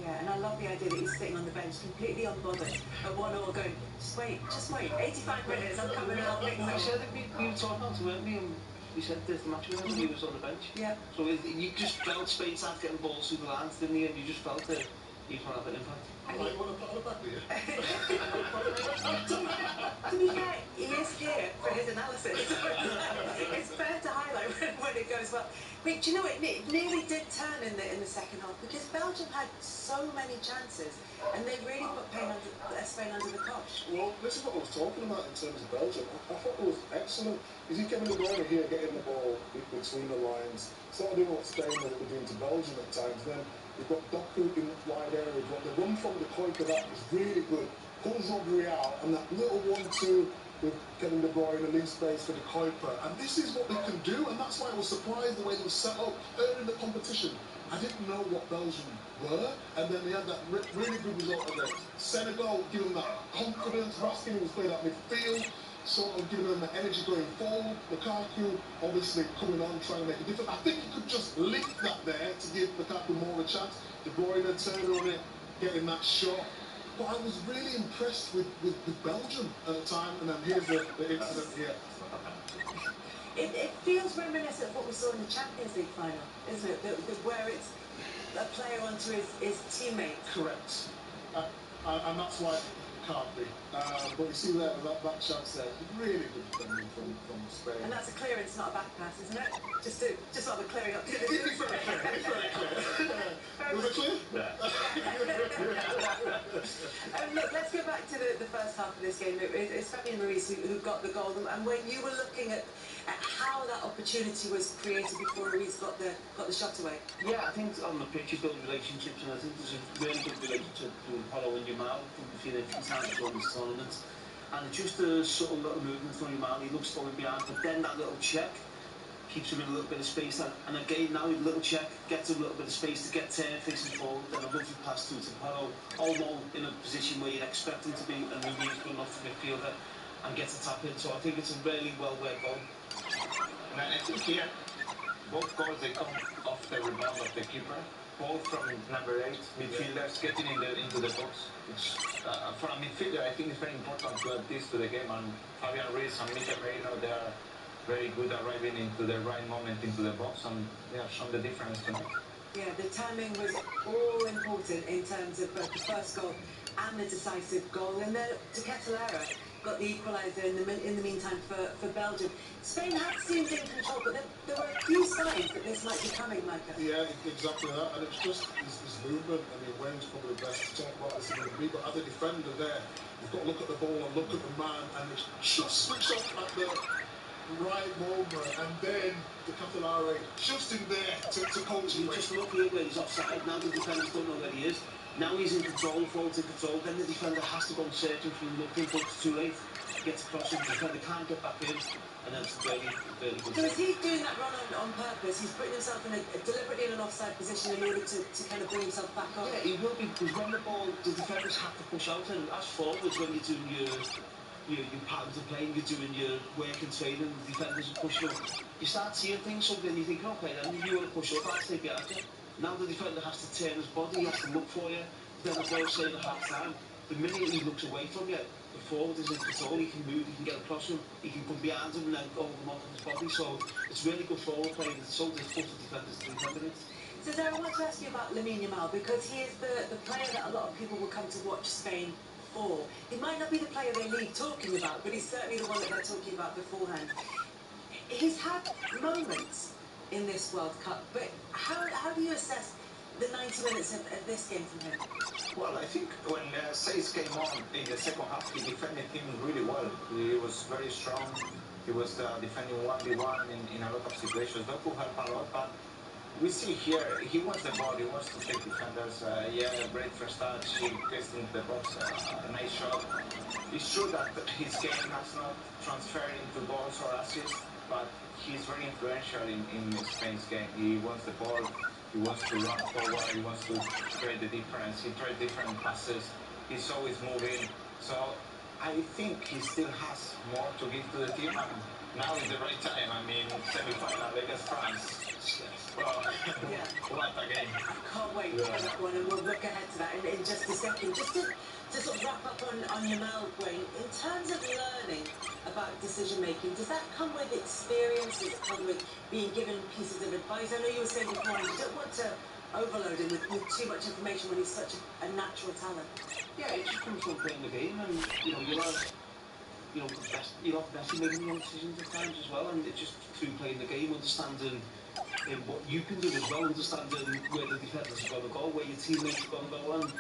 Yeah, and I love the idea that he's sitting on the bench, completely unbothered, at 1-1 going, just wait, 85 minutes, I'm coming out next We hour. said that we were talking about it, weren't we? And we said there's the match with him when he was on the bench. Yeah. So you just felt Spain started getting balls through the lines, didn't he? And you just felt that he's going to have an impact. You want to put on the back, do you? To be fair, he is here for his analysis. It's fair to highlight when it goes well. But do you know, it nearly did turn in the second half, because Belgium had so many chances and they really put Spain under the cosh. Well, this is what I was talking about in terms of Belgium. I thought it was excellent. Is he Kevin De Bruyne here getting the ball between the lines, sort of doing what Spain were doing to Belgium at times. Then you've got Doku in wide areas. The run from the Koike, that is really good. Pulls Rodri out, and that little 1-2 with getting De Bruyne a leave space for the Kuiper. And this is what they can do, and that's why I was surprised the way they were set up early in the competition. I didn't know what Belgium were, and then they had that really good result against Senegal, giving them that confidence. Raskin was playing that midfield, sort of giving them the energy going forward. Lukaku obviously coming on, trying to make a difference. I think he could just lift that there to give Lukaku more of a chance. De Bruyne turning on it, getting that shot. But I was really impressed with Belgium at the time, and then here's the incident here. It feels reminiscent of what we saw in the Champions League final, isn't it? Where it's a player onto his teammate. Correct. And that's why it can't be. But you see that chance there, really good defending from Spain. And that's a clearance, not a back pass, isn't it? Just sort of a clearing up. It's very clear. It's very clear. Was it clear? Yeah. Look, let's go back to the first half of this game. It's Fabian Ruiz who got the goal, and when you were looking at how that opportunity was created before Ruiz got the shot away. Yeah, I think on the pitch you build relationships, and I think there's a really good relationship between Paulo and Yamal from the few times during this tournament. And it's just a subtle little movement from Yamal. He looks going behind, but then that little check keeps him in a little bit of space. And again, now with a little check, gets him a little bit of space to get turned, facing forward, then a lovely pass through to Paulo, almost in a position where you'd expect him to be, and Ruiz going off the midfielder and gets a tap in. So I think it's a really well-worked goal. And I think here, both goals, they come off the rebound of the keeper. Both from number 8 midfielders getting into the box. Which, for a midfielder, I think it's very important to add this to the game. And Fabian Ruiz and Mikel Merino, they are very good at arriving into the right moment into the box, and they have shown the difference tonight. Yeah, the timing was all important in terms of both the first goal and the decisive goal. And then to Catalera got the equaliser in the meantime for Belgium. Spain had seemed in control, but there were a few signs that this might be coming, Micah. Yeah, exactly that. And it's just his movement. I mean, Wayne's probably the best to talk about this than me, but as a defender there, you've got to look at the ball and look at the man, and it's just switch off at the right moment, and then the Catalara just in there to coach him. You just look here where he's offside. Now the defenders don't know where he is. Now he's in control, forward in control. Then the defender has to go and searching for him, looking, but it's too late. He gets across him, the defender can't get back in, and then it's very good. So is he doing that run on purpose? He's putting himself in deliberately in an offside position in order to kind of bring himself back on? Yeah, he will be, because when the ball, the defenders have to push out, and as forwards, when you're doing your patterns of playing, you're doing your work and training, the defenders are pushing up. You start seeing things, so then you think, okay, then if you want to push up, I'll take it after. Now the defender has to turn his body, he has to look for you. Then the ball saying at half time, the minute he looks away from you, the forward is in control, he can move, he can get across him, he can come behind him and then hold him off his body. So it's really good forward play, and it's so difficult for defenders to defend it. So Darren, I want to ask you about Lamine Yamal, because he is the player that a lot of people will come to watch Spain for. He might not be the player they leave talking about, but he's certainly the one that they're talking about beforehand. He's had moments in this World Cup, but how do you assess the 90 minutes of this game from him? Well, I think when Saïs came on in the second half, he defended him really well. He was very strong. He was defending 1v1 in a lot of situations. That could help a lot, but we see here, he wants the ball, he wants to take defenders. Yeah, great first touch, he gets into the box, a nice shot. It's true that his game has not transferred into goals or assists, but he's very influential in Spain's game. He wants the ball, he wants to run forward, he wants to create the difference. He tries different passes, he's always moving. So I think he still has more to give to the team, and now is the right time. I mean, semi-final against France. Well, Yeah. what a game. I can't wait for that one, and we'll look ahead to that in just a second. Just to sort of wrap up on Yamal, Wayne, in terms of learning about decision making, does that come with experience? Does it come with being given pieces of advice? I know you were saying before, you don't want to overload him with too much information when he's such a natural talent. Yeah, it just comes from playing the game, and you'll have best making your own decisions at times as well, and it's just through playing the game, understanding what you can do as well, understanding where the defenders are going to go, where your teammates are going to go. And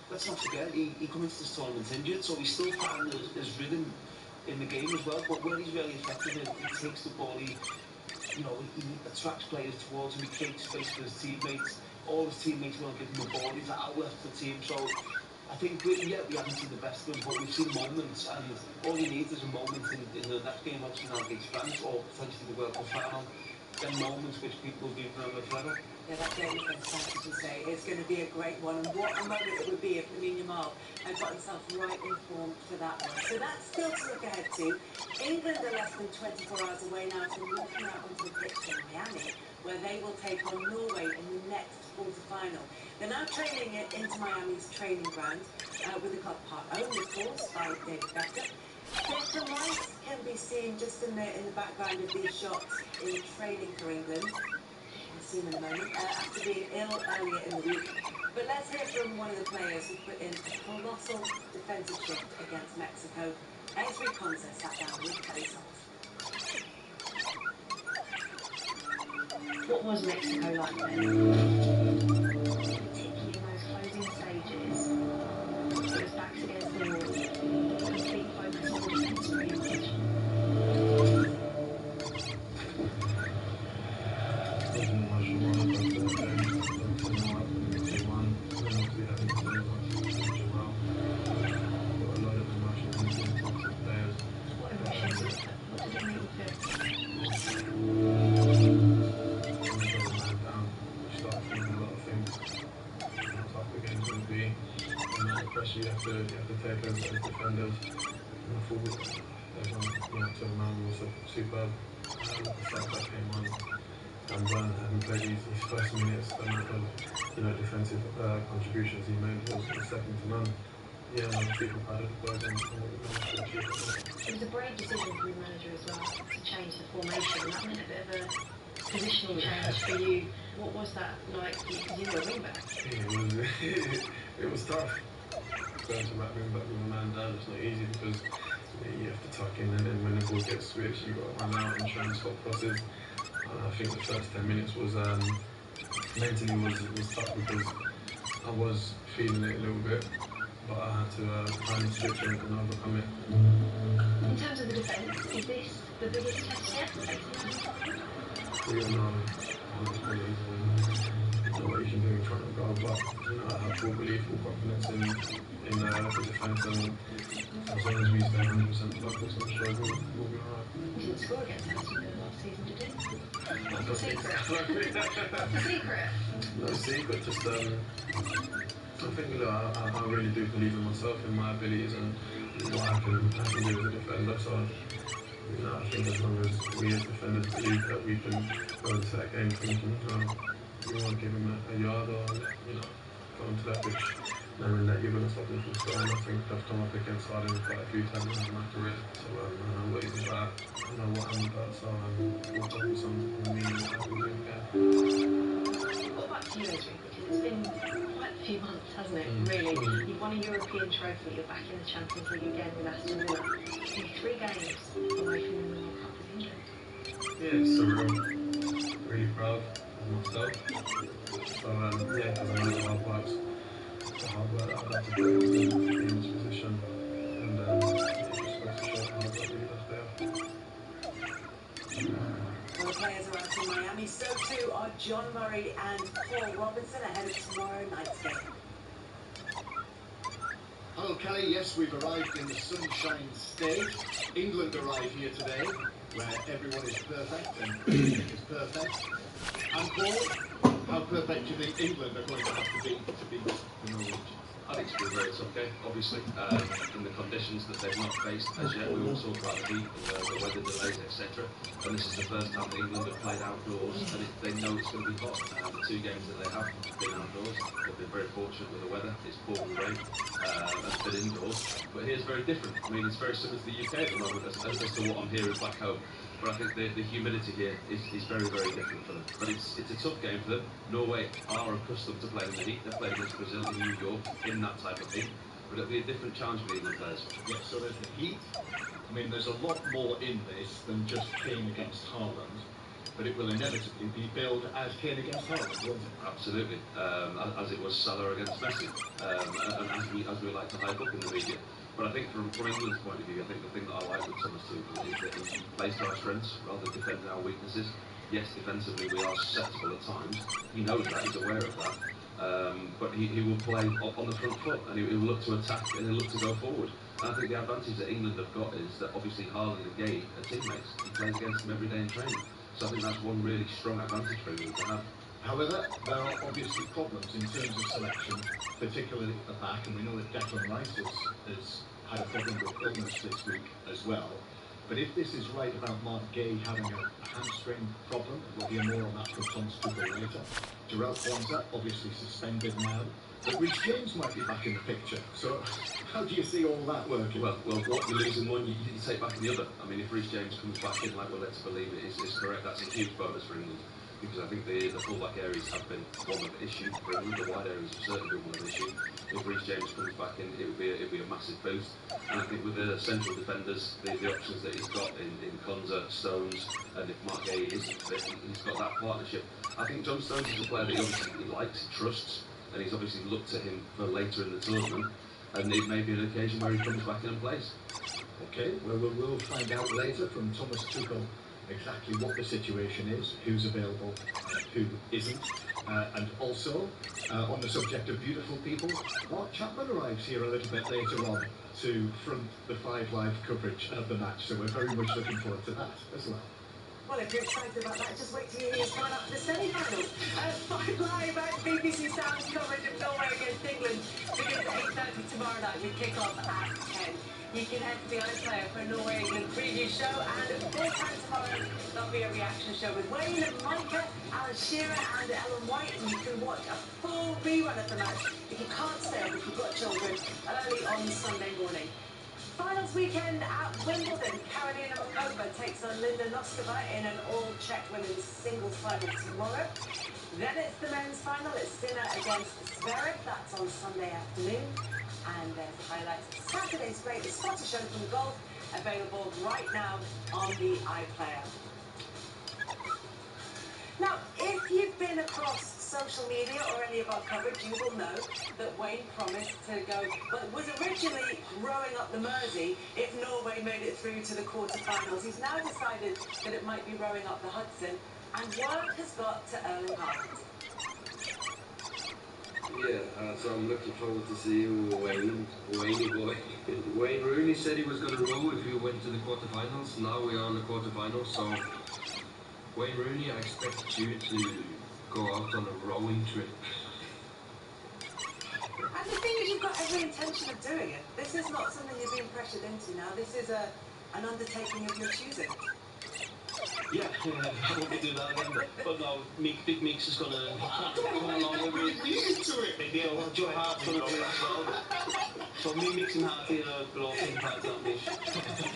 let's not forget, he come into this tournament injured, so he's still finding his rhythm in the game as well. But where he's really effective, he takes the ball, he attracts players towards him, he creates space for his teammates. All his teammates want to give him the ball, he's an outlet for the team. So I think we haven't seen the best of him, but we've seen moments, and all he needs is a moment in the next game, obviously now against France, or potentially the World Cup final. Then moments which people will be remembered forever. Yeah, that game against France, as you say, is going to be a great one. And what a moment it would be if Lamine Yamal had got himself right in form for that one. So that's still to look ahead to. England are less than 24 hours away now from walking out onto the pitch in Miami, where they will take on Norway in the next quarter-final. They're now training it into Miami's training ground, with the club part owned, of course, by David Beckham. Declan Rice can be seen just in the background of these shots in training for England. We'll see him in a moment, after being ill earlier in the week. But let's hear from one of the players who put in a colossal defensive shift against Mexico. Ezri Konsa sat down with Kelly Salt. What was Mexico like then? Particularly in those closing stages, it was backs against the wall, complete focus on the defence pretty much. Wasn't much to worry about that game. Obviously, no outcome was 2-1. And obviously having to lose us well. Got a lot of emotions into the players. What emotions? What did it make you feel? When we got a man down, you start thinking a lot of things. How tough the game's going to be. The amount of pressure you have to take as defenders. And I thought everyone, to the man was superb. The fact that came on. And Werner hadn't played his first minutes, the amount of defensive contributions he made was second to none. Yeah, I'm super proud of the boys and what we managed to achieve. It was a brave decision from the manager as well to change the formation, and that meant a bit of a positional change for you. What was that like for you? Because you were a wing back. It was tough. Going to back wing back with a man down, it's not easy because you have to tuck in, and then when the ball gets switched, you've got to run out and try and stop crosses. I think the first 10 minutes was mentally was tough because I was feeling it a little bit, but I had to find a switch and overcome it. In terms of the defence, is this the biggest test yet? We all know what you can do in front of goal, but I have full belief, full confidence in the defence, and as long as we stay 100% focused, I'm sure we'll be alright. You didn't score against Aston Villa last season, did you? What's the secret? What's the secret? No secret, just I think I really do believe in myself, in my abilities, and what I can do as a defender. So I think as long as we as defenders believe that we can go into that game thinking, we won't give him a yard or go into that pitch knowing that you're going to stop him from scoring. I think I've come up against Harden quite a few times in my career, so I know what he's about, I know what I'm about, so we'll focus on me and what I can do in the game. What about you, Ezri? Because it's been quite a few months, hasn't it, really? You've won a European trophy, you're back in the Champions League again with Aston Villa. You're 3 games away from winning the World Cup with England. Yeah, it's surreal. Really proud of myself. So yeah, because I know the hard work that I've had to put in to be in this position, and it just goes to show how hard work really does pay off. Well, the players are out in Miami, so too are John Murray and Paul Robinson ahead of tomorrow night's game. Hello, Kelly. Yes, we've arrived in the Sunshine State. England arrive here today, where everyone is perfect and everything is perfect. And Paul, how perfect do you think England are going to have to beat the Norwegians? I think it's been a very tough game, obviously, in the conditions that they've not faced as yet. We all talk about the heat, the weather delays, etc. And this is the first time that England have played outdoors, and they know it's going to be hot. The 2 games that they have been outdoors, they've been very fortunate with the weather. It's pouring rain, and it's been indoors. But here's very different. I mean, it's very similar to the UK at the moment as to what I'm hearing back home. But I think the humidity here is very, very different for them. But it's a tough game for them. Norway are accustomed to playing in the heat. They're playing against Brazil in New York in that type of heat. But it'll be a different challenge for the England players. Yeah, so there's the heat. I mean, there's a lot more in this than just Kane against Haaland. But it will inevitably be billed as Kane against Haaland, won't it? Absolutely. As it was Salah against Messi. And as we like to hype up in the media. But I think from England's point of view, I think the thing that I like with Thomas Tuchel is that he plays to our strengths rather than defending our weaknesses. Yes, defensively we are susceptible at times. He knows that, he's aware of that. But he will play on the front foot, and he will look to attack, and he'll look to go forward. And I think the advantage that England have got is that obviously Haaland and Gay are teammates. He plays against them every day in training. So I think that's one really strong advantage for England to have. However, there are obviously problems in terms of selection, particularly at the back, and we know that Declan Rice has had a problem with illness this week as well. But if this is right about Mark Gay having a hamstring problem, we'll hear more on that from Thomas Tuchel later. Jarrell Quansah, obviously suspended now. But Reece James might be back in the picture. So how do you see all that working? Well, what you lose in one, you take back in the other. I mean, if Reece James comes back in like we're led to believe it is correct, that's a huge bonus for England. Because I think the full-back areas have been one of issue for England. The wide areas have certainly been one of issue. If Reece James comes back in, it would be a massive boost. And I think with the central defenders, the options that he's got in Quansah, Stones, and if Mark Gay isn't fit, he's got that partnership. I think John Stones is a player that he obviously likes, he trusts, and he's obviously looked to him for later in the tournament. And it may be an occasion where he comes back in and plays. Okay, well, we'll find out later from Thomas Tuchel exactly what the situation is, who's available, who isn't. And also, on the subject of beautiful people, Mark Chapman arrives here a little bit later on to front the 5 Live coverage of the match. So we're very much looking forward to that as well. Well, if you're excited about that, just wait till you hear he's coming up to the semi-finals. 5 Live at BBC Sounds coverage of Norway against England begins at 8:30 tomorrow night with kick-off at 10. You can head to the iPlayer for a Norway-England preview show, and at full time tomorrow, there'll be a reaction show with Wayne and Micah, Alan Shearer and Ellen White, and you can watch a full rerun of the match if you can't stay up, if you've got children, early on Sunday morning. Finals weekend at Wimbledon. Karolina Muchova takes on Linda Noskova in an all-Czech women's singles final tomorrow. Then it's the men's final. It's Sinner against Zverev. That's on Sunday afternoon. And there's the highlights of Saturday's great the Scottish Open golf, available right now on the iPlayer. Now, if you've been across social media or any of our coverage, you will know that Wayne promised to go, well, it was originally rowing up the Mersey if Norway made it through to the quarterfinals. He's now decided that it might be rowing up the Hudson, and word has got to Erling Haaland. Yeah, so I'm looking forward to seeing Wayne boy. Wayne Rooney said he was going to row if we went to the quarterfinals. Now we are in the quarterfinals, so Wayne Rooney, I expect you to go out on a rowing trip. And the thing is, you've got every intention of doing it. This is not something you're being pressured into now. This is an undertaking of your choosing. Yeah, I won't be doing that again. But no, Big Meeks is going to come along with me. Maybe Joe Hart's going to do it as well. So me, Meeks and Hart here are all taking part in that mission.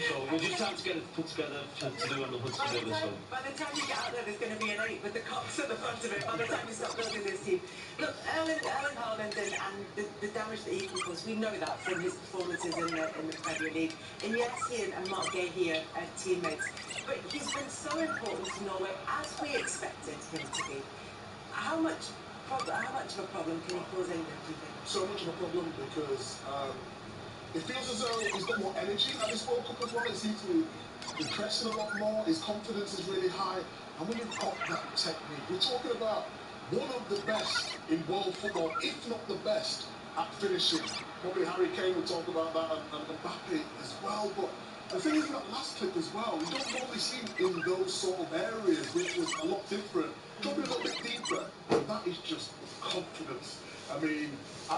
So we're just trying to get it put together to do on the Hudson River. So By the time you get out there, there's going to be an 8 with the Cox at the front of it. By the time you start building this team. Look, Erling Haaland and the damage that he can cause, we know that from his performances in the Premier League. And yes, he and Mark Gay here are teammates. But he's been so important to Norway, as we expected him to be. How much of a problem can he cause England, do you think? So much of a problem because it feels as though he's got more energy at this World Cup as well. It seems to be pressing a lot more. His confidence is really high. And when you've got that technique, we're talking about one of the best in world football, if not the best, at finishing. Probably Harry Kane will talk about that and Mbappe as well. But the thing is, that last clip as well, we don't normally see him in those sort of areas, which was a lot different. Probably a little bit deeper, but that is just confidence. I mean, I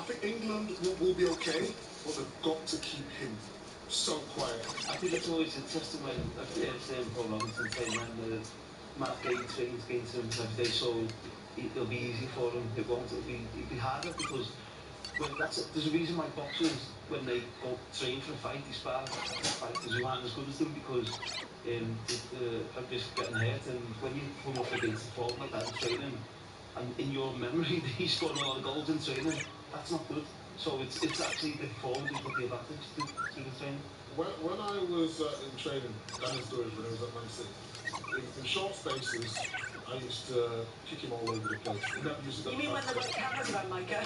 think England will be okay, but they've got to keep him so quiet. I think it's always a testimony of Paul Robinson saying that Mark Gay trains against him every day, so it'll be easy for him. It won't. It'll be harder because there's a reason why boxers, when they go train for a fight, they spar fighters who aren't as good as them because of just getting hurt. And when you come up against a form like that in training, and in your memory that he's scored a lot of goals in training, that's not good. So it's actually the form who's got the advantage to the training. When I was in training, Dennis Durridge, when he was at Man City, in short spaces, I used to kick him all over the place. You mean when there were cameras around, Micah?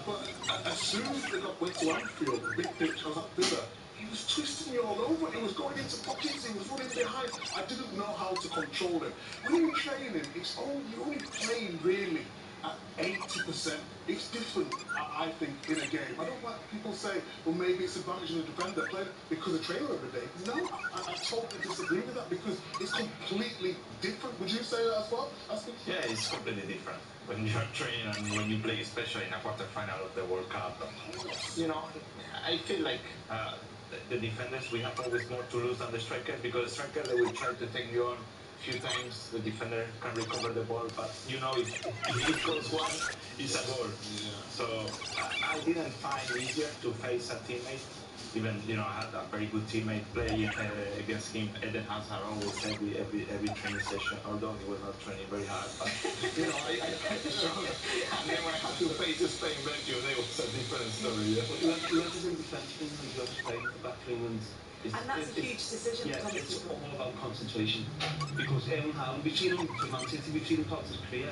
But as soon as they went to Anfield, the big pitch, I was at Villa, he was twisting me all over. He was going into pockets. He was running behind. I didn't know how to control him. When you're in training, you're only playing really at 80%. It's different, I think, in a game. I don't like people say, well, maybe it's advantage of the defender playing because of training every day. No, I totally disagree with that because it's completely different. Would you say that as well? Yeah, it's completely different when you're training and when you play, especially in a quarterfinal of the World Cup. You know, I feel like the defenders, we have always more to lose than the strikers because the striker, they will try to take you on a few times. The defender can recover the ball, but you know, if it goes one, it's a goal. Yeah. So I didn't find it easier to face a teammate. Even, you know, I had a very good teammate playing against him. Eden Hazard always every training session, although he was not training very hard. But, you know, I struggled. And then when I had to face Spain, Belgium, it was a different story. Yeah. But you went in defence for England, you obviously played at the back for England. And that's a huge decision. Yeah, it's all about concentration. Because Erling Haaland, we've seen him for Man City, we've seen him throughout his career.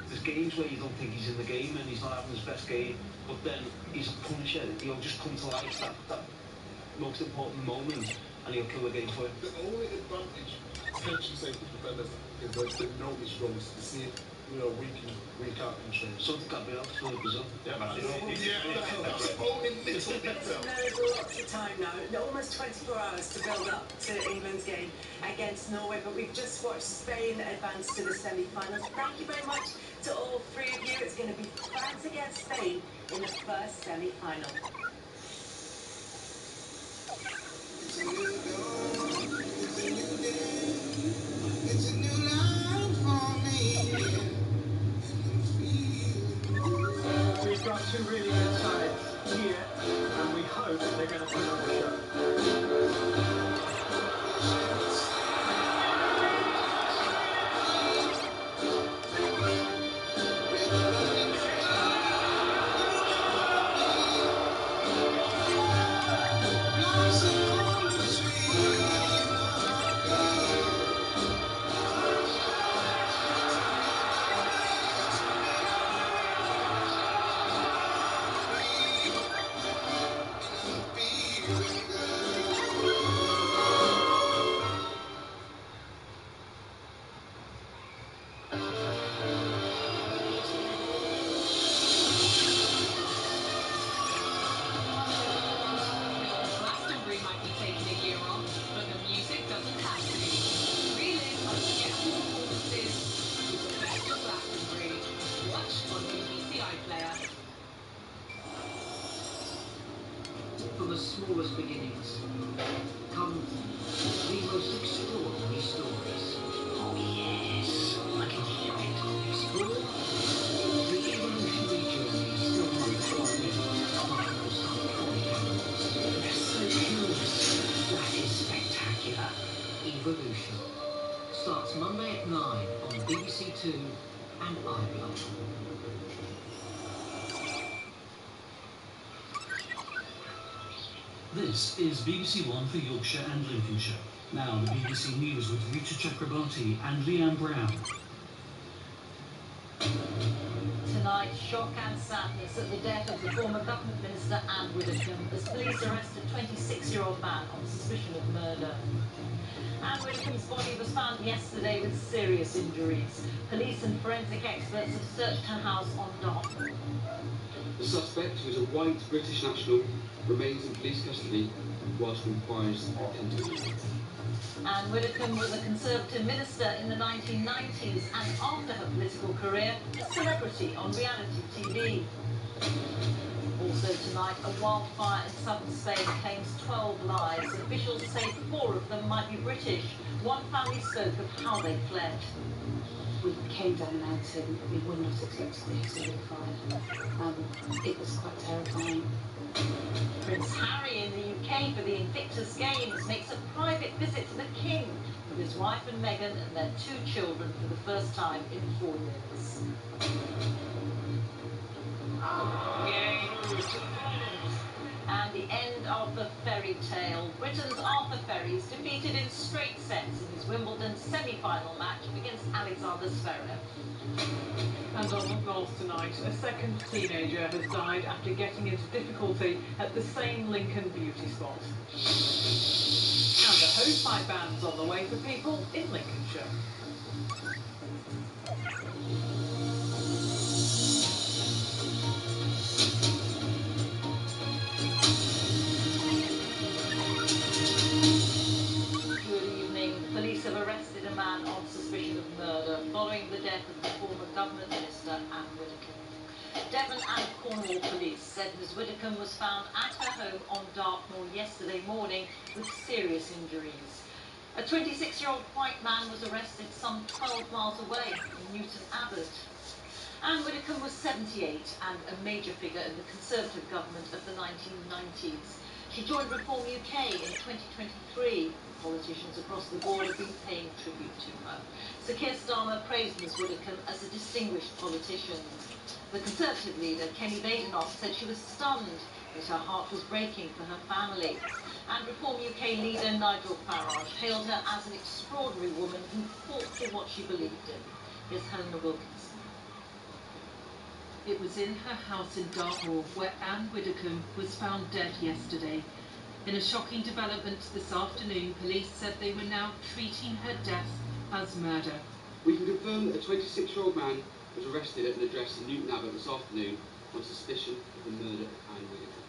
There's games where you don't think he's in the game and he's not having his best game, but then he's a punisher. He'll just come to life that most important moment and he'll kill the game for you. The only advantage, potentially say for defenders, is that they know his runs. You see it, you know, week in, week out in training. So did Gabriel for Brazil. Yeah, but that's the only little Listen, detail. there's lots of time now, almost 24 hours to build up to England's game against Norway, but we've just watched Spain advance to the semi-finals. Thank you very much to all three of you. It's going to be France against Spain in the first semi-final. It's a new dawn, it's a new day, it's a new life for me, and I'm feeling good. We've got two really good sides here, and we hope they're going to put on the show. From the smallest beginnings come the most extraordinary stories. Oh yes, I can hear it. Explore the evolutionary journey still unfolding of our most iconic animals. They're so curious. That is spectacular. Evolution starts Monday at 9 on BBC Two and iPlayer. This is BBC One for Yorkshire and Lincolnshire. Now the BBC News with Rita Chakrabarti and Leanne Brown. Tonight, shock and sadness at the death of the former government minister Anne Widdecombe as police arrested a 26-year-old man on suspicion of murder. Anne Widdecombe's body was found yesterday with serious injuries. Police and forensic experts have searched her house on Don. The suspect, who is a white British national, remains in police custody whilst inquiries continue. Anne Widdecombe was a Conservative minister in the 1990s and after her political career, a celebrity on reality TV. Also tonight, a wildfire in southern Spain claims 12 lives. Officials say 4 of them might be British. One family spoke of how they fled. We came down and out and we were not expecting the civil fire. It was quite terrifying. Prince Harry in the UK for the Invictus Games makes a private visit to the King with his wife and Meghan and their 2 children for the first time in 4 years. And the end of the fairy tale. Britain's Arthur Ferry Harries defeated in straight sets in his Wimbledon semi-final match against Alexander Zverev. And on golf tonight, a second teenager has died after getting into difficulty at the same Lincoln beauty spot. And a hosepipe ban's on the way for people in Lincolnshire. Police have arrested a man on suspicion of murder following the death of the former government minister Anne Widdecombe. Devon and Cornwall police said Ms Widdecombe was found at her home on Dartmoor yesterday morning with serious injuries. A 26-year-old white man was arrested some 12 miles away in Newton Abbot. Anne Widdecombe was 78 and a major figure in the Conservative government of the 1990s. She joined Reform UK in 2023. Politicians across the board have been paying tribute to her. Sir Keir Starmer praised Ms Widdecombe as a distinguished politician. The Conservative leader, Kenny Badenoch, said she was stunned, that her heart was breaking for her family. And Reform UK leader Nigel Farage hailed her as an extraordinary woman who fought for what she believed in. Here's Helena Wilkinson. It was in her house in Dartmoor where Anne Widdecombe was found dead yesterday. In a shocking development this afternoon, police said they were now treating her death as murder. We can confirm that a 26-year-old man was arrested at an address in Newton Abbot this afternoon on suspicion of the murder of Anne Widdecombe.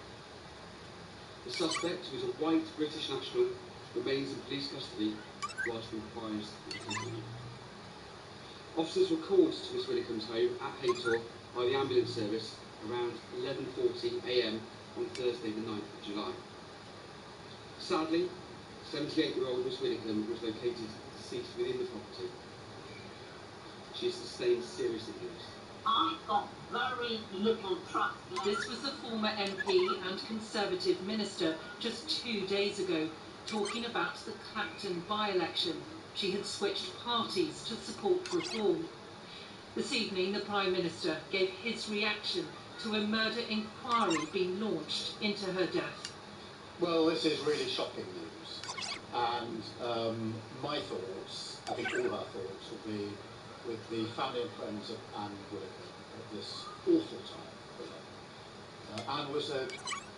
The suspect, who is a white British national, remains in police custody whilst inquiries continue. Officers were called to Miss Widdecombe's home at Haytor by the ambulance service around 11:40 a.m. on Thursday the 9th of July. Sadly, 78-year-old Miss Widdecombe was located deceased within the property. She has sustained serious injuries. I got very little trust. This was the former MP and Conservative minister just 2 days ago, talking about the Clacton by-election. She had switched parties to support reform. This evening, the Prime Minister gave his reaction to a murder inquiry being launched into her death. Well, this is really shocking news. And my thoughts, I think all of our thoughts, will be with the family and friends of Anne Widdecombe at this awful time for her. Anne was a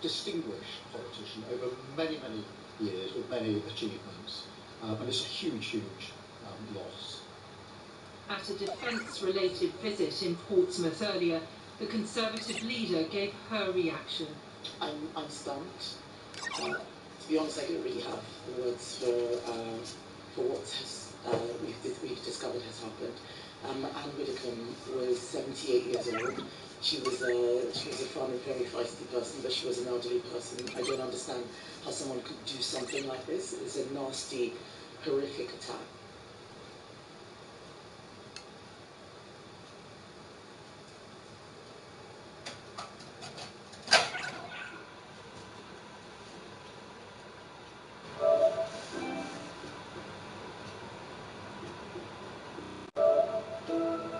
distinguished politician over many, many years with many achievements. And it's a huge, huge loss. At a defence-related visit in Portsmouth earlier, the Conservative leader gave her reaction. I'm stumped. To be honest, I don't really have the words for what we've discovered has happened. Anne Widdecombe was 78 years old. She was a fun and very feisty person, but she was an elderly person. I don't understand how someone could do something like this. It was a nasty, horrific attack.